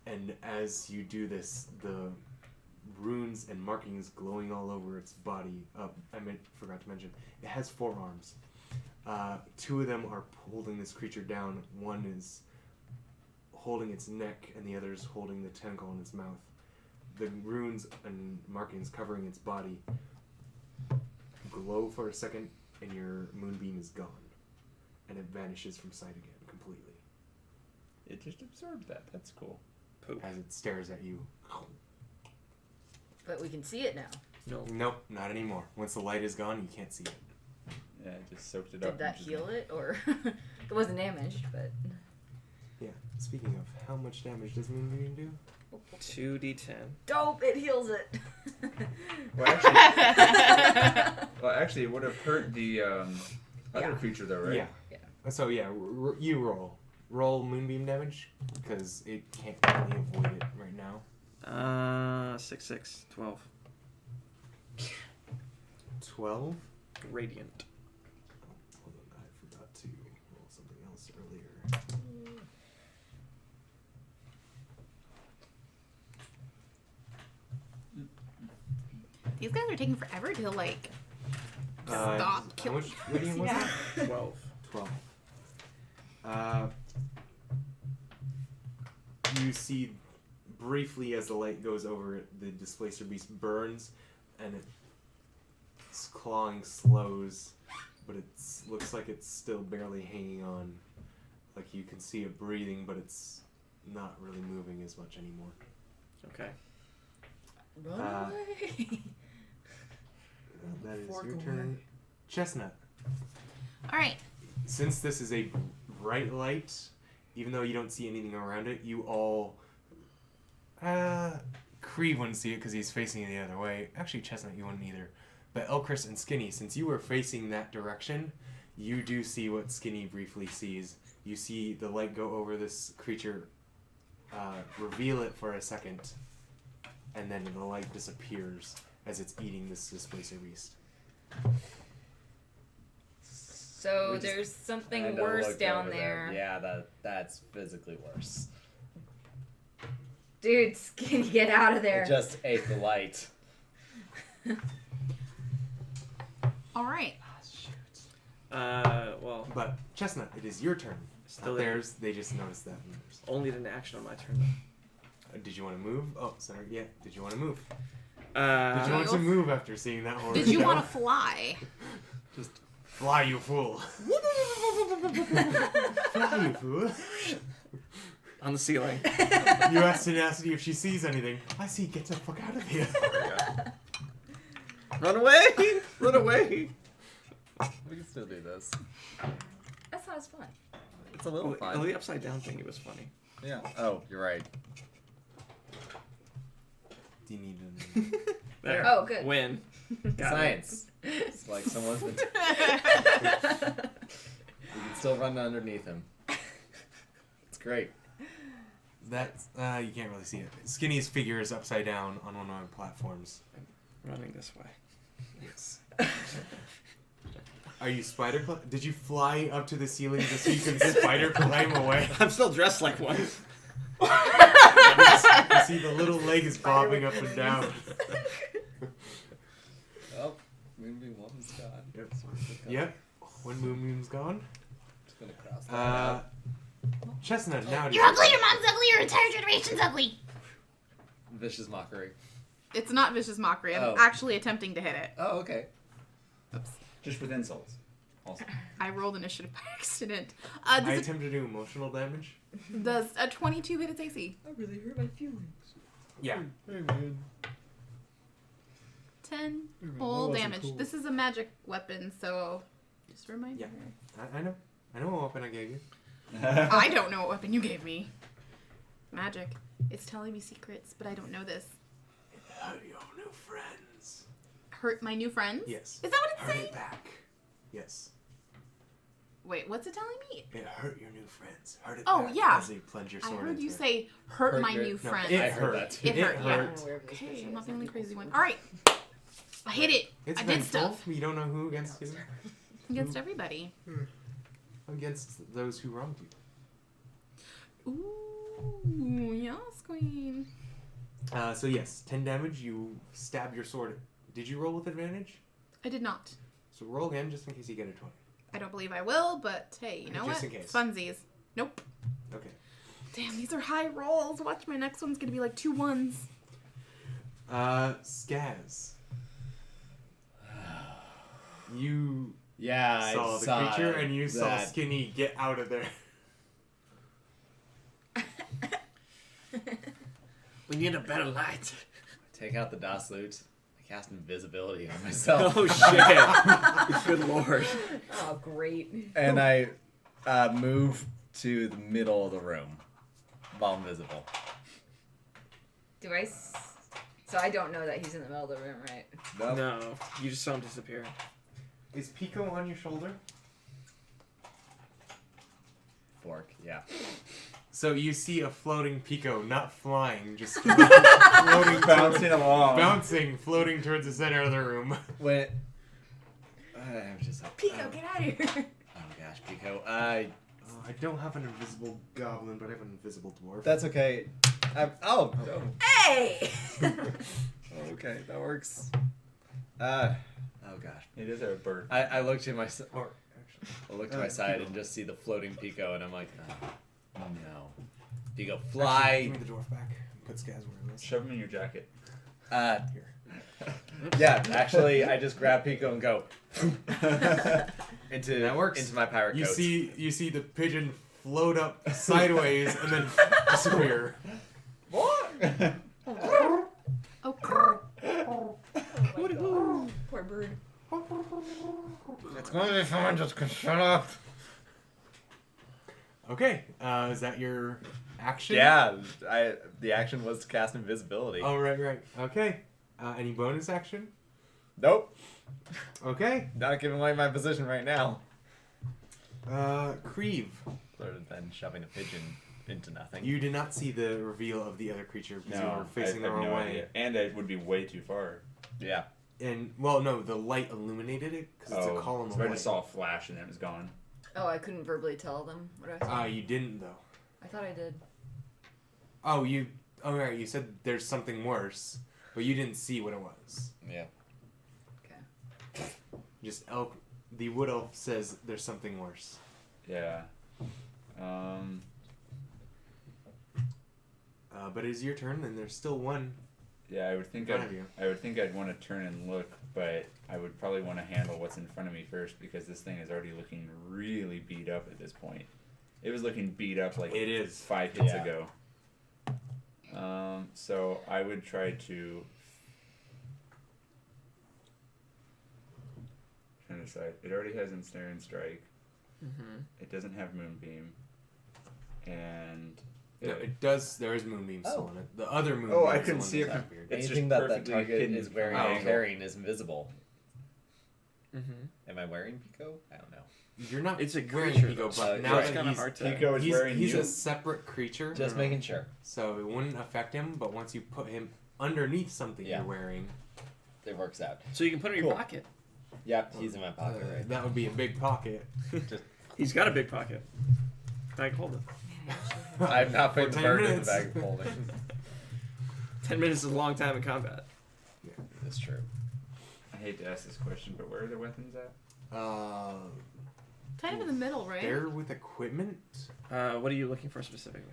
And as you do this, the runes and markings glowing all over its body. Forgot to mention, it has 4 arms. 2 of them are holding this creature down. One is holding its neck, and the other is holding the tentacle in its mouth. The runes and markings covering its body glow for a second, and your moonbeam is gone, and it vanishes from sight again completely It just absorbed that. That's cool. Poop. as it stares at you. But we can see it now. No. Nope, not anymore. Once the light is gone, you can't see it. Yeah, it just soaked it up. Did that which is heal nice. it, or it wasn't damaged? But Yeah. Speaking of, how much damage does moonbeam do? 2d10. dope, it heals it. Well, actually, it would have hurt the other Yeah. creature, though, right? Yeah. Yeah. So yeah, you roll moonbeam damage because it can't really avoid it right now. 6, 6, 12. 12. Radiant. Hold on, I forgot to roll something else earlier. These guys are taking forever to like stop How killing. much radiant was Yeah. it? 12. 12. You see briefly as the light goes over it, the displacer beast burns, and its clawing slows, but it looks like it's still barely hanging on. Like you can see it breathing, but it's not really moving as much anymore. Okay. Run away. That is your turn. Chestnut. All right. Since this is a bright light, even though you don't see anything around it, you all... Cree wouldn't see it because he's facing the other way. Actually, Chestnut, you wouldn't either. But Elchris and Skinny, since you were facing that direction, you do see what Skinny briefly sees. You see the light go over this creature, reveal it for a second, and then the light disappears as it's eating this displacer beast. So We just there's something Kinda worse looked down over there. Yeah, that's physically worse. Dude, Skinny, get out of there. It just ate the light. All right. Well, But, Chestnut, it is your turn. Still Not there. theirs, they just noticed that. in theirs. only an action on my turn. Did you want to move? Oh, sorry, yeah. Did you want to move? Uh, Did you want to move after seeing that horror Did you show? want to fly? Just fly, you fool. Fly, you fool. on the ceiling. You asked Tenacity if she sees anything. I see, get the fuck out of here. Run away! Run away! We can still do this. That's not as fun. It's a little Oh, fun. the upside down thing, it was funny. Yeah. Oh, you're right. Do you need an... There. Oh, good. Win. Got Science. It's like someone's been. We can still run underneath him. It's great. That's, you can't really see it. Skinny's figure is upside down on one of my platforms. Running this way. Yes. Are you spider did you fly up to the ceiling just so you can spider climb away? I'm still dressed like one. You see the little legs bobbing up and down. Oh, Moonbeam 1's gone. Yep. So we're just gonna- Yep. When Moonbeam's gone. Just gonna cross that out. Chestnut, now You're ugly, your mom's ugly, your entire generation's ugly. Vicious mockery. It's not vicious mockery. I'm Oh. actually attempting to hit it. Oh, okay. Just with insults. Also. I rolled initiative by accident. I Does, attempt to do emotional damage. does a 22 hit its AC? I really hurt my feelings. Yeah. Hey, man. 10 that full wasn't damage. cool. This is a magic weapon, so just remind Yeah. me. I know. I know what weapon I gave you. I don't know what weapon you gave me. Magic. It's telling me secrets, but I don't know this. Hurt your new friends. Hurt my new friends? Yes. Is that what it's Hurt saying? it back. Yes. Wait, what's it telling me? It hurt your new friends. Hurt it Oh, back yeah. as they plunge your I sword heard into you it. say hurt Hurt my your- new No, friends. it I heard hurt. that too. It hurt, yeah. hurt. Okay, I'm not the only crazy one. Alright. I hit it. It's I did vengeful. stuff. You don't know who against who. Against everybody. Against those who wronged you. Ooh, yes, queen. So yes, 10 damage. You stab your sword. Did you roll with advantage? I did not. So roll again, just in case you get a 20. I don't believe I will, but hey, you know Just what? in case. Funsies. Nope. Okay. Damn, these are high rolls. Watch, my next one's gonna be like 2 1s. Skaz. You Yeah, saw I the saw creature, and you saw that. Skinny get out of there. We need a better light. Take out the DOS loot. I cast invisibility on myself. Oh shit! Good lord. Oh, great. And I move to the middle of the room while invisible. So I don't know that he's in the middle of the room, right? Nope. No, you just saw him disappear. Is Pico on your shoulder? Fork, yeah. So you see a floating Pico, not flying, just floating, Bouncing along. bouncing, floating towards the center of the room. When I'm just like, Pico, get out of here. oh gosh, Pico. I don't have an invisible goblin, but I have an invisible dwarf. That's okay. Oh, Hey! okay, that works. Oh gosh. It is a bird. I look to my Or, actually, I look to my side and just see the floating Pico, and I'm like, oh no. Pico, fly. Give me the dwarf back. Put Skaz where it was. Shove him in your jacket. Here. Yeah, actually, I just grab Pico and go into That works. into my pirate You coat. see the pigeon float up sideways and then disappear. What? Oh, It's going to be fine. Just shut up. Okay. Is that your action? Yeah, the action was to cast invisibility. Oh, right. Okay. Any bonus action? Nope. Okay. Not giving away my position right now. Creve. Other than shoving a pigeon into nothing. You did not see the reveal of the other creature because you were No, facing the I have wrong no way. idea. And it would be way too far. Yeah. And, well, no, the light illuminated it because it's a column of so I light. just saw a flash and then it was gone. Oh, I couldn't verbally tell them what I saw. You didn't, though. I thought I did. Oh, right, you said there's something worse, but you didn't see what it was. Yeah. Okay. Just the wood elf says there's something worse. Yeah. But it is your turn, and there's still one. Yeah, I would think In front of you. I'd want to turn and look, but I would probably want to handle what's in front of me first because this thing is already looking really beat up at this point. It was looking beat up like It is. 5 hits Yeah. ago. So I would try to trying to decide. It already has ensnare and strike. Mm-hmm. It doesn't have moonbeam, and No, it does. There is moonbeam still Oh. in it. The other moonbeam. Oh, I is the couldn't one see it that's from- weird. It's Anything just that perfectly target hidden is wearing from or angle. carrying is invisible. Mm-hmm. Am I wearing Pico? I don't know. You're not. It's a wearing creature, Pico, though, but so now it's that kinda he's hard to- Pico is wearing he's you. a separate creature, Just making sure. so it wouldn't affect him. But once you put him underneath something Yeah. you're wearing, It works out. So you can put it in your Cool. pocket. Yep, he's in my pocket right that would be a big pocket. He's got a big pocket. I can hold it. I'm not putting For the 10 bird in the minutes. bag of holding. 10 minutes is a long time in combat. That's true. I hate to ask this question, but where are the weapons at? Kind of in the middle, right? They're with equipment, What are you looking for specifically?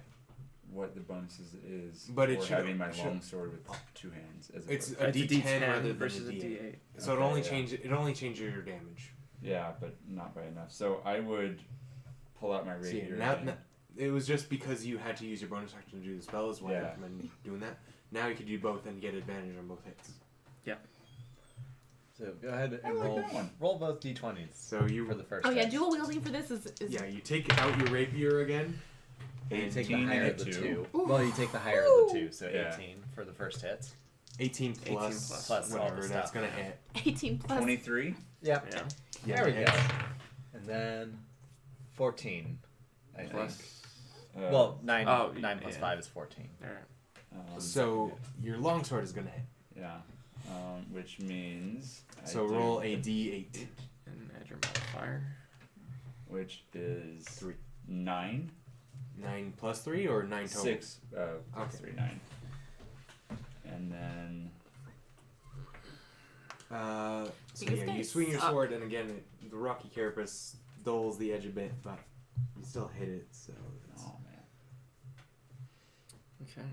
What the bonuses is But it for should- having my should- longsword with 2 hands as It's opposed a It's D10 rather than versus a a D8. D8. so Okay, it only changes your damage. Yeah, but not by enough. So I would pull out my See, rapier. now, again. it was just because you had to use your bonus action to do the spell is why I Yeah. recommend doing that. Now you could do both and get advantage on both hits. So go ahead I and like roll. that one. Roll both d20s So you for the first. Oh yeah, test. dual wielding for this is yeah, you take out your rapier again. And you take the 18 higher and of the a 2. Ooh. Well, you take the higher of the 2, so Yeah. 18 for the first hits. 18 plus, 18 plus all the whatever, that's stuff, gonna yeah. hit. 18 plus. 23. Yep. Yeah. Yeah, There we it go. hits. And then 14, I Plus. think. Well, 9, Oh, 9 plus yeah. 5 is 14. Alright. So your longsword is gonna hit. Yeah, which means So roll a D8. And add your modifier. which is 3. 9, 9 plus 3 or 9 total? 6 plus Okay. 3, 9, and then So These yeah, you guys swing your suck. sword, and again, the rocky carapace dulls the edge a bit, but you still hit it. So it's, oh man, Okay.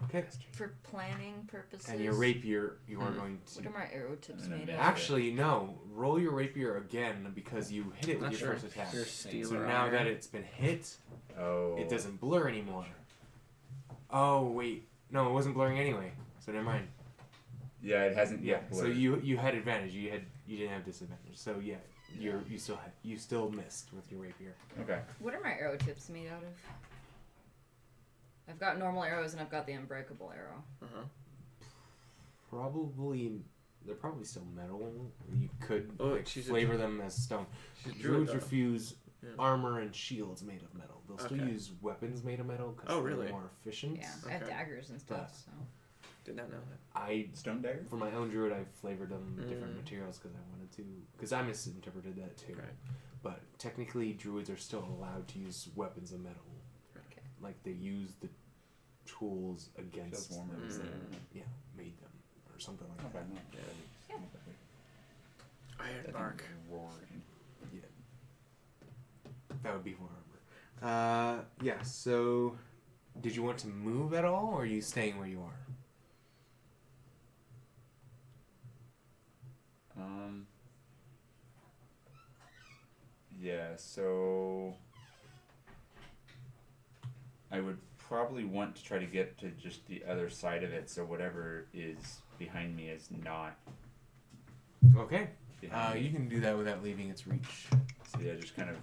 okay. For planning purposes. And your rapier, you are going What to. are my arrow tips And a made bit. of? Actually, no. Roll your rapier again because you hit it with Not your sure. first attack. Your steel So or now iron. that it's been hit, oh, it doesn't blur anymore. Oh wait, no, it wasn't blurring anyway. So never mind. Yeah, it hasn't Yeah. yet. So blurred. you had advantage. You didn't have disadvantage. So yeah, you still missed with your rapier. Okay. What are my arrow tips made out of? I've got normal arrows and I've got the unbreakable arrow. They're probably still metal. You could Oh, like, she's a flavor them as stone. She's a druid, Druids though. refuse Yeah. armor and shields made of metal. They'll still Okay. use weapons made of metal because Oh, they're really? more efficient. Yeah, I have Okay. daggers and stuff. But- So Did not know that. I Stone dagger. for my own druid, I flavored them different Mm. materials because I wanted to. Because I misinterpreted that too. Right. But technically, druids are still allowed to use weapons of metal. Okay. Like they use the tools against Feels warmer. those that Mm. made them or something like Not that. bad, not bad. Yeah. Not bad. Iron That bark. thing is roaring. That would be more armor. Yeah. So, did you want to move at all, or are you staying where you are? Yeah, so I would probably want to try to get to just the other side of it, so whatever is behind me is not Okay. behind You me. can do that without leaving its reach. So yeah, just kind of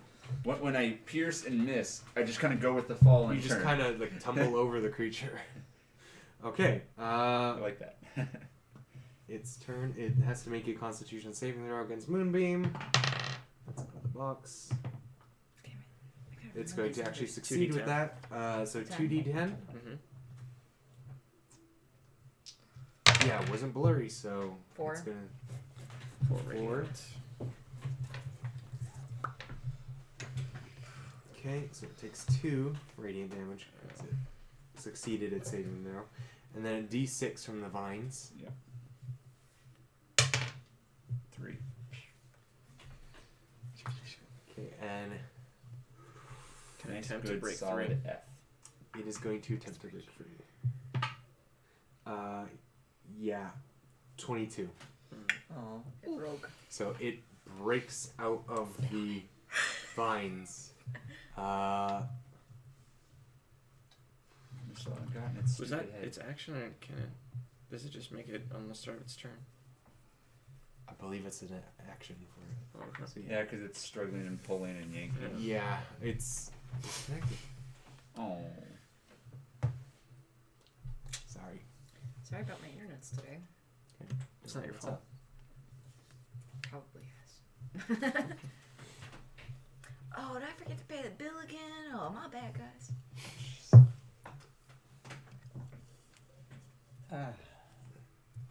when I pierce and miss, I just kind of go with the fall and You just turn. kind of like tumble over the creature. Okay. I like that. Its turn. It has to make a Constitution saving throw against Moonbeam. That's out of the box. It's going to actually succeed with 2d10. that. So 10. 2d10. Mm-hmm. Yeah, it wasn't blurry, so 4. it's gonna 4 4. radiant. Okay, so it takes 2 radiant damage because it succeeded its saving throw, and then a d6 from the vines. 3. Okay, and Can I Nice, attempt to good, break solid through? F. it is going to attempt to break free. Yeah, 22. Oh. It broke. So it breaks out of the vines. So I've gotten its Was that stupid head. its action, or can it? Does it just make it on the start of its turn? I believe it's an action for Oh, okay. it. So Yeah, because it's struggling and pulling and yanking. yeah, it's disconnected. Oh. Sorry. Sorry about my internets today. It's not your fault. Probably yes. Oh, did I forget to pay the bill again? Oh, my bad, guys.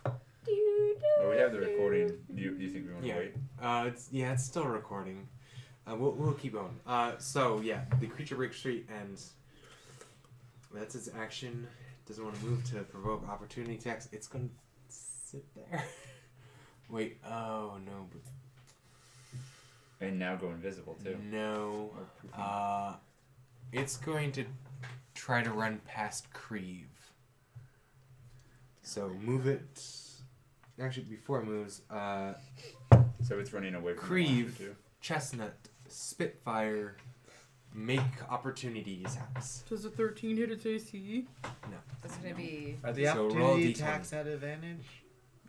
Well, we have the recording. Do you think we want to Yeah. wait? It's still recording. We'll keep going. So yeah, the creature breaks free and that's its action. Doesn't want to move to provoke opportunity attacks. It's gonna sit there. Wait. Oh no. And now go invisible too. No. It's going to try to run past Creve. So move it. Actually, before it moves, So it's running away from Creve. the monster too. Chestnut, Spitfire, make opportunity attacks. Does a 13 hit its AC? That's gonna be Are the So roll a opportunity d20. attacks at advantage?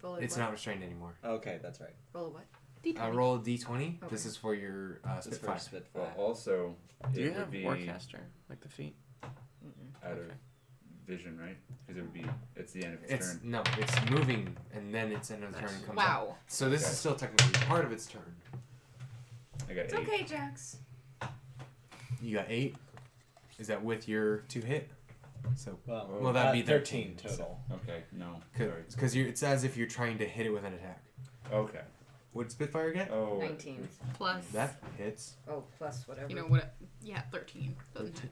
roll a It's what? not restrained anymore. Okay, that's right. Roll a what? D20. Roll a d20. Okay. This is for your That's for Spitfire. Spitfire. Well, also, Do it you would have be Warcaster, like the feat? Mm-mm. out of Okay. vision, right? Because it would be. It's the end of its, It's turn. no, it's moving, and then its end of the turn Nice. comes up. Wow. So this Okay. is still technically part of its turn. I got It's 8. okay, Jax. You got 8. Is that with your 2 hit? So Well, that'd be 13 13 total. Okay, no. Sorry. because it's as if you're trying to hit it with an attack. Okay. What'd Spitfire get? Oh. 19. Plus. That hits. Oh, plus whatever. You know what? Yeah, 13. Doesn't hit.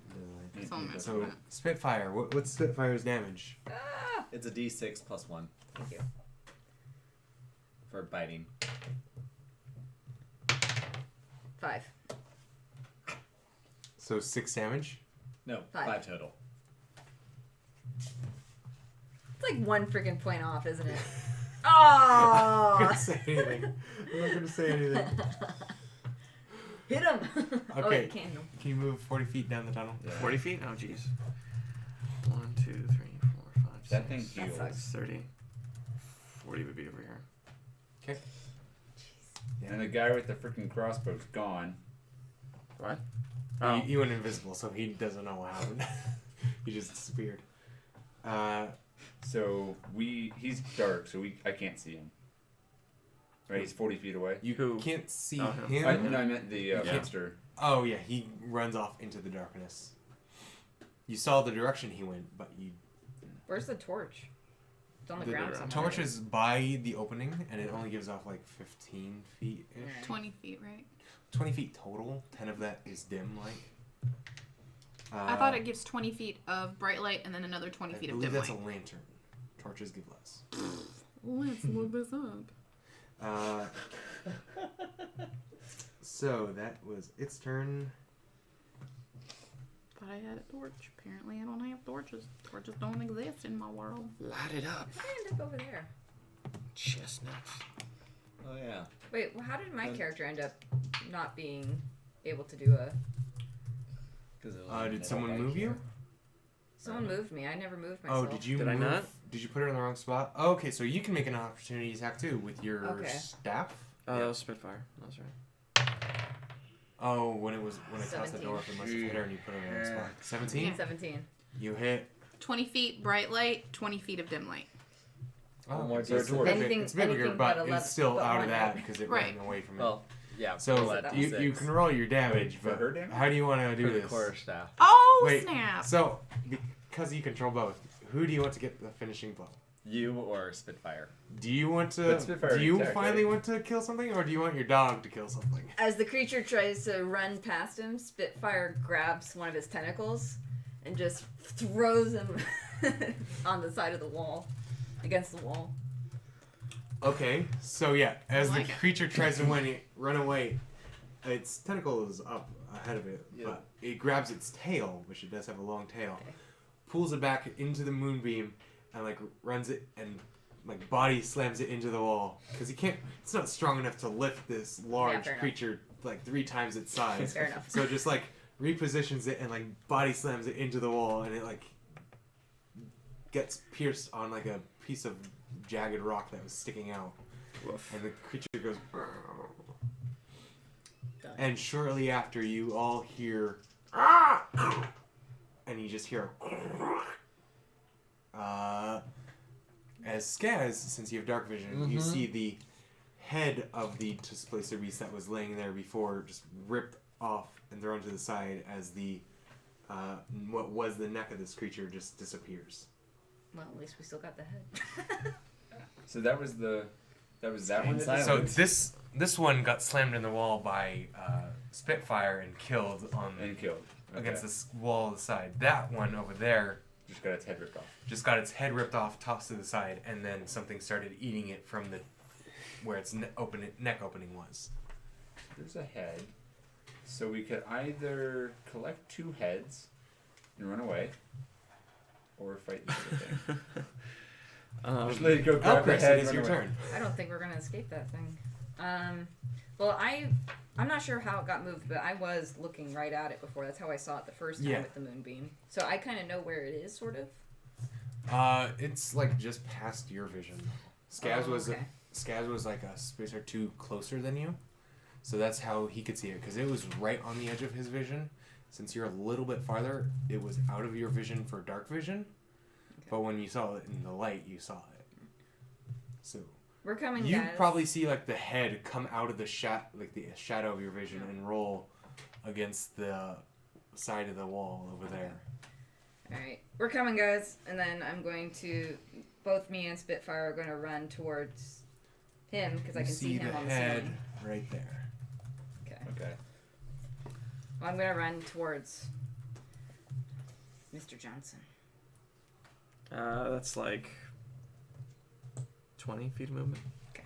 That's all I'm asking So about. Spitfire. What's Spitfire's damage? Ah! It's a d6 plus 1 Thank you. for biting. 5. So 6 damage. No, 5. 5 total. It's like 1 freaking point off, isn't it? I'm not gonna Oh! say anything. I'm not gonna say anything. Hit him! Oh, Okay. you can't hit him. Can you move 40 feet down the tunnel? Yeah. 40 feet? Oh, jeez. 1, 2, 3, 4, 5, 6. That thing That heals. sucks. 30. 40 would be over here. Okay. And the guy with the freaking crossbow's gone. What? Oh. He went invisible, so he doesn't know what happened. He just disappeared. So he's dark, so I can't see him. Right, he's 40 feet away. You Who? can't see Oh, him. No, I meant the Yeah. monster. Oh yeah, he runs off into the darkness. You saw the direction he went, but you Where's the torch? It's on the The ground torch somewhere. torch is by the opening, and it only gives off like 15 feet ish. Yeah. 20 feet, right? 20 feet total. 10 of that is dim light. I thought it gives 20 feet of bright light and then another 20 I feet of believe dim that's light. a lantern. Torches give less. Let's look this up. So that was its turn. Thought I had a torch. Apparently, I don't have torches. Torches don't exist in my world. Light it up. How did I end up over there? Chestnuts. Oh, yeah. Wait, well, how did my character end up not being able to do a... Did someone move you? Someone moved me. I never moved Oh, myself. did you Did I move? not? Did you put it in the wrong spot? Oh, okay, so you can make an opportunity attack too with your Okay. staff. Oh, Yeah. that was Spitfire. That's right. Oh, when it tossed the 17. door, it must have hit her and you put her in the spot. 17? Yeah. 17. You hit. 20 feet bright light, 20 feet of dim light. Oh, One more so it's a dwarf. bit big- Anything- it's a bit bigger, anything but but 11 it's still but out one of that hit. because it Right. ran away from it. Well, yeah. So roll that you D6 can roll your damage, For but her damage? how do you want to do for the this? quarterstaff. Oh, Wait, snap. So, because you control both, who do you want to get the finishing blow? You or Spitfire. Do you want to? But Spitfire Do you attack, finally right? want to kill something, or do you want your dog to kill something? As the creature tries to run past him, Spitfire grabs one of his tentacles and just throws him on the side of the wall, against the wall. Okay, so yeah, as I like the it. creature tries to run away, its tentacle is up ahead of it, Yeah. but it grabs its tail, which it does have a long tail, pulls it back into the moonbeam, and like runs it and like body slams it into the wall because he can't. It's not strong enough to lift this large fair enough. creature like 3 times its size. Fair enough. So just like repositions it and like body slams it into the wall, and it like gets pierced on like a piece of jagged rock that was sticking out, and the creature goes. Done. And shortly after, you all hear, "Ah!" and you just hear, as Skaz, since you have dark vision, you see the head of the displacer beast that was laying there before just ripped off and thrown to the side as the what was the neck of this creature just disappears. Well, at least we still got the head. So that was that one. that Silence. So this one got slammed in the wall by Spitfire and killed on and killed. against Okay. this wall on the side. That one over there Just got its head ripped off. just got its head ripped off, tossed to the side, and then something started eating it from the where its neck opening was. There's a head. So we could either collect 2 heads and run away, or fight this other thing. Just let it go grab the Elchris, head. it is run your away. turn. I don't think we're gonna escape that thing. Well, I'm not sure how it got moved, but I was looking right at it before. That's how I saw it the first time Yeah. with the moonbeam. So I kind of know where it is, sort of. It's like just past your vision. Scaz Oh, was okay. Scaz was like a space or 2 closer than you, so that's how he could see it because it was right on the edge of his vision. Since you're a little bit farther, it was out of your vision for dark vision, but when you saw it in the light, you saw it. So We're coming, you guys. probably see like the head come out of the shadow of your vision and roll against the side of the wall over there. All right, we're coming, guys, and then I'm going to. Both me and Spitfire are going to run towards him because I You can see him the on the head ceiling. right there. Okay. Okay. Well, I'm going to run towards Mr. Johnson. That's like 20 feet of movement. Okay.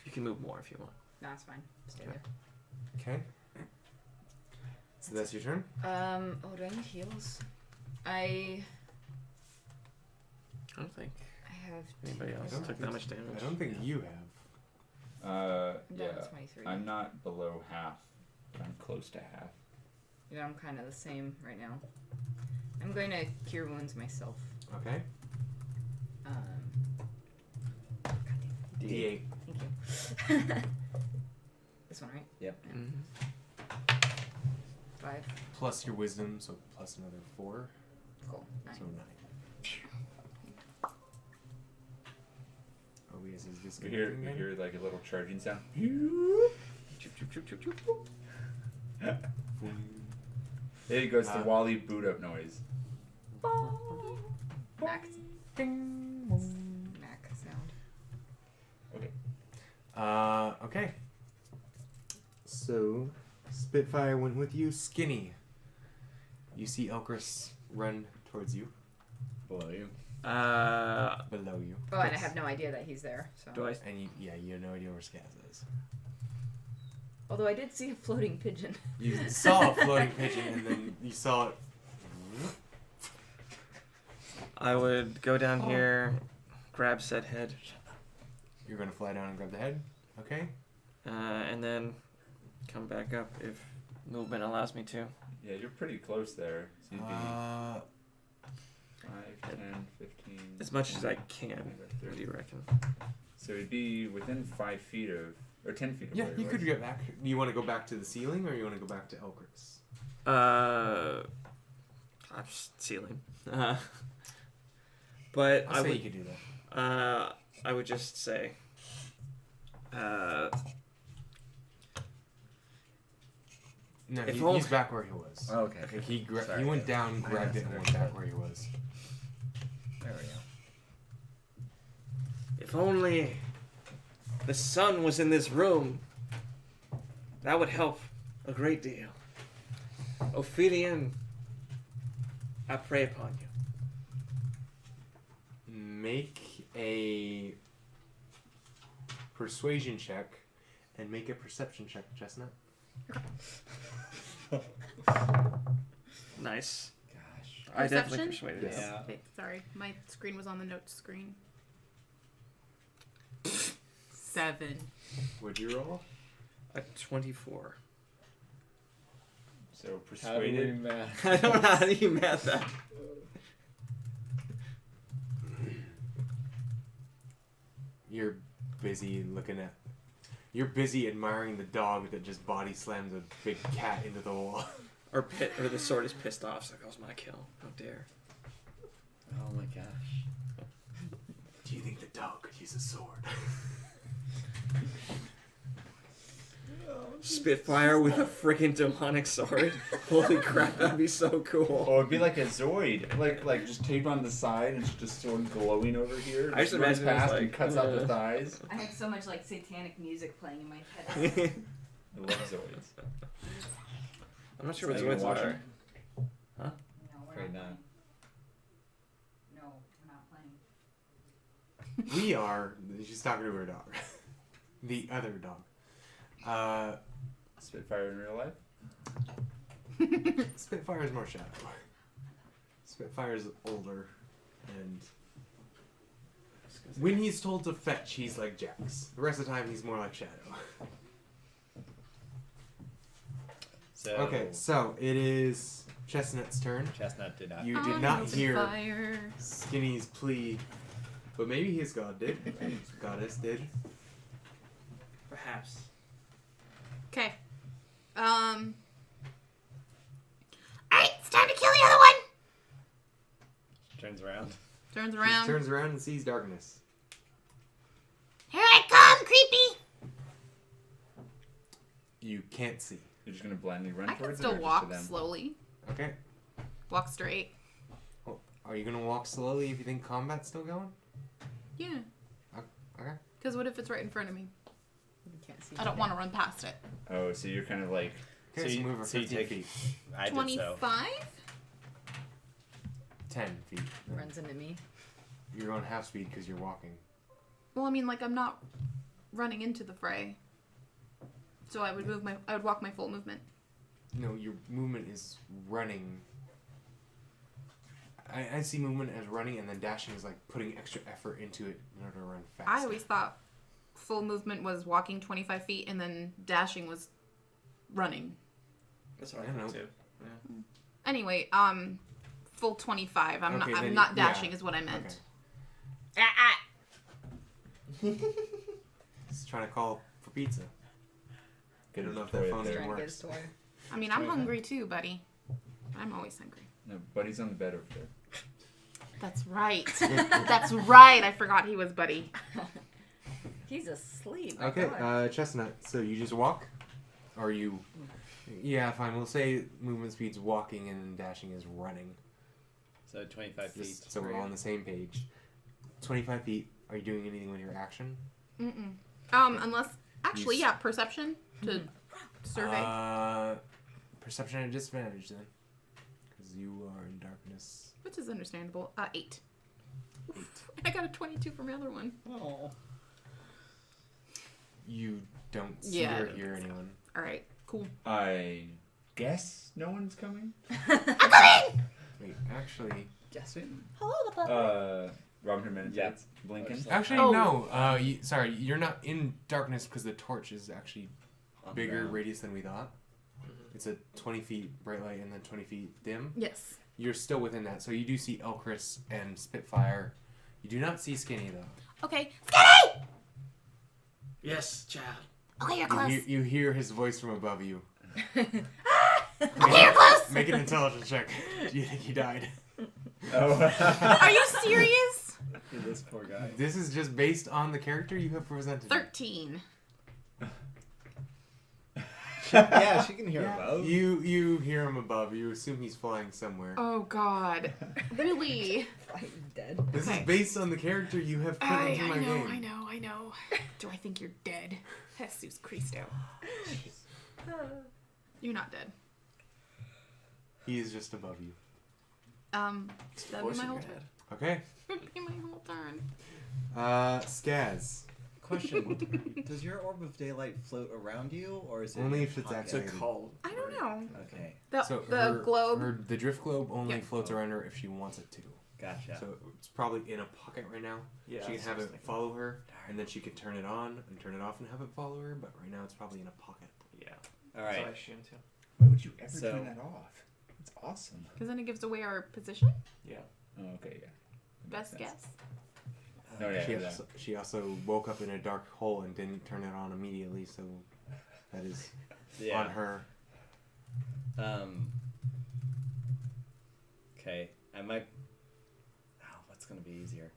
You can move more if you want. No, it's fine. Stay Okay. Okay. So that's your turn? there. Oh, do I need heals? I I don't think have. anybody else don't took think that much damage. I don't think you have. I'm down Yeah. to 23. I'm not below half, but I'm close to half. Yeah, I'm kind of the same right now. I'm going to cure wounds myself. Okay. God damn. D8. Thank you. This one, right? Yep. Mhm. 5. Plus your wisdom, so plus another 4. Cool. 9. So 9. OBS is We disconnecting. hear like a little charging sound. Choop, choop, choop, choop, choop. There goes the Wally boot up noise. Mac. Mac sound. Okay. So, Spitfire went with you. Skinny. You see Elchris run towards you. Below you. Below you. Oh, and I have no idea that he's there. So. Do I? And you have no idea where Skaz is. Although I did see a floating pigeon. You saw a floating pigeon, and then you saw it. I would go down here, grab said head, You're gonna fly down and grab the head. Okay. and then come back up if movement allows me to. Yeah, you're pretty close there. So you'd be 5, 10, 15. As much as I can. 20, What do you reckon? So So it'd be within 5 feet of, or 10 feet of Yeah, where he you could was. get back. Do you want to go back to the ceiling or you want to go back to Elchris? I'm just ceiling. But I'll say you could do that. I would just say, No, If he's only- back where he was. Oh, okay. Like he Sorry, he went yeah. down, grabbed it, and went back where he was. There we go. if only the sun was in this room, that would help a great deal. Ophidian, I pray upon you. Make a persuasion check and make a perception check, Chestnut. Nice. Gosh. I definitely Perception? persuaded Yes. him. Yeah. Okay, sorry, my screen was on the notes screen. 7. What'd you roll? A 24. So How do we persuaded. math? I don't know how do you math that. You're busy looking at. You're busy admiring the dog that just body slams a big cat into the wall. Or the sword is pissed off, so that was my kill. How dare. Oh my gosh. Do you think the dog could use a sword? Spitfire with a freaking demonic sword. Holy crap, that'd be so cool. Oh, it'd be like a Zoid, like just taped on the side and it's just sort of glowing over here. I just runs imagine it was past and like, cuts out the thighs. I have so much like satanic music playing in my head. I love Zoids. I'm not sure what Are you Zoids gonna watch are. No, we're Afraid not. not. Playing. No, we're not playing. We are. She's talking to her dog. The other dog. Spitfire in real life. Spitfire is more shadow. Spitfire is older, and when he's told to fetch, he's like Jax. The rest of the time, he's more like Shadow. So Okay, so it is Chestnut's turn. Chestnut did not. You did not hear Fire. Skinny's plea, but maybe his god did. Goddess did. Perhaps. Okay. Alright, it's time to kill the other one! Turns around. Turns She around. turns around and sees darkness. Here I come, creepy! You can't see. You're just gonna blindly run I can towards still it, or just walk to them? slowly. Okay. Walk straight. Well, are you gonna walk slowly if you think combat's still going? Yeah. Okay. Because what if it's right in front of me? You can't see. I don't want to run past it. Oh, so you're kind of like Okay, So so you- move her so you 15 take- feet. I did 25? 10 feet. Runs into me. You're going half speed because you're walking. Well, I mean, like, I'm not running into the fray. So I would walk my full movement. No, your movement is running. I see movement as running, and then dashing is like putting extra effort into it in order to run fast. I always thought full movement was walking 25 feet and then dashing was running. That's what I I don't think know. too. Yeah. Anyway, full 25. I'm Okay, not then- dashing yeah. is what I meant. He's trying to call for pizza. I don't know if that Toy phone up even there. Trying to get works. his toy. I mean, I'm hungry too, buddy. I'm always hungry. No, Buddy's on the bed over there. That's right. That's right. I forgot he was Buddy. He's asleep. my Okay, God. Chestnut. So you just walk, or you? Yeah, fine. We'll say movement speed's walking and dashing is running. So 25 feet. Just so we're all on the same page. 25 feet. Are you doing anything with your action? Mm-mm. Unless actually, You yeah, perception to survey, Perception at disadvantage then, because you are in darkness. which is understandable. 8. Oof, I got a 22 from the other one. Oh. You don't see Yeah, I or don't hear think so. anyone. All right, cool. I guess no one's coming. Wait, actually, Guessing. Hello, the puppy. Robin Hood Men Yeah. blinking. actually Oh. no. Sorry, you're not in darkness because the torch is actually On bigger ground. radius than we thought. It's a 20 feet bright light and then 20 feet dim. Yes. You're still within that, so you do see Elchris and Spitfire. You do not see Skinny though. Okay. Skinny! Yes, child. Okay, you're You close. you hear his voice from above you. Okay, you're close. Make an intelligence check. Do you think he died? Oh. Are you serious? This poor guy. This is just based on the character you have presented. 13. Yeah, she can hear Yeah. above. You hear him above. You assume he's flying somewhere. Oh God. Really? I'm dead. This Okay. is based on the character you have put into my game. I know. Do I think you're dead? Jesus Christo. You're not dead. He is just above you. That'd be my whole turn. Okay. That'd be my whole turn. Skaz. Question: does your orb of daylight float around you, or is it Only in if it's pocket? activated. I don't know. Okay, The globe. the drift globe only Yeah. floats around her if she wants it to. gotcha. So it's probably in a pocket right now. Yeah. She can have it follow her, and then she could turn it on and turn it off and have it follow her. But right now it's probably in a pocket. Yeah. All right. So I assume too. Why would you ever So- turn that off? It's awesome. Because then it gives away our position. Yeah. Oh, okay, yeah. That Best makes sense. guess. No, yeah, yeah. She also woke up in a dark hole and didn't turn it on immediately. So that is Yeah. on her. Okay, I might. Oh, what's gonna be easier?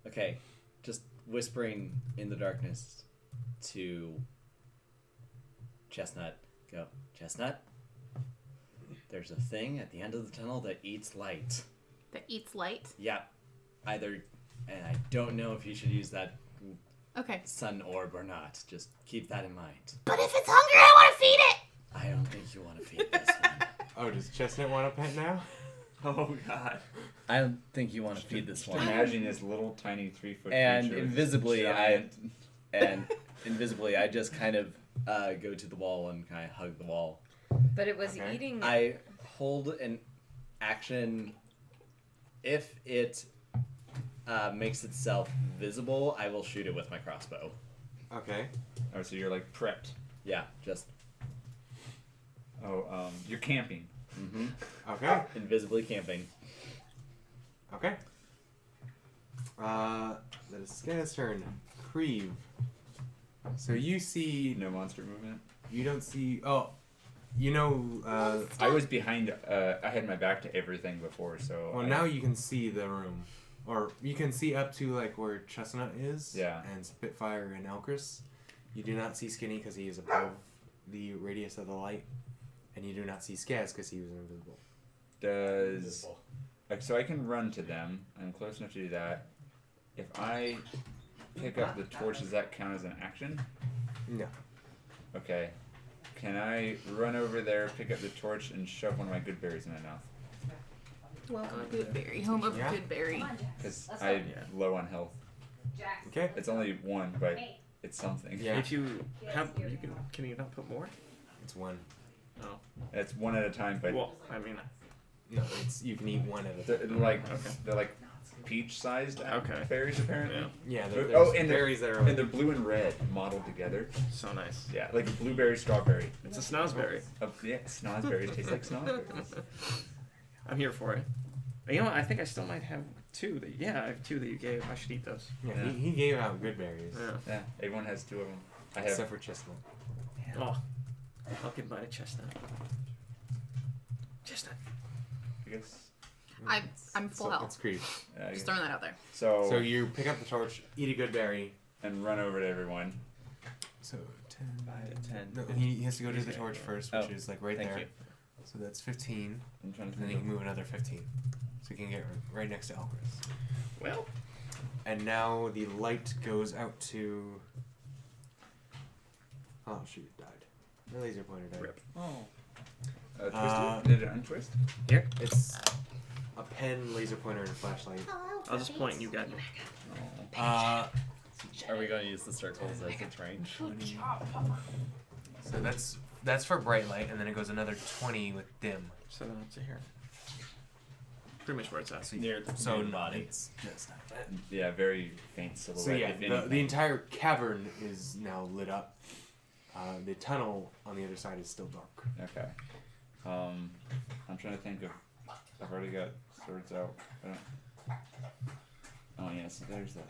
Okay, just whispering in the darkness to Chestnut. Go, Chestnut. There's a thing at the end of the tunnel that eats light. That eats light. Yep. Either, and I don't know if you should use that Okay. sun orb or not. Just keep that in mind. But if it's hungry, I want to feed it. I don't think you want to feed this one. Oh, does Chestnut want a pet now? Oh God. I don't think you want to feed this one. Imagine this little tiny 3-foot And creature with invisibly, giant- I just kind of go to the wall and kind of hug the wall. But it was Okay. eating. I hold an action. If it makes itself visible, I will shoot it with my crossbow. Okay. Oh, so you're like prepped. Yeah, just You're camping. Okay. invisibly camping. Okay. That is Skaz's turn. Creve. So you see. No monster movement. You don't see. Oh. You know. I was behind. I had my back to everything before, so. Well, now you can see the room. Or you can see up to like where Chestnut is. Yeah. And Spitfire and Elkris. You do not see Skinny because he is above the radius of the light. And you do not see Skaz because he was invisible. Does. Like, so I can run to them. I'm close enough to do that. If I pick up the torch, does that count as an action? No. Okay. Can I run over there, pick up the torch, and shove one of my good berries in my mouth? Welcome, Goodberry. Home of Yeah. Goodberry. Because I'm low on health. Okay. It's only one, but it's something. Yeah. If you have, can you not put more? It's one. Oh. It's one at a time, but Well, I mean, No, it's you can eat one at a they're time. like Okay. they're like peach-sized Okay. berries apparently. yeah, Yeah. Oh, There's and they're- berries that are. And they're blue and red modeled together. so nice. Yeah, like a blueberry strawberry. It's a snozberry. Yeah, snozberries taste like snozberries. I'm here for it. You know what? I think I still might have two. I have two that you gave. I should eat those. Yeah, Yeah. He gave out good berries. Yeah. Yeah, everyone has two of them. I have. Except for Chestnut. Oh, I'll give mine a chestnut. Chestnut. I guess. I'm full So health. it's Creve. I Just guess. throwing that out there. So So you pick up the torch, eat a good berry. and run over to everyone. So 10. 10. No, he has to go to the torch first, which Oh, is like right thank there. you. So that's 15. I'm trying to And then you think. can move another 15. So you can get right next to Elkris. Well, And now the light goes out to. Oh shoot, it died. The laser pointer died. Rip. Oh. Twisted? Did it untwist? here. It's a pen, laser pointer, and a flashlight. Hello, I'll just point. You got it. Uh, Are we going to use the circles as its range? so that's for bright light, and then it goes another 20 with dim. So then up to here. Pretty much where it's at. Near So near the body. it's not bad. Yeah, very faint silhouette. So yeah, if the anything. entire cavern is now lit up. The tunnel on the other side is still dark. Okay. I'm trying to think of. I've already got swords out. Oh yes, there's this.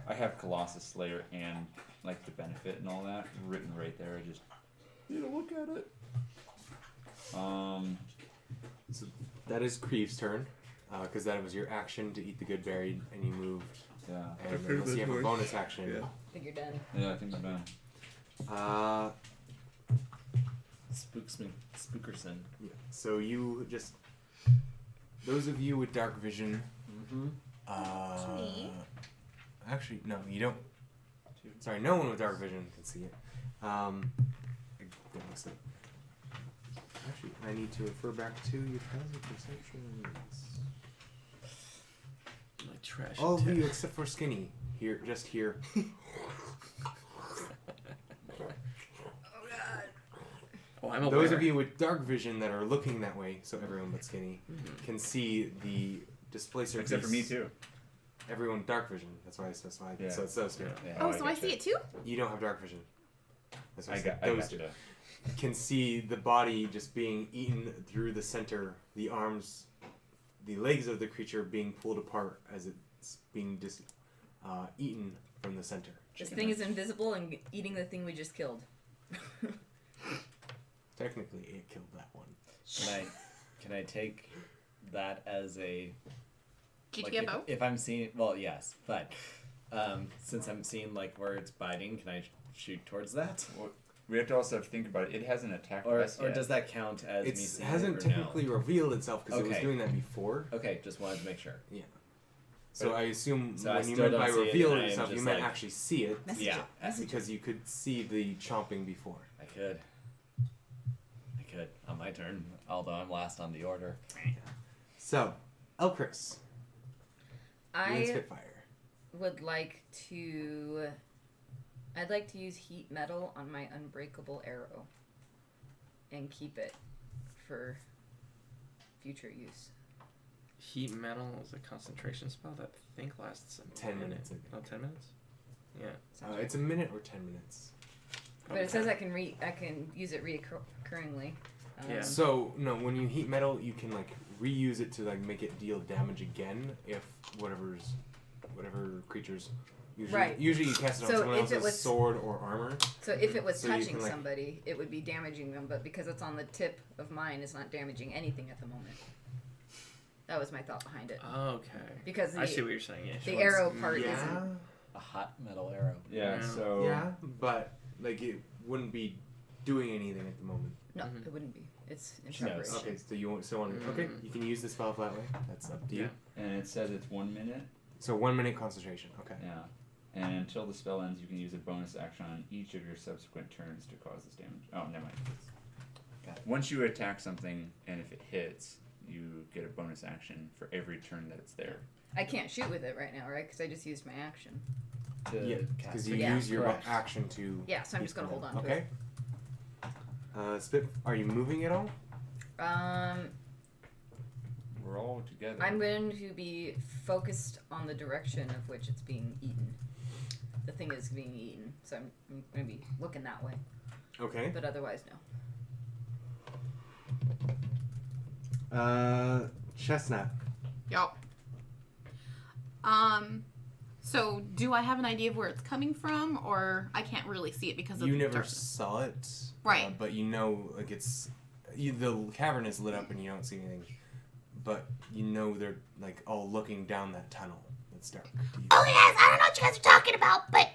I have Colossus Slayer and like the benefit and all that written right there. I just need to look at it. So that is Creeve's turn, because that was your action to eat the good berry, and you moved. Yeah. And unless you have a bonus action. Yeah. I think you're done. Yeah, I think I'm done. Spookerson. Yeah. So you just, those of you with dark vision. Me? Actually, no, you don't. Sorry, no one with dark vision can see it. Actually, I need to refer back to your passive perceptions. My trash. All of you except for Skinny. Here, just here. Oh, I'm aware. Those of you with dark vision that are looking that way, so everyone but Skinny, can see the displacer Except for me beasts. too. Everyone dark vision. That's why I specified. Yeah. So it's those two. Yeah. Oh, so I see it too? You don't have dark vision. That's what I said. got Those you. can see the body just being eaten through the center, the arms, the legs of the creature being pulled apart as it's being eaten from the center. This thing is invisible and eating the thing we just killed. Technically, it killed that one. Can I take that as a Did like you get both? if I'm seeing well yes, but since I'm seeing like where it's biting, can I shoot towards that? Well, we have to also think about it. It hasn't attacked Or us yet. does that count as me It seeing hasn't it or technically revealed itself because it was Okay. doing that before. no? Okay, just wanted to make sure. So I assume So I when you still meant by don't see it, reveal and I am itself, you just meant like- actually see it. Message Yeah, it. Because you could see the chomping before. I could. On my turn, although I'm last on the order. So, Elchris, you and I Spitfire. would like to. I'd like to use heat metal on my unbreakable arrow and keep it for future use. Heat metal is a concentration spell that I think lasts 10 minutes. I think. Oh, 10 minutes? Yeah. It's a minute or 10 minutes. But it says I can use it reoccurringly. Yeah. So no, when you heat metal, you can like reuse it to like make it deal damage again if whatever creatures. Usually, Right. Usually you cast it on So someone if else's it was- sword or armor. So if it was So you touching can, like- somebody, it would be damaging them. But because it's on the tip of mine, it's not damaging anything at the moment. That was my thought behind it. Okay. Because I see what you're saying. Yeah. the arrow part yeah, isn't. A hot metal arrow. Yeah. Yeah. So. yeah, but like it wouldn't be doing anything at the moment. No, Mhm. it wouldn't be. It's in She knows. preparation. Okay, so you still want to? Okay, you can use the spell that way. That's up to you. Yeah. And it says it's 1 minute. So 1 minute concentration. Okay. Yeah. And until the spell ends, you can use a bonus action on each of your subsequent turns to cause this damage. Oh, never mind. Got it. Once you attack something, and if it hits, you get a bonus action for every turn that it's there. I can't shoot with it right now, right? Because I just used my action. Yeah, To because cast you it. Yeah. use your Correct. action to. Yeah, so I'm just gonna hold on to Okay. Are you moving at all? it. We're all together. I'm going to be focused on the direction of which it's being eaten. The thing is being eaten, so I'm going to be looking that way. Okay. But otherwise, no. Chestnut. Yup. So do I have an idea of where it's coming from, or I can't really see it because of You the never darkness? saw it, Right. but you know, like the cavern is lit up and you don't see anything, but you know they're like all looking down that tunnel. That's dark. to you. Okay, guys, I don't know what you guys are talking about, but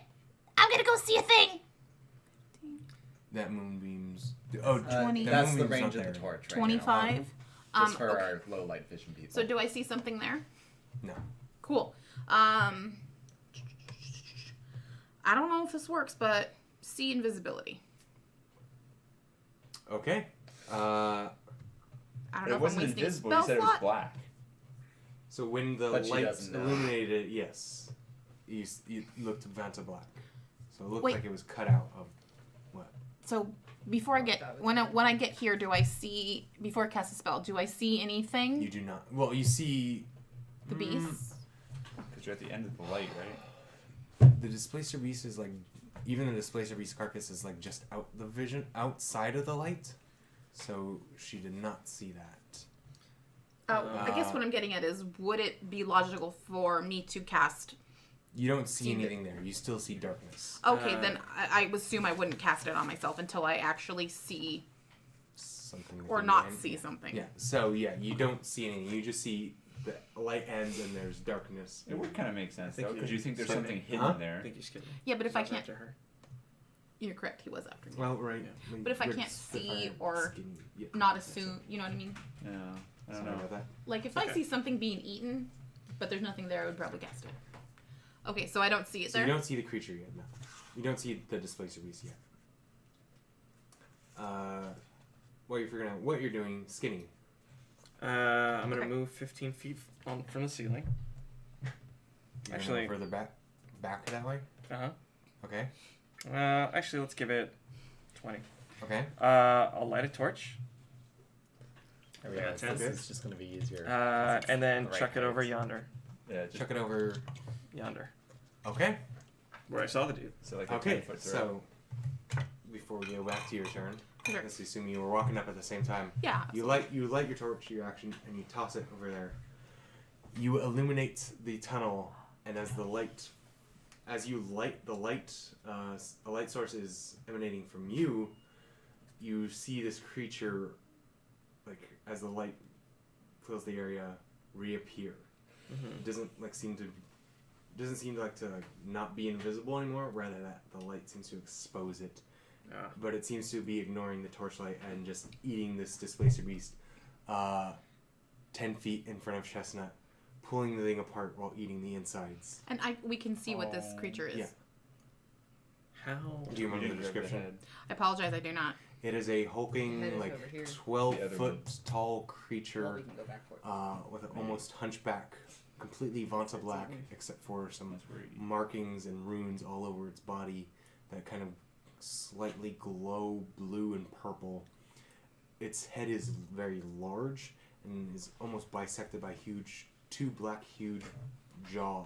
I'm gonna go see a thing. That moonbeams. Oh, 20. that That's the moonbeam's range not of the there. torch. Right 25. Now. Just for Okay. our low light vision people. So do I see something there? No. Cool. I don't know if this works, but see invisibility. Okay. I don't know It if wasn't I'm wasting invisible. spell You said it was slot. black. So when the But she light doesn't know. illuminated it, yes, you looked Vanta black. So it looked Wait. like it was cut out of what? So before I get when I get here, do I see before I cast a spell? Do I see anything? You do not. Well, you see The beasts. Because you're at the end of the light, right? the displacer beast is like, even the displacer beast carcass is like just out the vision, outside of the light. So she did not see that. Oh, I guess what I'm getting at is, would it be logical for me to cast You don't see See the- anything there. You still see darkness. Okay, then I assume I wouldn't cast it on myself until I actually see Something. that or you not can- see something. Yeah. So yeah, you don't see anything. You just see the light ends and there's darkness. It would kind of make sense think though, because you- you think there's Sorry. something hidden Huh? I there. think you skipped me. Yeah, but if I was can't, after her. you're correct. He was after me. Well, right. But if I You're can't Spitfire see or skinny. Yeah. Not assume, you know what I mean? Yeah, I don't Sorry know. about that. Like if I Okay. see something being eaten, but there's nothing there, I would probably cast it. Okay, so I don't see it So there. you don't see the creature yet. No. You don't see the displacer beast yet. While you're figuring out what you're doing, skinny. I'm gonna Okay. move 15 feet from the ceiling. You're gonna Actually- go further back that way. Uh Okay. huh. Actually, let's give it 20. Okay. I'll light a torch. I realize Yeah, this okay. is just going to be easier. And then the right chuck it over height. yonder. Yeah, just, Chuck it over. Yonder. Okay. Where I saw the dude. so like a Okay. 10-foot throw. So before we go back to your turn, Okay. let's assume you were walking up at the same time. Yeah. You light your torch, your action, and you toss it over there. You illuminate the tunnel, and as you light the light, a light source is emanating from you. You see this creature, like as the light fills the area, reappear. It doesn't seem to not be invisible anymore. Rather, that the light seems to expose it. But it seems to be ignoring the torchlight and just eating this displacer beast 10 feet in front of Chestnut, pulling the thing apart while eating the insides. And we can see what this creature is. Yeah. How? Do you remember the didn't grab description? head. I apologize, I do not. It is a hulking, Head is like over here. 12 The other foot one. tall Well, creature we can go back for it. with an almost hunchback, completely Vanta black, except for some That's where you- markings and runes all over its body that kind of slightly glow blue and purple. Its head is very large and is almost bisected by two black huge jaw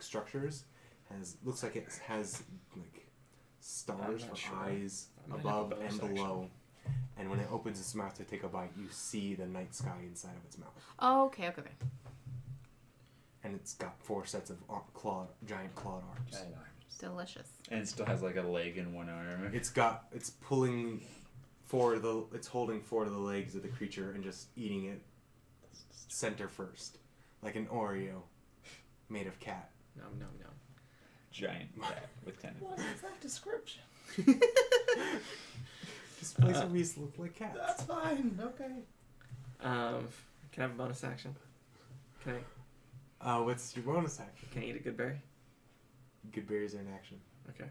structures. Looks like it has stars I'm not for sure. eyes I might have above a bonus and action. below. And when it opens its mouth to take a bite, you see the night sky inside of its mouth. Oh, okay. And it's got 4 sets of giant clawed arms. Giant arms. Delicious. And it still has like a leg and one arm. It's holding 4 of the legs of the creature and just eating it center first, like an Oreo made of cat. Nom nom nom. Giant cat with tentacles. What is that description? Displacer beasts look like cats. That's fine. Okay. Can I have a bonus action? Can What's your bonus action? I eat a good berry? Good berries are in action. Okay.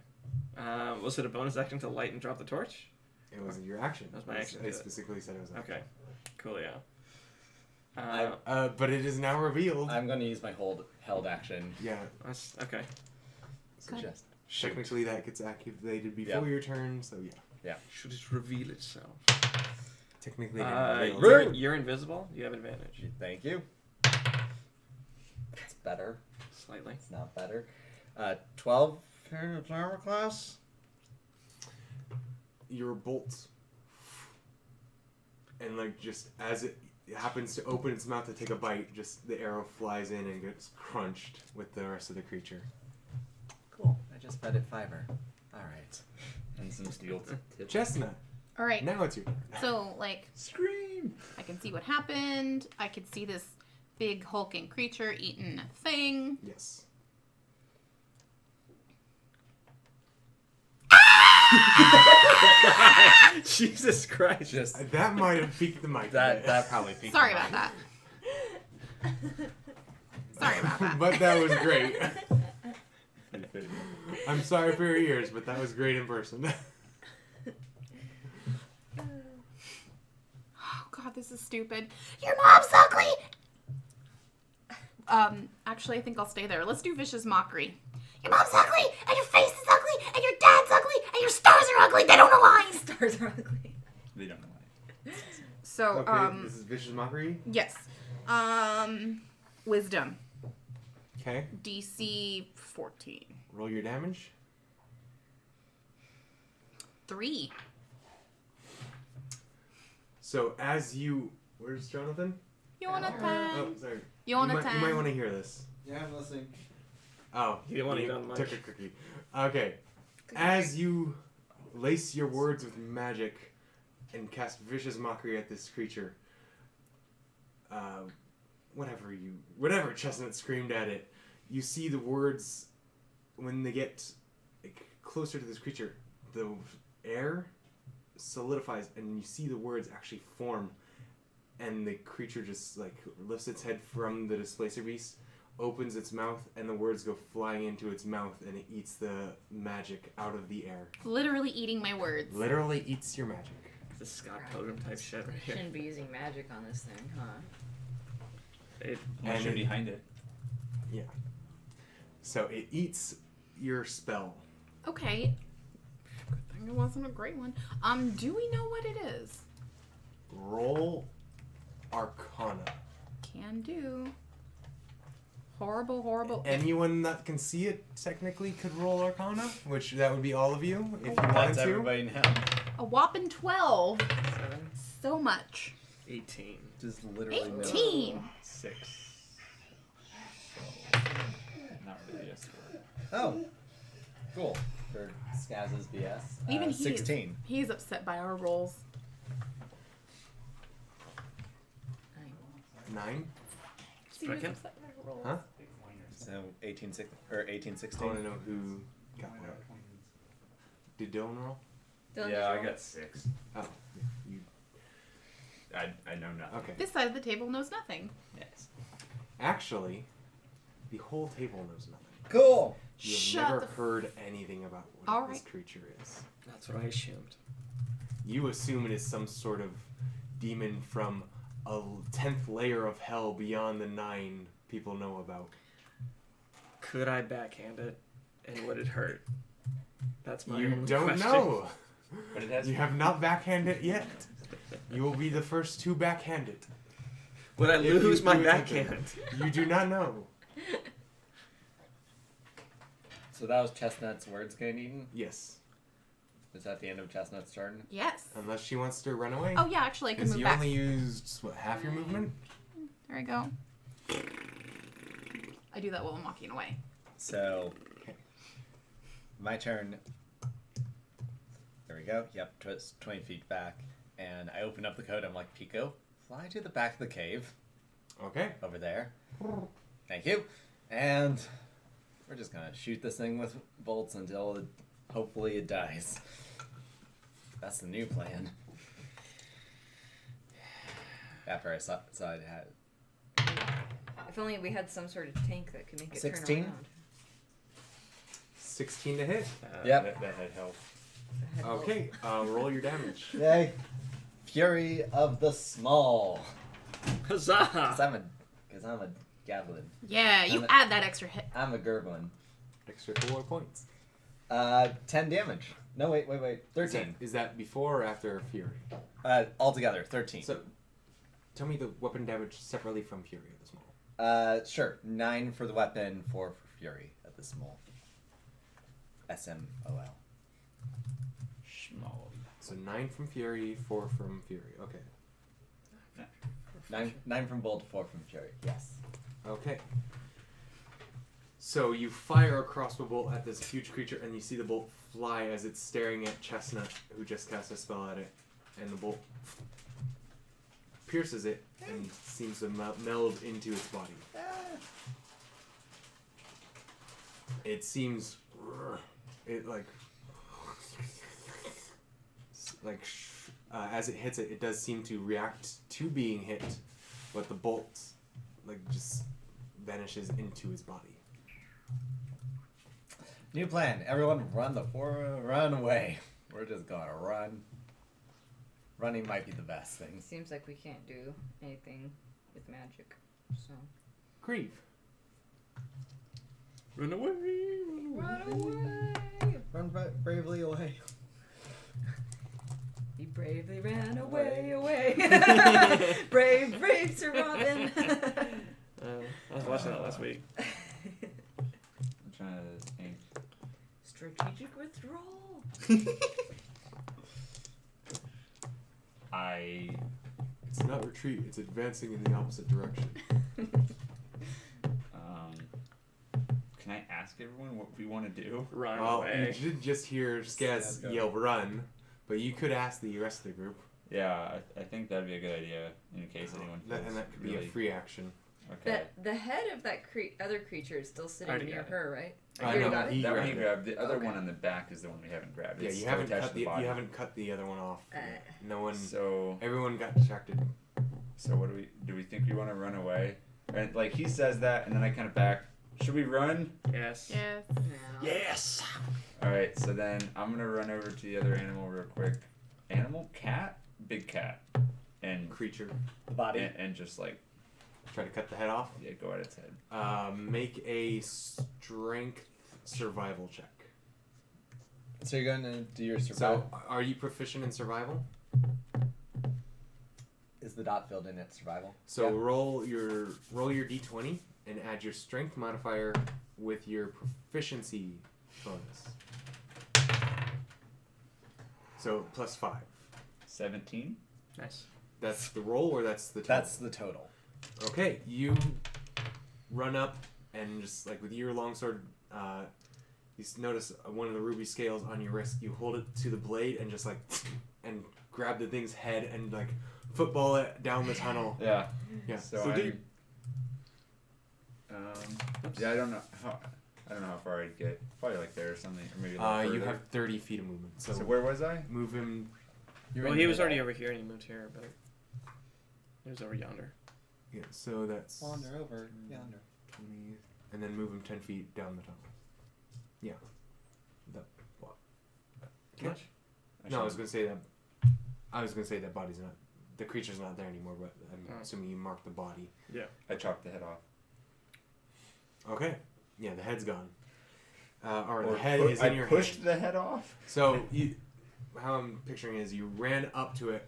Was it a bonus action to light and drop the torch? It wasn't your action. That was my action, I good. specifically said it was action. Okay. Cool, yeah. But it is now revealed. I'm going to use my held action. Yeah. That's, okay. Suggest. Technically, that gets activated before your turn, so yeah. Should it reveal itself? Technically, it didn't reveal. You're invisible. You have advantage. Thank you. It's better. Slightly. It's not better. 12 armor class. Your bolt, and just as it happens to open its mouth to take a bite, just the arrow flies in and gets crunched with the rest of the creature. Cool. I just fed it fiber. All right. And some steel tips. Chestnut. All right. Now it's your turn. So, Scream! I can see what happened. I could see this big hulking creature eating a thing. Yes. Jesus Christ. Just That might have peaked the mic. a bit. that probably peaked. Sorry the about mic. that. Sorry about that. But that was great. Pretty fitting. I'm sorry for your ears, but that was great in person. Oh God, this is stupid. Your mom's ugly. Actually, I think I'll stay there. Let's do vicious mockery. Your mom's ugly, and your face is ugly, and your dad's ugly, and your stars are ugly. They don't align. Stars are ugly. They don't know why. So, Okay, this is vicious mockery. yes. Wisdom. Okay, DC 14. roll your damage. 3. So as you, where's Jonathan? You want a Oh, pen? sorry. You want a might 10? want to hear this. Yeah, I'm listening. Oh, You didn't want to eat on the took mic. a cookie. Okay. As you lace your words with magic and cast vicious mockery at this creature, whatever Chestnut screamed at it, you see the words when they get like, closer to this creature, the air solidifies and you see the words actually form, and the creature just like lifts its head from the displacer beast, opens its mouth, and the words go flying into its mouth, and it eats the magic out of the air. Literally eating my words. Literally eats your magic. This is Scott Pilgrim type shit right here. Shouldn't be using magic on this thing, huh? Unless you're behind it. Yeah. So it eats your spell. Okay. Good thing it wasn't a great one. Do we know what it is? Roll Arcana. Can do. Horrible. Anyone that can see it technically could roll Arcana, which that would be all of you if you wanted That's to. everybody now. A whopping 12. 7. So much. 18. Just literally no. 18. 6. Not really a score. Oh, Cool. For Skaz's BS. Even he 16. He's upset by our rolls. 9? He was Second. upset by our rolls. Huh? So 18, 18, I 16. want to know who got what. Did Dylan roll? Yeah, I got 6. Oh, you. I know nothing. Okay. This side of the table knows nothing. Yes. Actually, the whole table knows nothing. Cool. You have Shut never the heard anything about what All this right. creature is. That's what I assumed. You assume it is some sort of demon from a 10th layer of hell beyond the 9 people know about. Could I backhand it, and would it hurt? That's my You only don't question. know. But it has. You have not backhanded it yet. You will be the first to backhand it. Would I If you lose my do it backhand? You do not know. So that was Chestnut's words getting eaten? Yes. Is that the end of Chestnut's turn? Yes. Unless she wants to run away. Oh yeah, actually I can Because move you back. only used, what, half your movement? There we go. I do that while I'm walking away. So, my turn. There we go. Yep, 20 feet back. And I open up the code. I'm like, Pico, fly to the back of the cave. Okay. Over there. Thank you. And we're just going to shoot this thing with bolts until hopefully it dies. That's the new plan. After I saw it had If only we had some sort of tank that could make it 16? turn around. 16 to hit. Yep. That had help. That had Okay, roll your damage. Yay. Fury of the Small. Huzzah! Because I'm a Gablin. Yeah, you I'm a- add that extra hit. I'm a Gerblin. Extra 4 points. 10 damage. No, wait. 13. Is that before or after Fury? Altogether, 13. So, tell me the weapon damage separately from Fury of the Small. Sure. 9 for the weapon, 4 for Fury at the small. SMOL. Small. So 9 from Fury, 4 from Fury. Okay. 9 from Bolt, 4 from Fury. Yes. Okay. So you fire a crossbow bolt at this huge creature, and you see the bolt fly as it's staring at Chestnut, who just cast a spell at it, and the bolt pierces it and seems to meld into its body. It seems, it as it hits it, it does seem to react to being hit, but the bolt just vanishes into his body. New plan. Everyone run away. We're just gonna run. Running might be the best thing. Seems like we can't do anything with magic. So Grieve. Run away! run away. Run bravely away. He bravely ran away. brave Sir Robin. I was watching that last week. I'm trying to think. Strategic withdrawal. It's not retreat, it's advancing in the opposite direction. Can I ask ask everyone what we want to do? Run Well, away. you did just hear Skaz go. yell "run," but you could ask the rest of the group. Yeah, I think that'd be a good idea in case anyone feels And that could be really... a free action. Okay. The head of that other creature is still sitting Already near got it. her, right? I You already know, got it? he That one he grabbed grabbed. The other Okay. one on the back is the one we haven't grabbed. Yeah, It's you still haven't attached cut to the body. you haven't cut the other one off. Uh, No one. So Everyone got distracted. what do we think we want to run away? And like he says that, and then I kind of back. Should we run? Yes. Yes. no. Yes. All right. So then I'm gonna run over to the other animal real quick. Animal, cat, big cat, and Creature. The body. and just like Try to cut the head off. yeah, go at its head. Make a strength survival check. So you're going to do your survival. So, are you proficient in survival? Is the dot filled in at survival? So Yeah. roll your d20 and add your strength modifier with your proficiency bonus. So +5. 17. Nice. That's the roll, or that's the total? That's the total. Okay. You run up and just like with your longsword, you notice one of the ruby scales on your wrist. You hold it to the blade and just like and grab the thing's head and like football it down the tunnel. Yeah. Yeah. So So I'm, do yeah, I don't know how far I'd get. Probably like there or something, or maybe. A little you further. have 30 feet of movement. So, So where was I? move him. Well, he was already over here and he moved here, but he was over yonder. Yeah. So that's Wander over yonder. 20, and then move him 10 feet down the tunnel. Yeah. That what? Much? No, I was gonna say that. I was gonna say that body's not. The creature's not there anymore, but I'm Oh. assuming you marked the body. I chopped the head off. Okay. Yeah, the head's gone. Or Or the head pu- is I in your pushed hand. the head off. So you, how I'm picturing it is you ran up to it,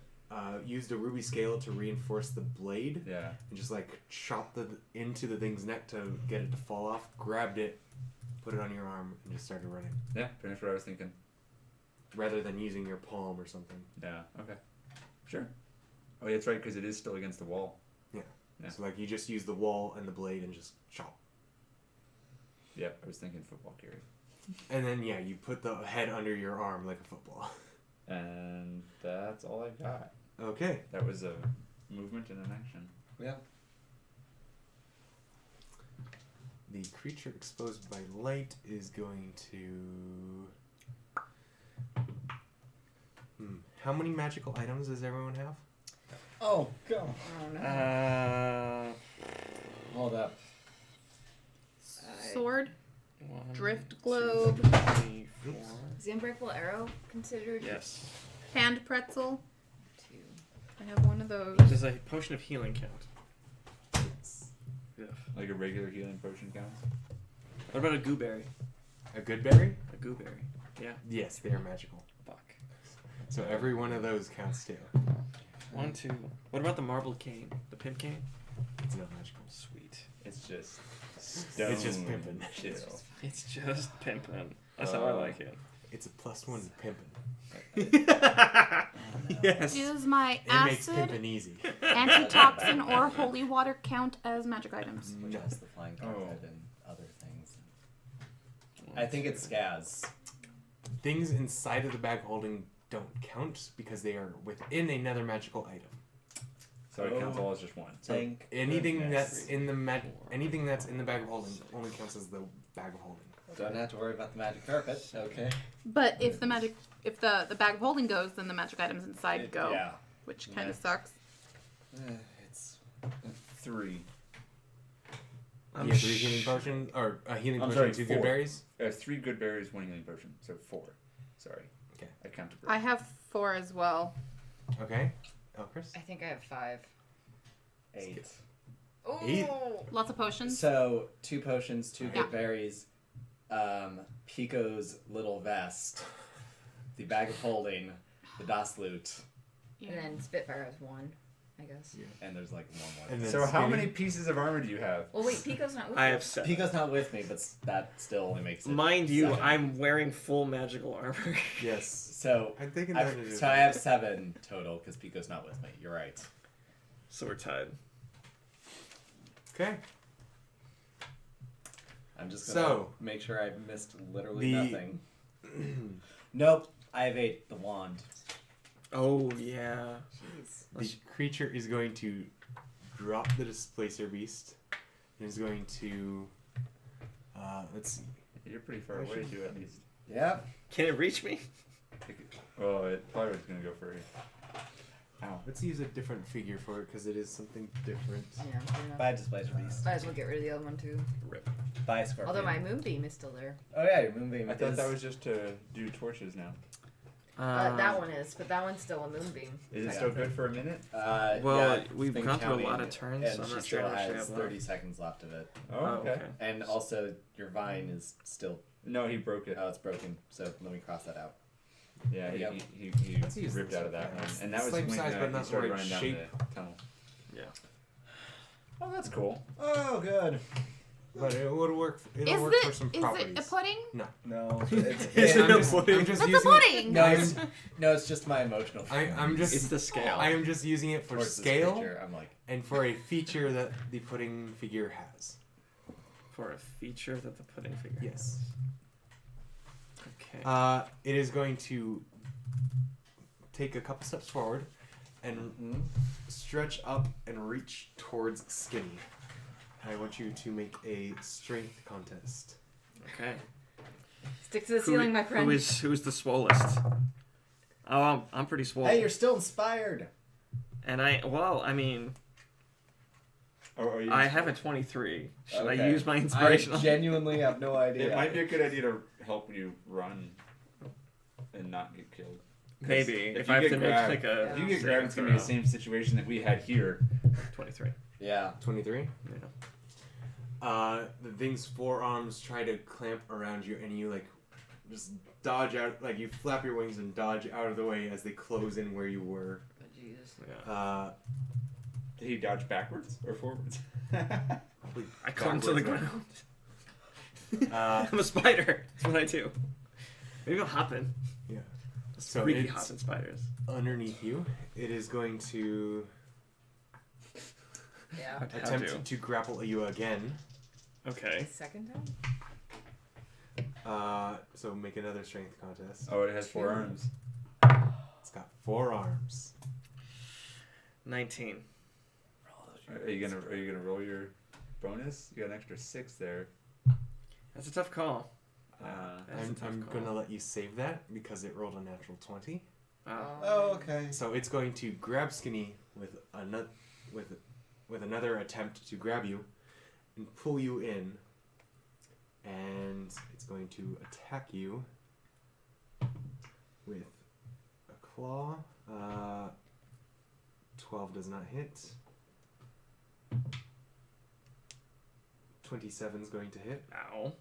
used a ruby scale to reinforce the blade, Yeah. and just like chopped into the thing's neck to get it to fall off. Grabbed it, put it on your arm, and just started running. Yeah. Pretty much what I was thinking. Rather than using your palm or something. Yeah. Okay. Sure. Oh, yeah, that's right, because it is still against the wall. Yeah. So like you just use the wall and the blade and just chop. Yep. I was thinking football carry. And then yeah, you put the head under your arm like a football. And that's all I got. Okay. That was a movement and an action. Yeah. The creature exposed by light is going to. How many magical items does everyone have? Oh, go. Oh no. Hold up. Sword, One, drift two, globe, 3, 4. Is the unbreakable arrow considered? Yes. hand pretzel. 2. I have one of those. Does a potion of healing count? Yeah. Like a regular healing potion counts. What about a gooberry? A good berry? A gooberry. Yeah. Yes, they are magical. Fuck. So every one of those counts too. 1, 2. What about the marbled cane? The pimp cane? It's not magical. Sweet. It's just stone. It's just pimping. Chill. It's just pimpin'. That's how I like it. It's a +1 pimpin'. Yes. Does my It makes acid, pimpin' easy. antitoxin, or holy water count as magic items? Which No. has the flying carpet Oh. and other things. I think it's Skaz. Things inside of the bag holding don't count because they are within another magical item. So it counts all as just one. So Thank anything goodness. that's in the anything that's in the bag of holding only counts as the bag of holding. Don't have to worry about the magic carpet. Okay. But if the the bag of holding goes, then the magic items inside go, Yeah. which kind Yeah. of sucks. It's 3. You have 3 healing potions, or a healing I'm potion, sorry, 2 4. good berries. 3 good berries, 1 healing potion. So 4. Sorry. Okay. I counted. I have 4 as well. Okay. Chris? I think I have 5. 8. Oh. 8. Lots of potions. So 2 potions, 2 Yeah. good berries, Pico's little vest, the bag of holding, the Das loot, And then Spitfire has 1, I guess. and there's like one more. And then So how skinny. many pieces of armor do you have? Well, wait, Pico's not with I you. have 7. Pico's not with me, but that still only makes it. Mind you, 7. I'm wearing full magical armor. Yes. So I'm thinking I, that it is. so I have 7 total because Pico's not with me. You're right. So we're tied. Okay. I'm just gonna So, make sure I missed literally the- nothing. Nope, I have 8. The wand. Oh yeah. Jeez. The creature is going to drop the displacer beast and is going to let's see. You're pretty far away, too, at least. Yep. Can it reach me? Oh, it probably was gonna go for it. Ow. Let's use a different figure for it because it is something different. Yeah, fair enough. Buy Displacer Beast. Might as well get rid of the other one too. Buy Scorpion. Although my moonbeam is still there. Oh yeah, your moonbeam. I thought is- that was just to do torches now. That one is, but that one's still a moonbeam. Is it Yeah. still good for a minute? Well, yeah, we've been gone through a counting, lot of turns, and so I'm she not still sure how much they has have 30 left. seconds left of it. Oh, okay. And also, your vine is still. No, he broke it. Oh, it's broken. So let me cross that out. Yeah, There you go. he Let's use ripped this out of that one. one. And that was Same when size, but he not started the right running down shape. the tunnel. Yeah. Oh, that's cool. Oh, good. But it would work. It'll Is work for some it properties. a pudding? No, Is it's, it I'm a just, pudding? I'm just What's a using it. pudding? no, no, it's just my emotional. I'm just. It's the scale. I am just using it for towards this scale creature. I'm like, and for a feature that the pudding figure has. For a feature that the pudding figure. Yes. Okay. It is going to take a couple steps forward and stretch up and reach towards Skinny. I want you to make a strength contest. Okay. Stick to the ceiling, my friend. Who's the swollest? Oh, I'm pretty swole. hey, you're still inspired. And I mean, I have a 23. Should I Okay. use my I inspirational? genuinely have no idea. It might be a good idea to help you run and not get killed. 'Cause Maybe if I have you to get make grabbed- like a If you get grabbed, it's gonna be the same situation that we had here. 23. Yeah. 23. Yeah. The thing's forearms try to clamp around you, and you like just dodge out. Like you flap your wings and dodge out of the way as they close in where you were. Oh, Jesus. Yeah. Did he dodge backwards or forwards? Probably I clung to the backwards, ground. I'm a spider. That's what I do. Maybe I'll hop in. Yeah. Just So freaky it's- hopping spiders. Underneath you, it is going to Yeah. How attempt to? to grapple you again. Okay. Second time? So make another strength contest. Oh, it has 4 arms. It's got 4 arms. 19. Are you gonna roll your bonus? You got an extra 6 there. That's a tough call. That's a I'm tough call. gonna let you save that because it rolled a natural 20. Oh, okay. So it's going to grab Skinny with another attempt to grab you and pull you in, and it's going to attack you with a claw. 12 does not hit. 27 is going to hit. Ow.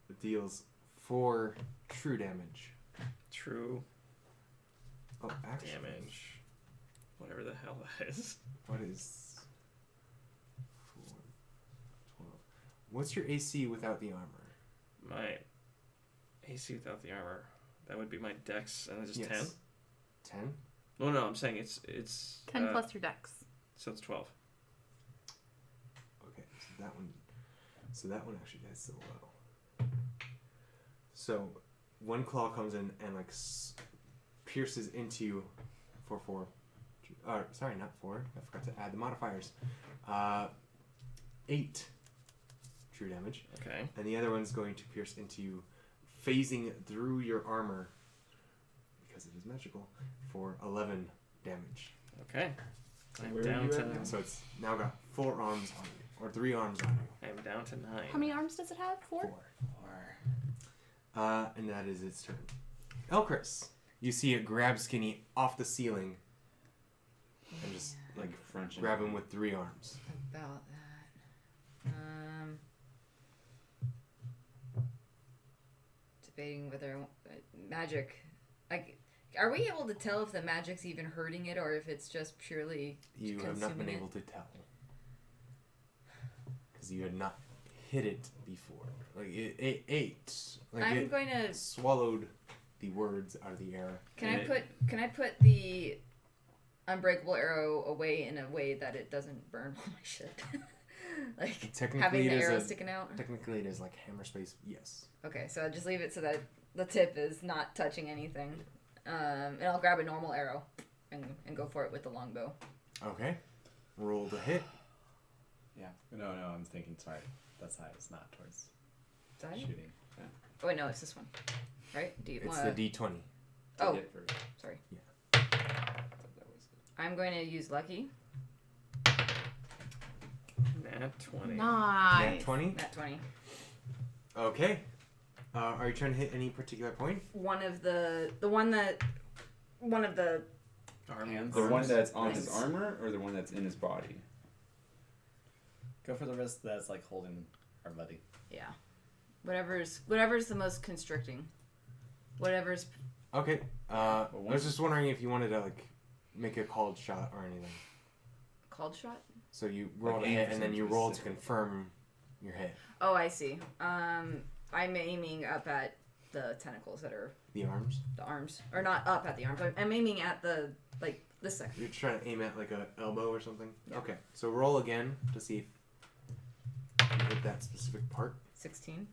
It deals 4 true damage. True Oh, actually, damage. Whatever the hell that is. what is 4, 12? What's your AC without the armor? My AC without the armor. That would be my dex, and it's just 10. 10? No, I'm saying it's 10 plus your dex. So it's 12. Okay, so that one actually does so well. So one claw comes in and like pierces into you for 4. Sorry, not 4. I forgot to add the modifiers. 8 true damage, Okay. and the other one's going to pierce into you, phasing through your armor because it is magical for 11 damage. Okay. I'm Where are down you to at now? So it's now got 4 arms on you, or 3 arms on you. I'm down to 9. How many arms does it have? 4? 4. And that is its turn. Elchris, you see it grab Skinny off the ceiling and just like Crunching. grab him with 3 arms. About that. Debating whether magic. Are we able to tell if the magic's even hurting it or if it's just purely You have not been consuming it? able to tell because you had not hit it before. Like it ate. Like I'm it going to. swallowed the words out of the air. Can I put the unbreakable arrow away in a way that it doesn't burn all my shit? Like Technically, having it the is arrow a- sticking out. Technically, it is like hammer space. Yes. Okay, so I just leave it so that the tip is not touching anything, and I'll grab a normal arrow and go for it with the longbow. Okay. Roll the hit. Yeah. No, I'm thinking, sorry. That side is not towards Side? shooting. Oh wait, no, it's this one, right? Do you It's wanna... the D20. Oh, Hit first. sorry. Yeah. That was it. I'm going to use lucky. Nat 20. Nat Nice. 20. Nat 20. Okay. Are you trying to hit any particular point? One of the Arms. The one that's on his Nice. armor or the one that's in his body? Go for the wrist that's like holding our buddy. yeah, whatever's the most constricting. Whatever's Okay. I one- was just wondering if you wanted to like make a called shot or anything. called shot. So you roll Like a aim hit for and then you something roll to specific. confirm your hit. Oh, I see. I'm aiming up at the tentacles that are The arms. the arms, or not up at the arms. I'm aiming at the this section. You're trying to aim at like a elbow or something. Okay. So roll again to see if you hit that specific part. 16.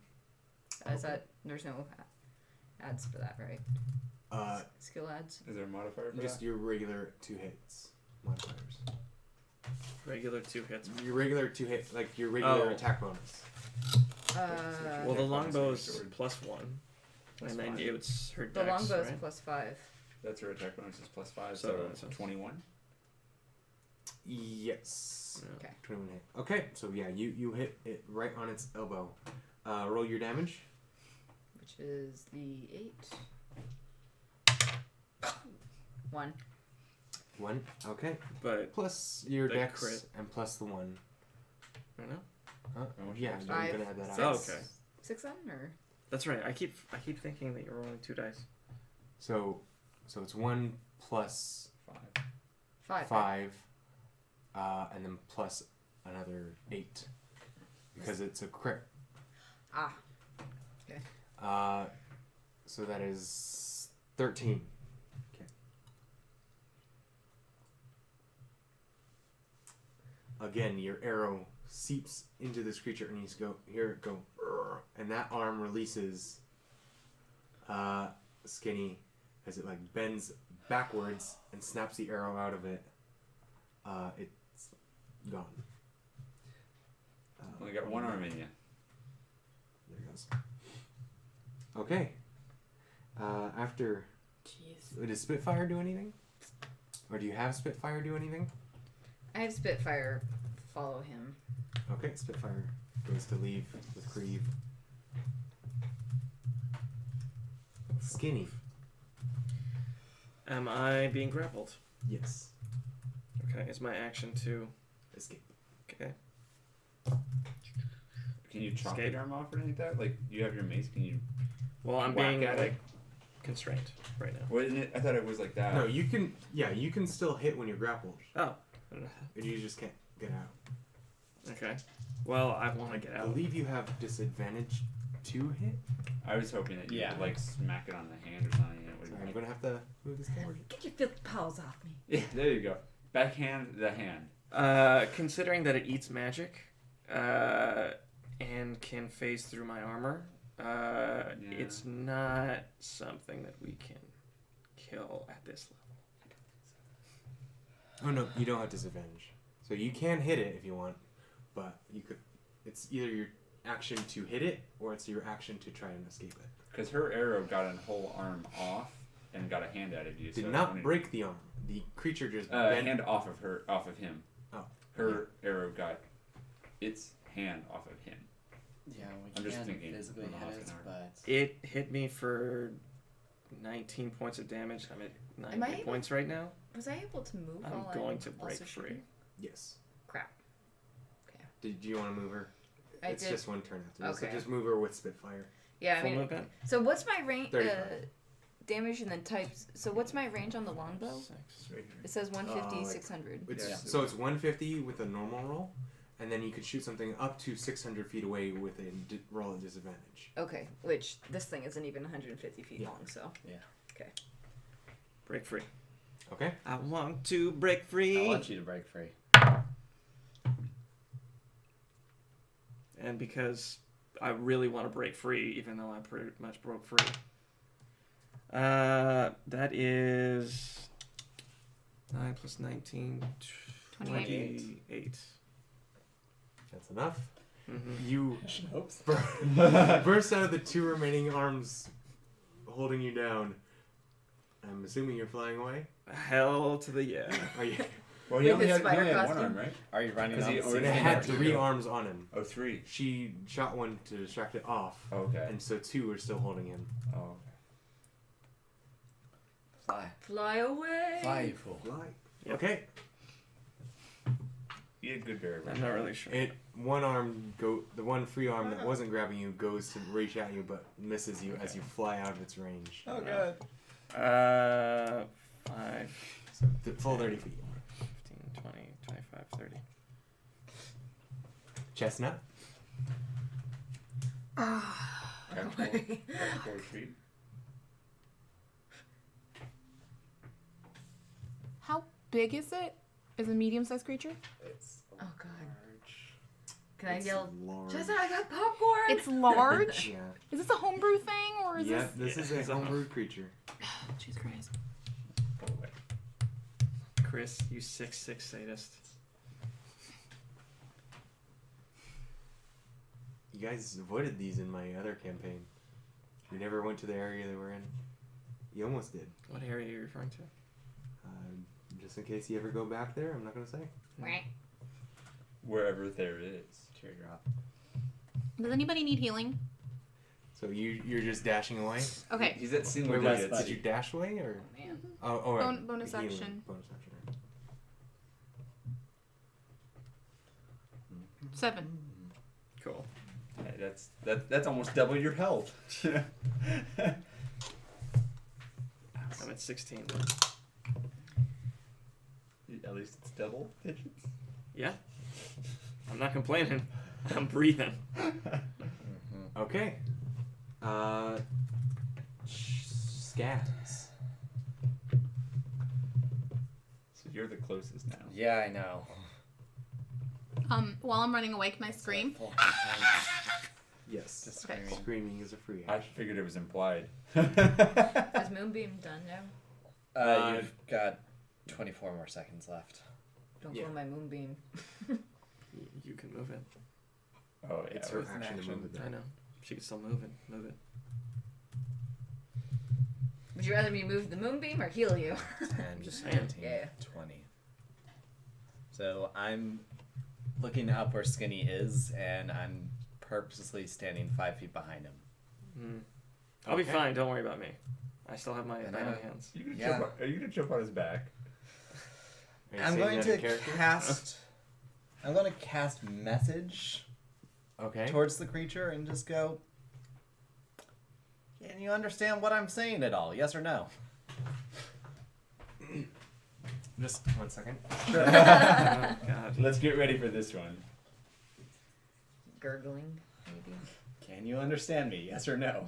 Is that there's no ads for that, right? Skill ads. Is there a modifier for Just that? your regular 2 hits modifiers. Regular 2 hits. Your regular 2 hit, like your regular Oh. attack bonus. Well, Attack the bonus longbow's on your sword. +1. And then five. it's her The dex, longbow's right? +5. That's her attack bonus is +5, So so that sounds- 21. Yes. Yeah. Okay. 21 hit. Okay, so yeah, you hit it right on its elbow. Roll your damage. Which is the 8. 1. 1. Okay. But, Plus your The dex crit. and plus the 1. I know. Huh? How much Yeah, dex? you're Five, gonna add that six. out. Oh, okay. 6 then, or That's right. I keep thinking that you're rolling 2 dice. So it's 1 plus 5. 5. 5, and then plus another 8 because it's a crit. Ah. So that is 13. Okay. Again, your arrow seeps into this creature, and you hear it go, "Rrr," and that arm releases Skinny as it like bends backwards and snaps the arrow out of it. It's gone. Only got one arm in you. There it goes. Okay. After, Jeez. does Spitfire do anything? Or do you have Spitfire do anything? I have Spitfire follow him. Okay, Spitfire goes to leave with Creve. Skinny. Am I being grappled? Yes. Okay, is my action to... Escape. Okay. Can you chop Escape. the arm off or anything like that? Like, you have your mace, can you... Well, I'm Whack being, at it. like, constrained right now. Wasn't it? I thought it was like that. No, you can. Yeah, you can still hit when you're grappled. Oh. You just can't get out. Okay. Well, I want to get I out. believe you have disadvantage to hit. I was hoping that you Yeah. would, like, smack it on the hand or something. And it would Sorry, I'm gonna have to move this forward. Get your filthy paws off me. Yeah, there you go. Backhand the hand. Considering that it eats magic, and can phase through my armor, it's not something that we can kill at this level. Oh no, you don't have disadvantage. So you can hit it if you want, but you could. It's either your action to hit it or it's your action to try and escape it. Because her arrow got a whole arm off and got a hand out of you. Did so I not wanted- break the arm. The creature just bent. hand off of him. Oh. Her arrow got its hand off of him. Yeah, we I'm just can't thinking physically from hit half it, an hour. but It hit me for 19 points of damage. I'm at Am I 9 able- points right now. Was I able to move I'm while going to break also free. shooting? Yes. Crap. Did you want to move her? I It's did. just one turn after this. So Okay. just move her with Spitfire. Yeah, I Full mean. movement? So what's my range? 35. Damage and then types. So what's my range on the longbow? 6. It's right here. It says 150, like- 600. It's, Yeah. So it's 150 with a normal roll, and then you could shoot something up to 600 feet away with a roll at disadvantage. Okay, which this thing isn't even 150 feet Yeah. long, so. Break free. Okay. I want to break free. I want you to break free. and because I really want to break free, even though I pretty much broke free. That is 9 plus 19, 28. That's enough. Mm-hmm. You Hope so. burst out of the 2 remaining arms holding you down. I'm assuming you're flying away? Hell to the yeah. Are you? Well, With his spider one costume? arm, right? Are you running 'Cause on he the already It scene? had two. 3 arms on him. Oh, 3. She shot one to distract it off, Okay. and so 2 are still holding him. Oh, Fly. Fly away. Fly, you fool. Yep. Okay. he had good barrier. I'm not really sure. The one free arm that wasn't grabbing you goes to reach at you, but misses you as you fly out of its range. Oh, good. 5, So the full 30 feet. 15, 20, 25, 30. Chestnut. That's 4 feet. How big is it? Is a medium-sized creature? It's Oh god. large. Can I yell? Large. Chestnut, I got popcorn. It's large. Yeah. Is this a homebrew thing or is Yeah, this? this is it's a a homebrewed creature. Jesus Christ. Pull away. Chris, you 6'6" sadist. You guys avoided these in my other campaign. You never went to the area they were in. You almost did. What area are you referring to? Just in case you ever go back there, I'm not gonna say. Wherever there is. Teardrop. Does anybody need healing? So you're just dashing away. Okay. He's at single Wait, digits. did you dash away or? Oh man. Oh, right. Bonus Healing. action. Bonus action. 7. Cool. Hey, that's almost double your health. I'm at 16. At least it's double digits. Yeah. I'm not complaining. I'm breathing. Okay. Scans. So you're the closest now. Yeah, I know. While I'm running away, can I scream? Yes. Just Okay. screaming. Screaming is a free I action. figured it was implied. Is Moonbeam done now? You've got 24 more seconds left. Don't Yeah. blow my Moonbeam. You can move it. Oh yeah. It's it her was an action to move it I there. know. She can still move it. Move it. Would you rather me move the Moonbeam or heal you? 10, just saying. 19, Yeah. 20. So I'm looking up where Skinny is, and I'm purposely standing 5 feet behind him. I'll be Okay. fine. Don't worry about me. I still have my And hands. You gonna Yeah. jump are you gonna jump on his back? Are you I'm saying going that in to character? cast. I'm going to cast message Okay. towards the creature and just go. Can you understand what I'm saying at all? Yes or no? Just 1 second. Oh, God. Let's get ready for this one. Gurgling, maybe. Can you understand me? Yes or no?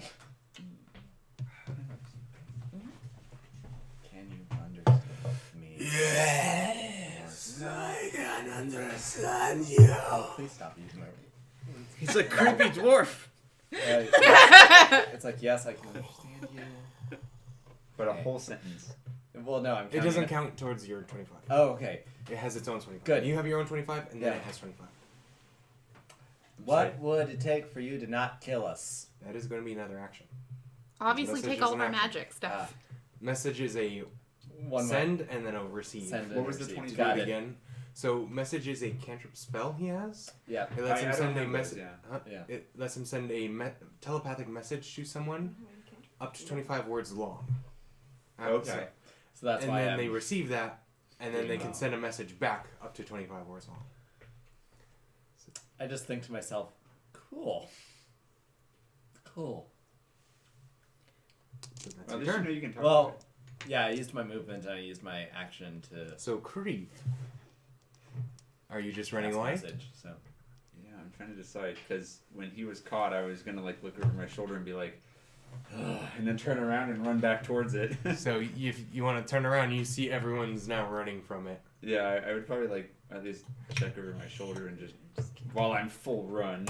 Can you understand me? Yes, I can understand you. Oh, please stop using my. He's a creepy dwarf. It's like, yes, I can understand you. But a whole sentence. Well, no, I'm It counting doesn't count towards your 25. Oh, okay. It has its own 25. Good. You have your own 25, and then Yeah. it has 25. What would it take for you to not kill us? That is going to be another action. Obviously, Message take is all of an our action. magic stuff. Message is a One send and then a receive. Send What and was the receive. 20? Got it. Again. So message is a cantrip spell he has. Yeah. It lets him I don't send a have those, message. yeah. Yeah. It lets him send a telepathic message to someone up to 25 words long. Okay. So that's and why then I'm, they receive that, and then they Wow. can send a message back up to 25 words long. I just think to myself, cool. Cool. So that's Well, your just turn. know you can talk Well, about yeah, I used my movement and I used my action to So Creed, are you just running cast away? message. So it. Yeah, I'm trying to decide because when he was caught, I was gonna like look over my shoulder and be like, "Ugh," and then turn around and run back towards it. So if you want to turn around, you see everyone's now running from it. Yeah, I would probably like at least check over my shoulder and just while I'm full run.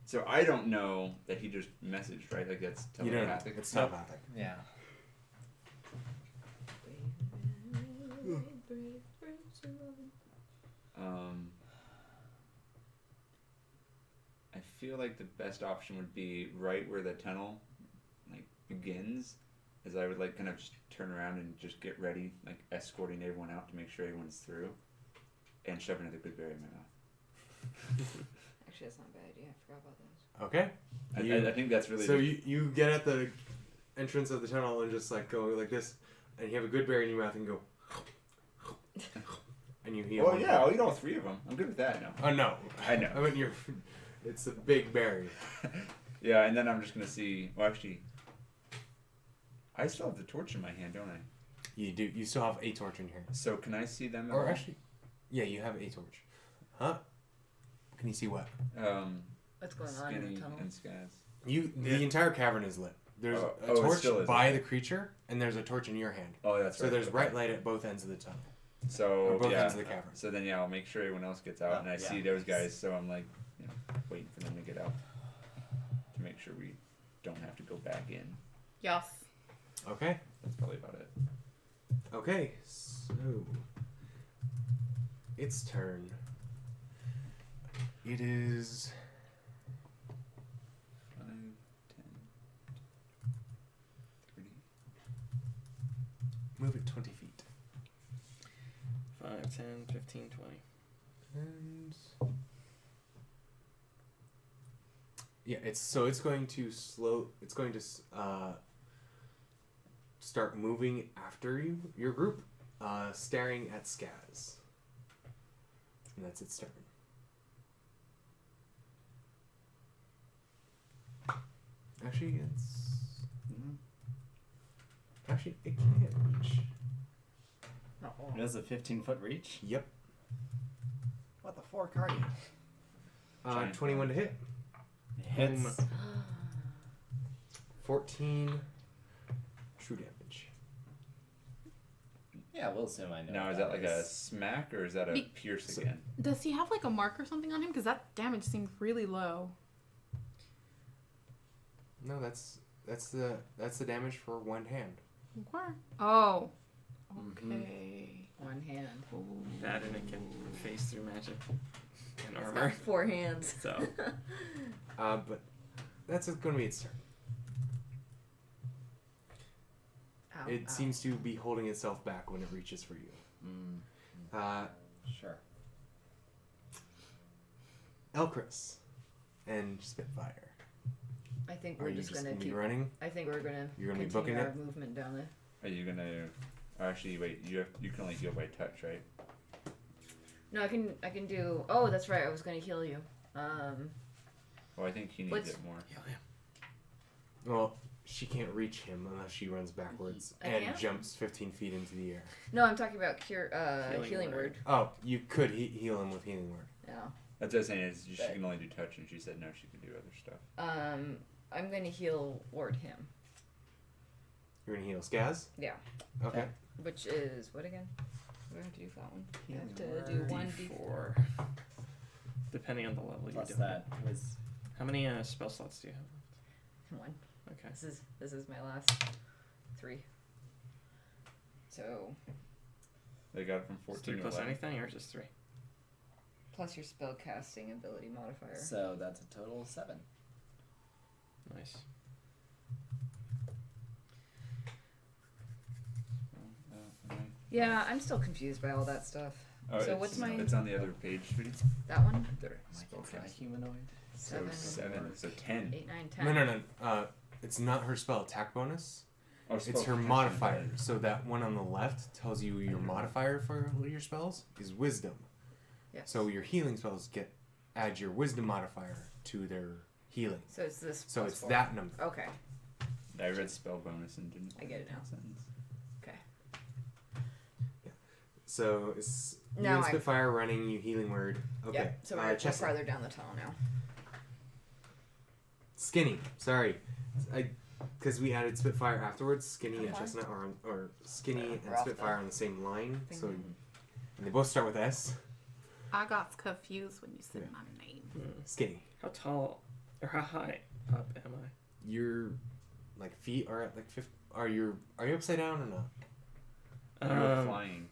So I don't know that he just messaged, right? Like that's You don't know. telepathic. It's telepathic. Yeah. I feel like the best option would be right where the tunnel like begins, as I would like kind of just turn around and just get ready, like escorting everyone out to make sure everyone's through, and shove another good berry in my mouth. Actually, that's not a bad idea. I forgot about those. Okay. I think that's really So you get at the entrance of the tunnel and just like go like this, and you have a good berry in your mouth and go, and you heal. Well, one yeah, berry. I'll eat all three of them. I'm good with that now. Oh no, I know. I mean, it's a big berry. Yeah, and then I'm just gonna see. Well, actually, I still have the torch in my hand, don't I? You do. You still have a torch in here. So can I see them? At Or all? actually, yeah, you have a torch. Huh? Can you see what? What's going on in Skinny the tunnel? and Scaz. The entire cavern is lit. There's Oh, a it torch still is, by okay. the creature, and there's a torch in your hand. Oh, that's So right. there's okay. bright light at both ends of the tunnel. So Or both yeah. ends of the cavern. So then I'll make sure everyone else gets out, and I yeah. see those guys. So I'm like, waiting for them to get out to make sure we don't have to go back in. Yes. Okay. That's probably about it. Okay. So its turn. It is 5, 10, 30. move it 20 feet. 5, 10, 15, 20. And yeah, it's going to start moving after your group, staring at Skaz. And that's its turn. Actually, it can't reach. It has a 15-foot reach. Yep. What the fork are you? Giant 21 to hit. It hits. 14 true damage. Yeah, we'll assume I know. Now what is that like a is. smack or is that a Be- pierce again? Does he have like a mark or something on him? Because that damage seemed really low. No, that's the damage for one hand. Okay. Oh. Mhm. Okay. One hand. That and it can phase through magic and It's armor. got 4 hands. So But that's going to be its turn. Ow, It ow. seems to be holding itself back when it reaches for you. Sure. Elchris and Spitfire. I think Are we're you just gonna be keep. running? I think we're gonna. You're gonna be continue booking our it? movement down there. Are you gonna? Actually, wait. You can only heal by touch, right? No, I can do. Oh, that's right. I was gonna heal you. Well, I think he needs What's- it more. Well, she can't reach him unless she runs backwards I and can't? jumps 15 feet into the air. No, I'm talking about cure. Healing Healing word. word. Oh, you could heal him with Healing Word. Yeah. That's what I was saying. Is she But- can only do touch, and she said no, she could do other stuff. I'm gonna heal ward him. You're going to heal Skaz? Yeah. Okay. Which is what again? What do I have to do for that one? I have to Healing do word. 1d4. D4. Depending on the level you're Plus doing. that was How many spell slots do you have? 1. Okay. This is my last 3. So They got it from Is 14 3 to plus 11. anything or just 3? plus your spell casting ability modifier. so that's a total of 7. Nice. Am I- Yeah, I'm still confused by all that stuff. Oh, So it's, what's my- It's on the other page, sweetie. That one? There. Like it's a Spellcast. humanoid. So 7, 7. So 10. 8, 9, 10. No. It's not her spell attack bonus. Oh, It's her spellcasting modifier. ability. So that one on the left tells you your modifier for your spells is wisdom. Yes. So your healing spells add your wisdom modifier to their healing. So it's this. So plus it's 4. that number. Okay. I read spell bonus and didn't. I get it now. Sentence. Okay. So it's you Now and I- Spitfire running, you healing word. Okay. Yeah. So we're Chestnut. farther down the tunnel now. Skinny. Sorry. Because we added Spitfire afterwards. Skinny and Okay. Chestnut or Skinny We're and off Spitfire the on the same line. thing. So and they both start with S. I got confused when you said my name. Skinny. How tall or how high up am I? Your like feet are at like 50. Are you upside down or not? You're flying.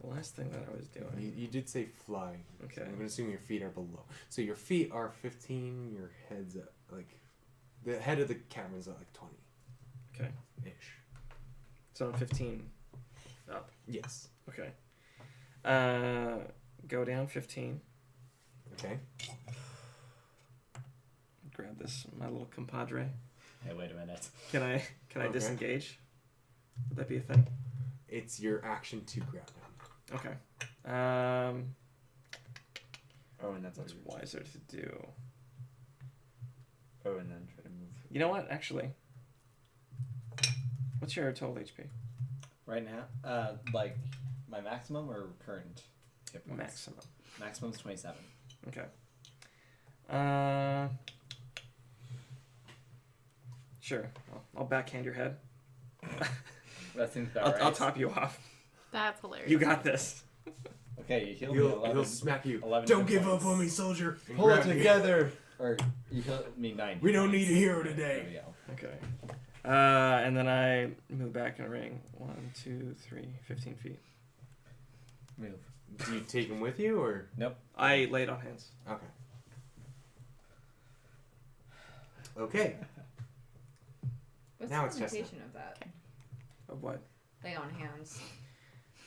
The last thing that I was doing. You did say flying. Okay. So I'm gonna assume your feet are below. So your feet are 15. Your head's at like the head of the camera's at like 20. Okay. Ish. So I'm 15 up. Yes. Okay. Go down 15. Okay. Grab this, my little compadre. Hey, wait a minute. Can I Okay. disengage? Would that be a thing? It's your action to grab him. Okay. Oh, and that's all What's yours. wiser to do? Oh, and then try to move. You know what? Actually, what's your total HP? Right now, like my maximum or current hit points? Maximum. Maximum's 27. Okay. Sure. I'll backhand your head. That seems about right. I'll top you off. That's hilarious. You got this. Okay, you heal me He'll 11. smack you. 11 Don't hit give up points. on me, soldier. And Pull it grab you. together. Or you heal me 9. We don't points. need a hero There today. we go. Okay. And then I move back in a ring. 1, 2, 3, 15 feet. Move. Do you take him with you or? Nope. I lay it on hands. Okay. Okay. What's Now the it's Chestnut. limitation of that? Of what? Lay on hands.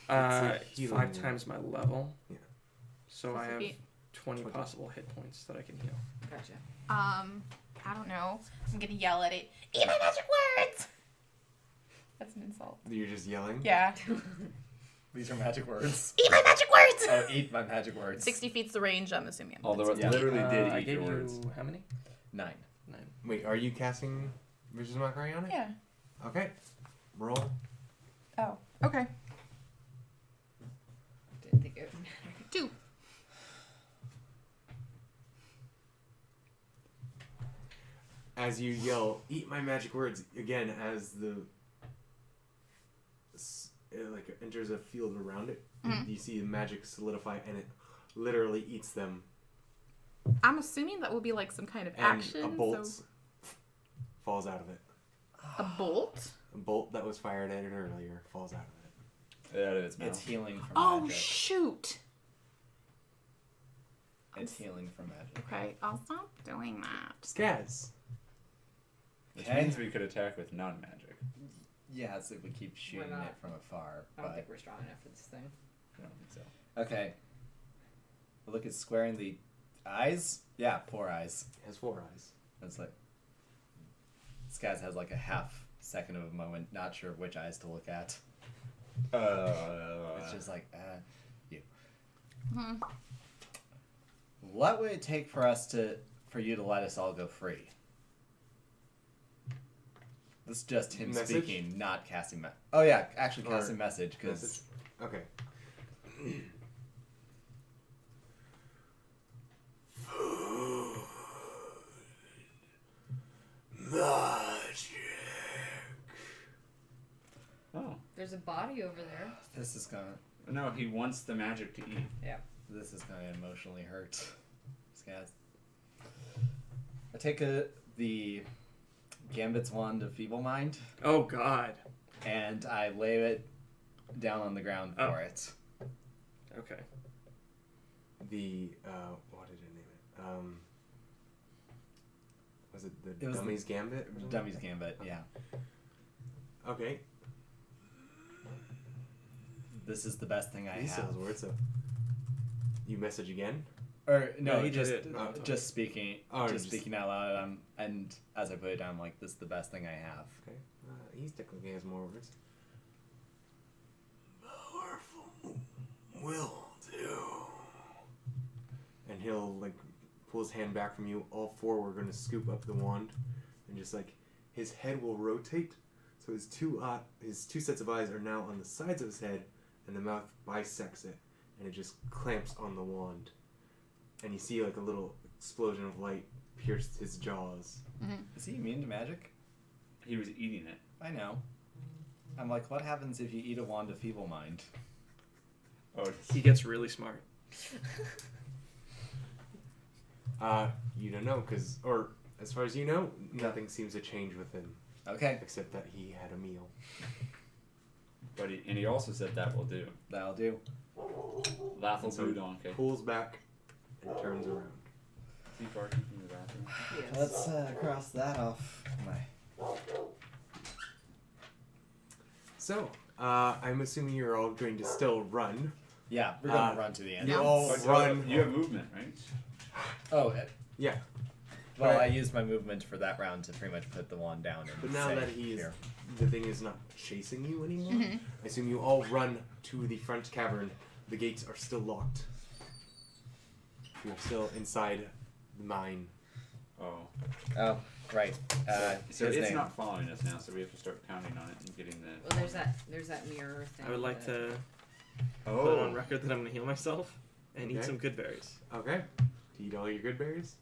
like healing. 5 times my level. Yeah. So I have 50 feet. 20 possible hit points that I can heal. Gotcha. I don't know. I'm gonna yell at it. Eat my magic words! That's an insult. You're just yelling? Yeah. These are magic words. Eat my magic words! Oh, eat my magic words. 60 feet's the range, I'm assuming. Although it Yeah. literally did I eat gave your words. you how many? 9. 9. Wait, are you casting Visions of Mockery on it? Yeah. Okay. Roll. Oh. Okay. Didn't think it would matter. 2. As you yell, eat my magic words, again, as it like enters a field around it, you see the magic solidify and it literally eats them. I'm assuming that will be like some kind of And action. a bolt So falls out of it. a bolt? A bolt that was fired at it earlier falls out of Out of its mouth. It's healing from Oh, magic. shoot. It's healing from magic. Okay, I'll stop doing that. it. Skaz. Which Okay. means we could attack with non-magic. Yeah, it's like we keep shooting not. it from afar. I don't But think we're strong enough for this thing. I don't think so. okay. Look at squaring the eyes. Yeah, 4 eyes. It has 4 eyes. It's like this guy has like a half second of a moment, not sure which eyes to look at. It's just like, you. Mhm. What would it take for you to let us all go free? This is just him Message? speaking, not casting. Oh yeah, actually Or casting message because Message? Okay. Magic. Oh. There's a body over there. this is gonna No, he wants the magic to eat. this is gonna emotionally hurt. This guy's. I take the Gambit's wand of Feeble Mind Oh God. and I lay it down on the ground Oh. for it. Okay. The what did I name it? Was it the It was Dummy's Gambit? or something? Dummy's Gambit, yeah. Okay. This is the best thing I He still have. has words, so you message again? Or no, No, he he just did it. Oh, just speaking, Oh, just just- speaking out loud. And as I put it down, I'm like, this is the best thing I have. Okay. He's technically has more words. Powerful will do. And he'll like pull his hand back from you. All 4 were gonna scoop up the wand, and just like his head will rotate, so his two sets of eyes are now on the sides of his head, and the mouth bisects it, and it just clamps on the wand. And you see like a little explosion of light pierce his jaws. Is he immune to magic? He was eating it. I know. I'm like, what happens if you eat a wand of Feeble Mind? Oh, He gets really smart. You don't know, or as far as you know, nothing seems to change with him, Okay, except that he had a meal. But he also said that will do. that'll do. Laughable And so blue donkey. Pulls back and turns around. Is he barking from the bathroom? Yes. Let's cross that off my. So, I'm assuming you're all going to still run. Yeah, we're gonna run to the end. You all But run. you have movement, right? Oh, Yeah. well, Right. I used my movement for that round to pretty much put the wand down. And But now say, that here. the thing is not chasing you anymore, Mhm. I assume you all run to the front cavern. The gates are still locked. You're still inside the mine. Oh. Oh, right. So his it's name. not following us now, so we have to start pounding on it and getting the. Well, there's that mirror thing. I would like that- to Oh. put on record that I'm gonna heal myself and eat Okay. some good berries. Okay. To eat all your good berries.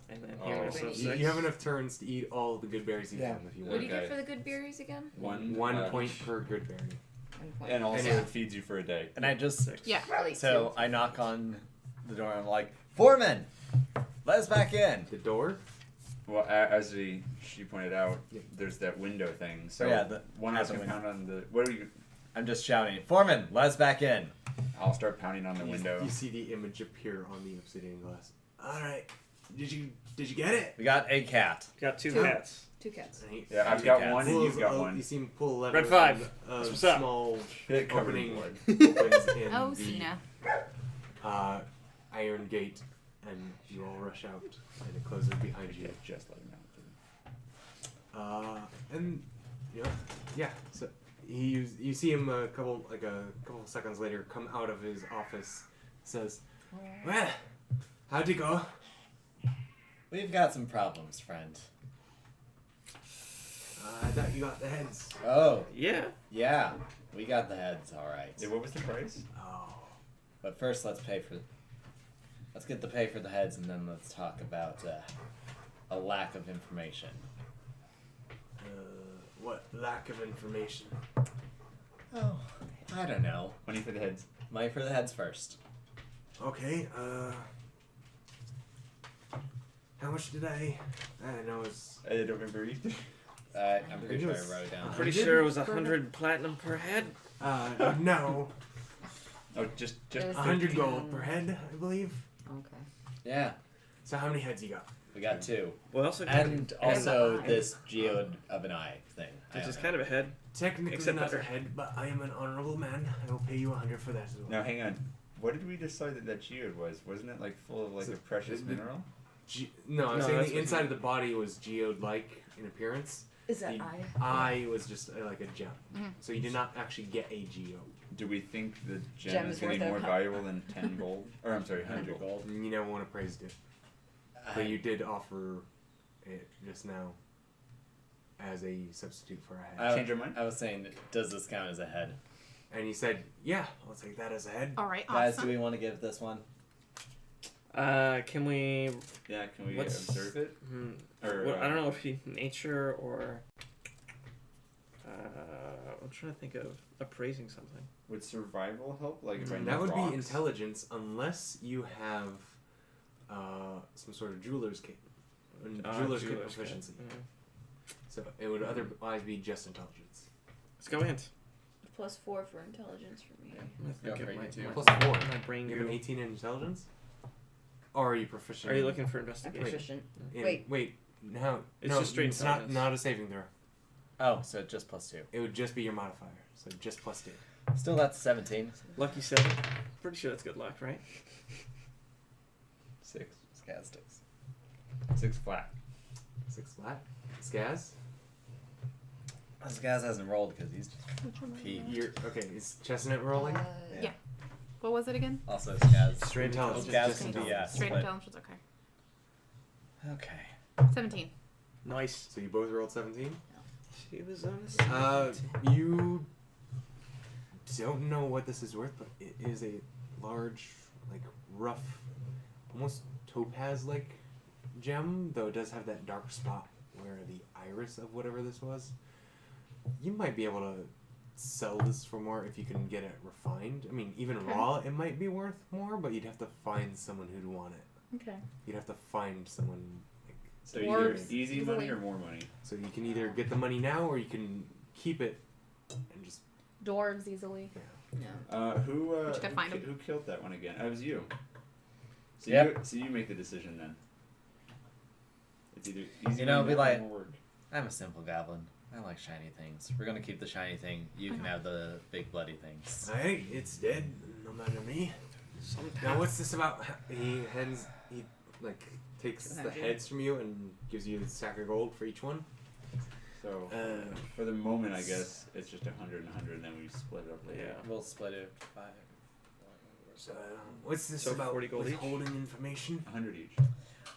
And then Oh. heal Wait, myself you- six. You have enough turns to eat all the good berries you Yeah. have if you What want. do you get Okay. for the good berries again? One point per good berry. 1 point. And also And- it feeds you for a day. And I just Yeah. Probably so two. I knock on the door and I'm like, Foreman, let us back in. The door. Well, as she pointed out, there's that window thing. So Yeah, the- one of us at the can window. pound on the. What are you? I'm just shouting, Foreman, let us back in. I'll start pounding on the window. You see the image appear on the obsidian glass. All right. Did you get it? We got a cat. Got two Two. cats. 2 cats. And he Yeah, I've Two got cats. one and you've got You one. see him pull a lever. Red five. and That's A what's up. small Get covered opening in blood. opens in Oh, the Cena. Iron gate, and you all rush out, and it closes behind you. Yeah, just like that. And yeah. So you see him a couple seconds later come out of his office. Says, "Well, how'd it go?" We've got some problems, friend. I thought you got the heads. Oh, Yeah. yeah, we got the heads, all right. Yeah, what was the price? Oh. But first, let's get the pay for the heads, and then let's talk about a lack of information. What lack of information? Oh, I don't know. Money for the heads. Money for the heads first. Okay, how much did I know it's I don't remember either. I'm pretty sure I wrote it down. Pretty did? sure it was 100 platinum per head. no, Oh, just It was 100 13. gold per head, I believe. Okay. Yeah, So how many heads you got? we got 2. Well, also And also eye. this geode of an eye thing. I which don't is know. kind of a head. Technically Except not better. a head, but I am an honorable man. I will pay you 100 for that as well. Now hang on. What did we decide that geode was? Wasn't it like full of like So a precious the- mineral? No, I'm No, saying that's the what inside you- of the body was geode-like in appearance. Is that The eye? eye was just like a gem. Mhm. So you did not actually get a geode. Do we think the Gem gem is is getting worth more a- valuable than 10 gold? Or I'm sorry, 100 100 gold. gold. You never want to praise it. But you did offer it just now as a substitute for a head. Change your mind? I was saying, does this count as a head? And he said, yeah, I'll take that as a head. All right. Guys, do Awesome. we want to give this one? Can we? Yeah, can we What's- observe it? Or What, I don't know if he nature or. I'm trying to think of appraising something. Would survival help? Like if I That know would rocks? be intelligence unless you have some sort of jeweler's kit. Jeweler's kit jeweler's kit. proficiency. Yeah. So it would otherwise be just intelligence. Let's go in. +4 for intelligence for me. Go for it, you two. Plus 4. My brain You have an grew. 18 in intelligence? Or are you proficient? Are you in- looking for I'm investigation? proficient. in- Wait. No. It's no, just straight it's not, intelligence. not a saving throw. Oh, so just +2. It would just be your modifier. So just +2. Still, that's 17. Lucky 7. Pretty sure that's good luck, right? 6. Scastics. 6 flat. 6 flat. Scaz? This guy hasn't rolled because he's just peeved. You're okay, is Chestnut rolling? Yeah. What was it again? Also, Scaz. Straight intelligence. Scaz Just can be intelligence. Straight split. intelligence. Okay. Okay. 17. Nice. So you both rolled 17? She was on a You don't know what this is worth, but it is a large, like rough, almost topaz-like gem, though it does have that dark spot where the iris of whatever this was. You might be able to sell this for more if you can get it refined. I mean, even Okay. raw, it might be worth more, but you'd have to find someone who'd want it. Okay. You'd have to find someone. Like, So either Dwarves, easy easily. money or more money. so you can either get the money now, or you can keep it and just. Dwarves easily. Who But you gotta find 'em. who killed that one again? It was you. So Yep. so you make the decision then. It's either easy You know, money be or like- more work. I'm a simple goblin. I like shiny things. We're gonna keep the shiny thing. You can have the big bloody things. Hey, it's dead. No matter me. Now, what's this about? He like takes the 200. heads from you and gives you a sack of gold for each one. So for the moment, I guess it's just 100 and 100, and then we split it up later. Yeah. We'll split it 5. What's this So about 40 gold each? withholding information? 100 each.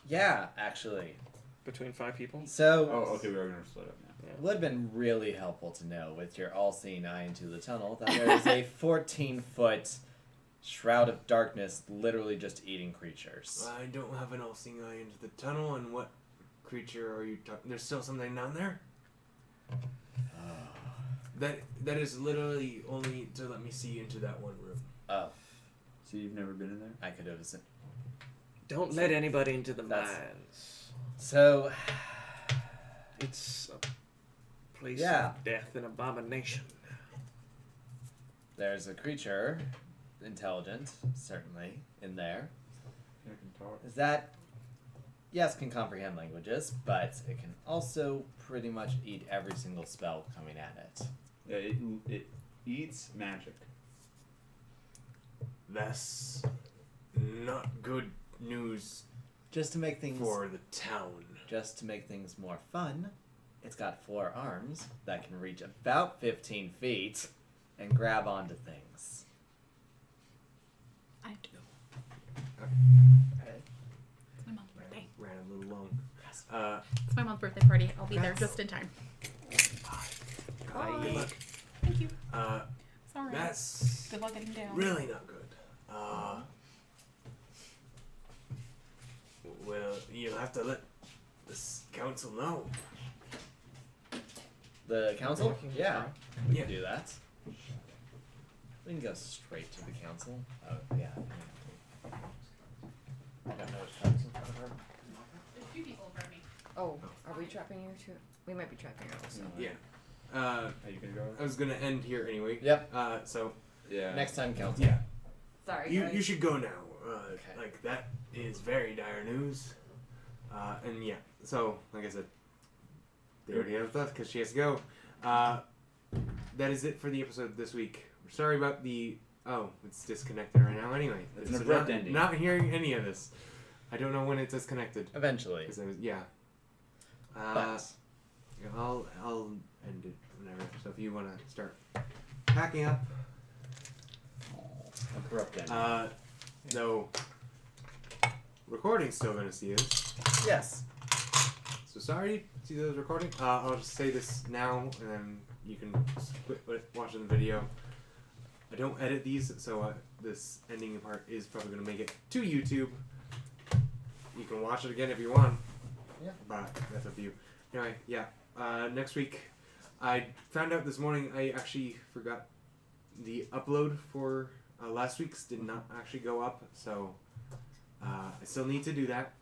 Yeah, actually. Between 5 people? So Oh, okay, we are gonna split up now. it would have been really helpful to know with your all-seeing eye into the tunnel that there is a 14-foot shroud of darkness literally just eating creatures. I don't have an all-seeing eye into the tunnel, and what creature are you talking? There's still something down there? That is literally only to let me see into that one room. Oh, So you've never been in there? I could have. Don't let anybody into the That's- mines. So, It's a place Yeah. of death and abomination. there's a creature, intelligent, certainly, in there. I can talk. Is that, yes, can comprehend languages, but it can also pretty much eat every single spell coming at it. Yeah, it eats magic. That's not good news Just to make things for the town. Just to make things more fun, it's got 4 arms that can reach about 15 feet and grab onto things. I have to go. Okay. It's my mom's birthday. Ran a little long. It's my mom's birthday party. I'll be there That's- just in time. Good luck. Thank you. Sorry. That's Good luck getting down. really not good. Well, you'll have to let this council know. The council? Yeah, we Yeah. can do that. We can go straight to the council. Oh, yeah. I don't know which council. There's 2 people in front of me. Oh, are we trapping you too? We might be trapping her also. Yeah. Are you gonna go? I was gonna end here anyway. Yep. So Yeah. Next time, council. yeah, Sorry. you guys. should go now. Okay. Like that is very dire news. And yeah, so like I said, they already have that because she has to go. That is it for the episode this week. We're sorry about the. Oh, it's disconnected right now. Anyway, It's an so abrupt not, ending. Not hearing any of this. I don't know when it's disconnected. Eventually. 'Cause I was, yeah. But Yeah, I'll end it whenever. So if you want to start packing up, Abrupt ending. no. Recording's still gonna see this. yes. So sorry, see those recording. I'll just say this now, and then you can just quit watching the video. I don't edit these, so this ending part is probably gonna make it to YouTube. You can watch it again if you want. Yeah. But that's up to you. Anyway, yeah. Next week, I found out this morning I actually forgot the upload for last week's did not actually go up, so I still need to do that,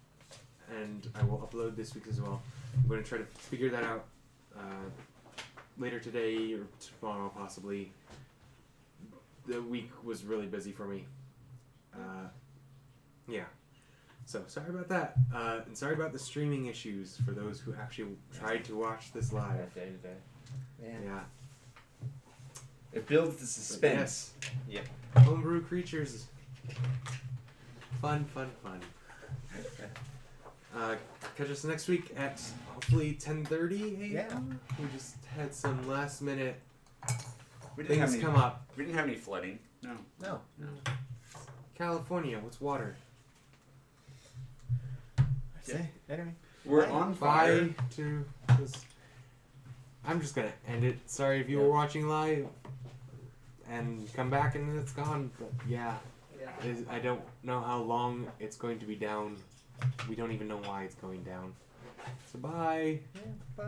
and I will upload this week as well. I'm going to try to figure that out later today or tomorrow possibly. The week was really busy for me. Yeah. So sorry about that, and sorry about the streaming issues for those who actually tried to watch this live. Day to day. Yeah. It builds the But suspense. yes. Homebrew creatures. Fun. Catch us next week at hopefully 10:30 a.m. We just had some last minute We didn't have things any. come up. We didn't have any flooding. No. No. California, what's water? Say, anyway. We're on fire. Bye to this. I'm just gonna end it. Sorry if you were watching live and come back and it's gone. But yeah, I don't know how long it's going to be down. We don't even know why it's going down. So bye. Yeah, bye.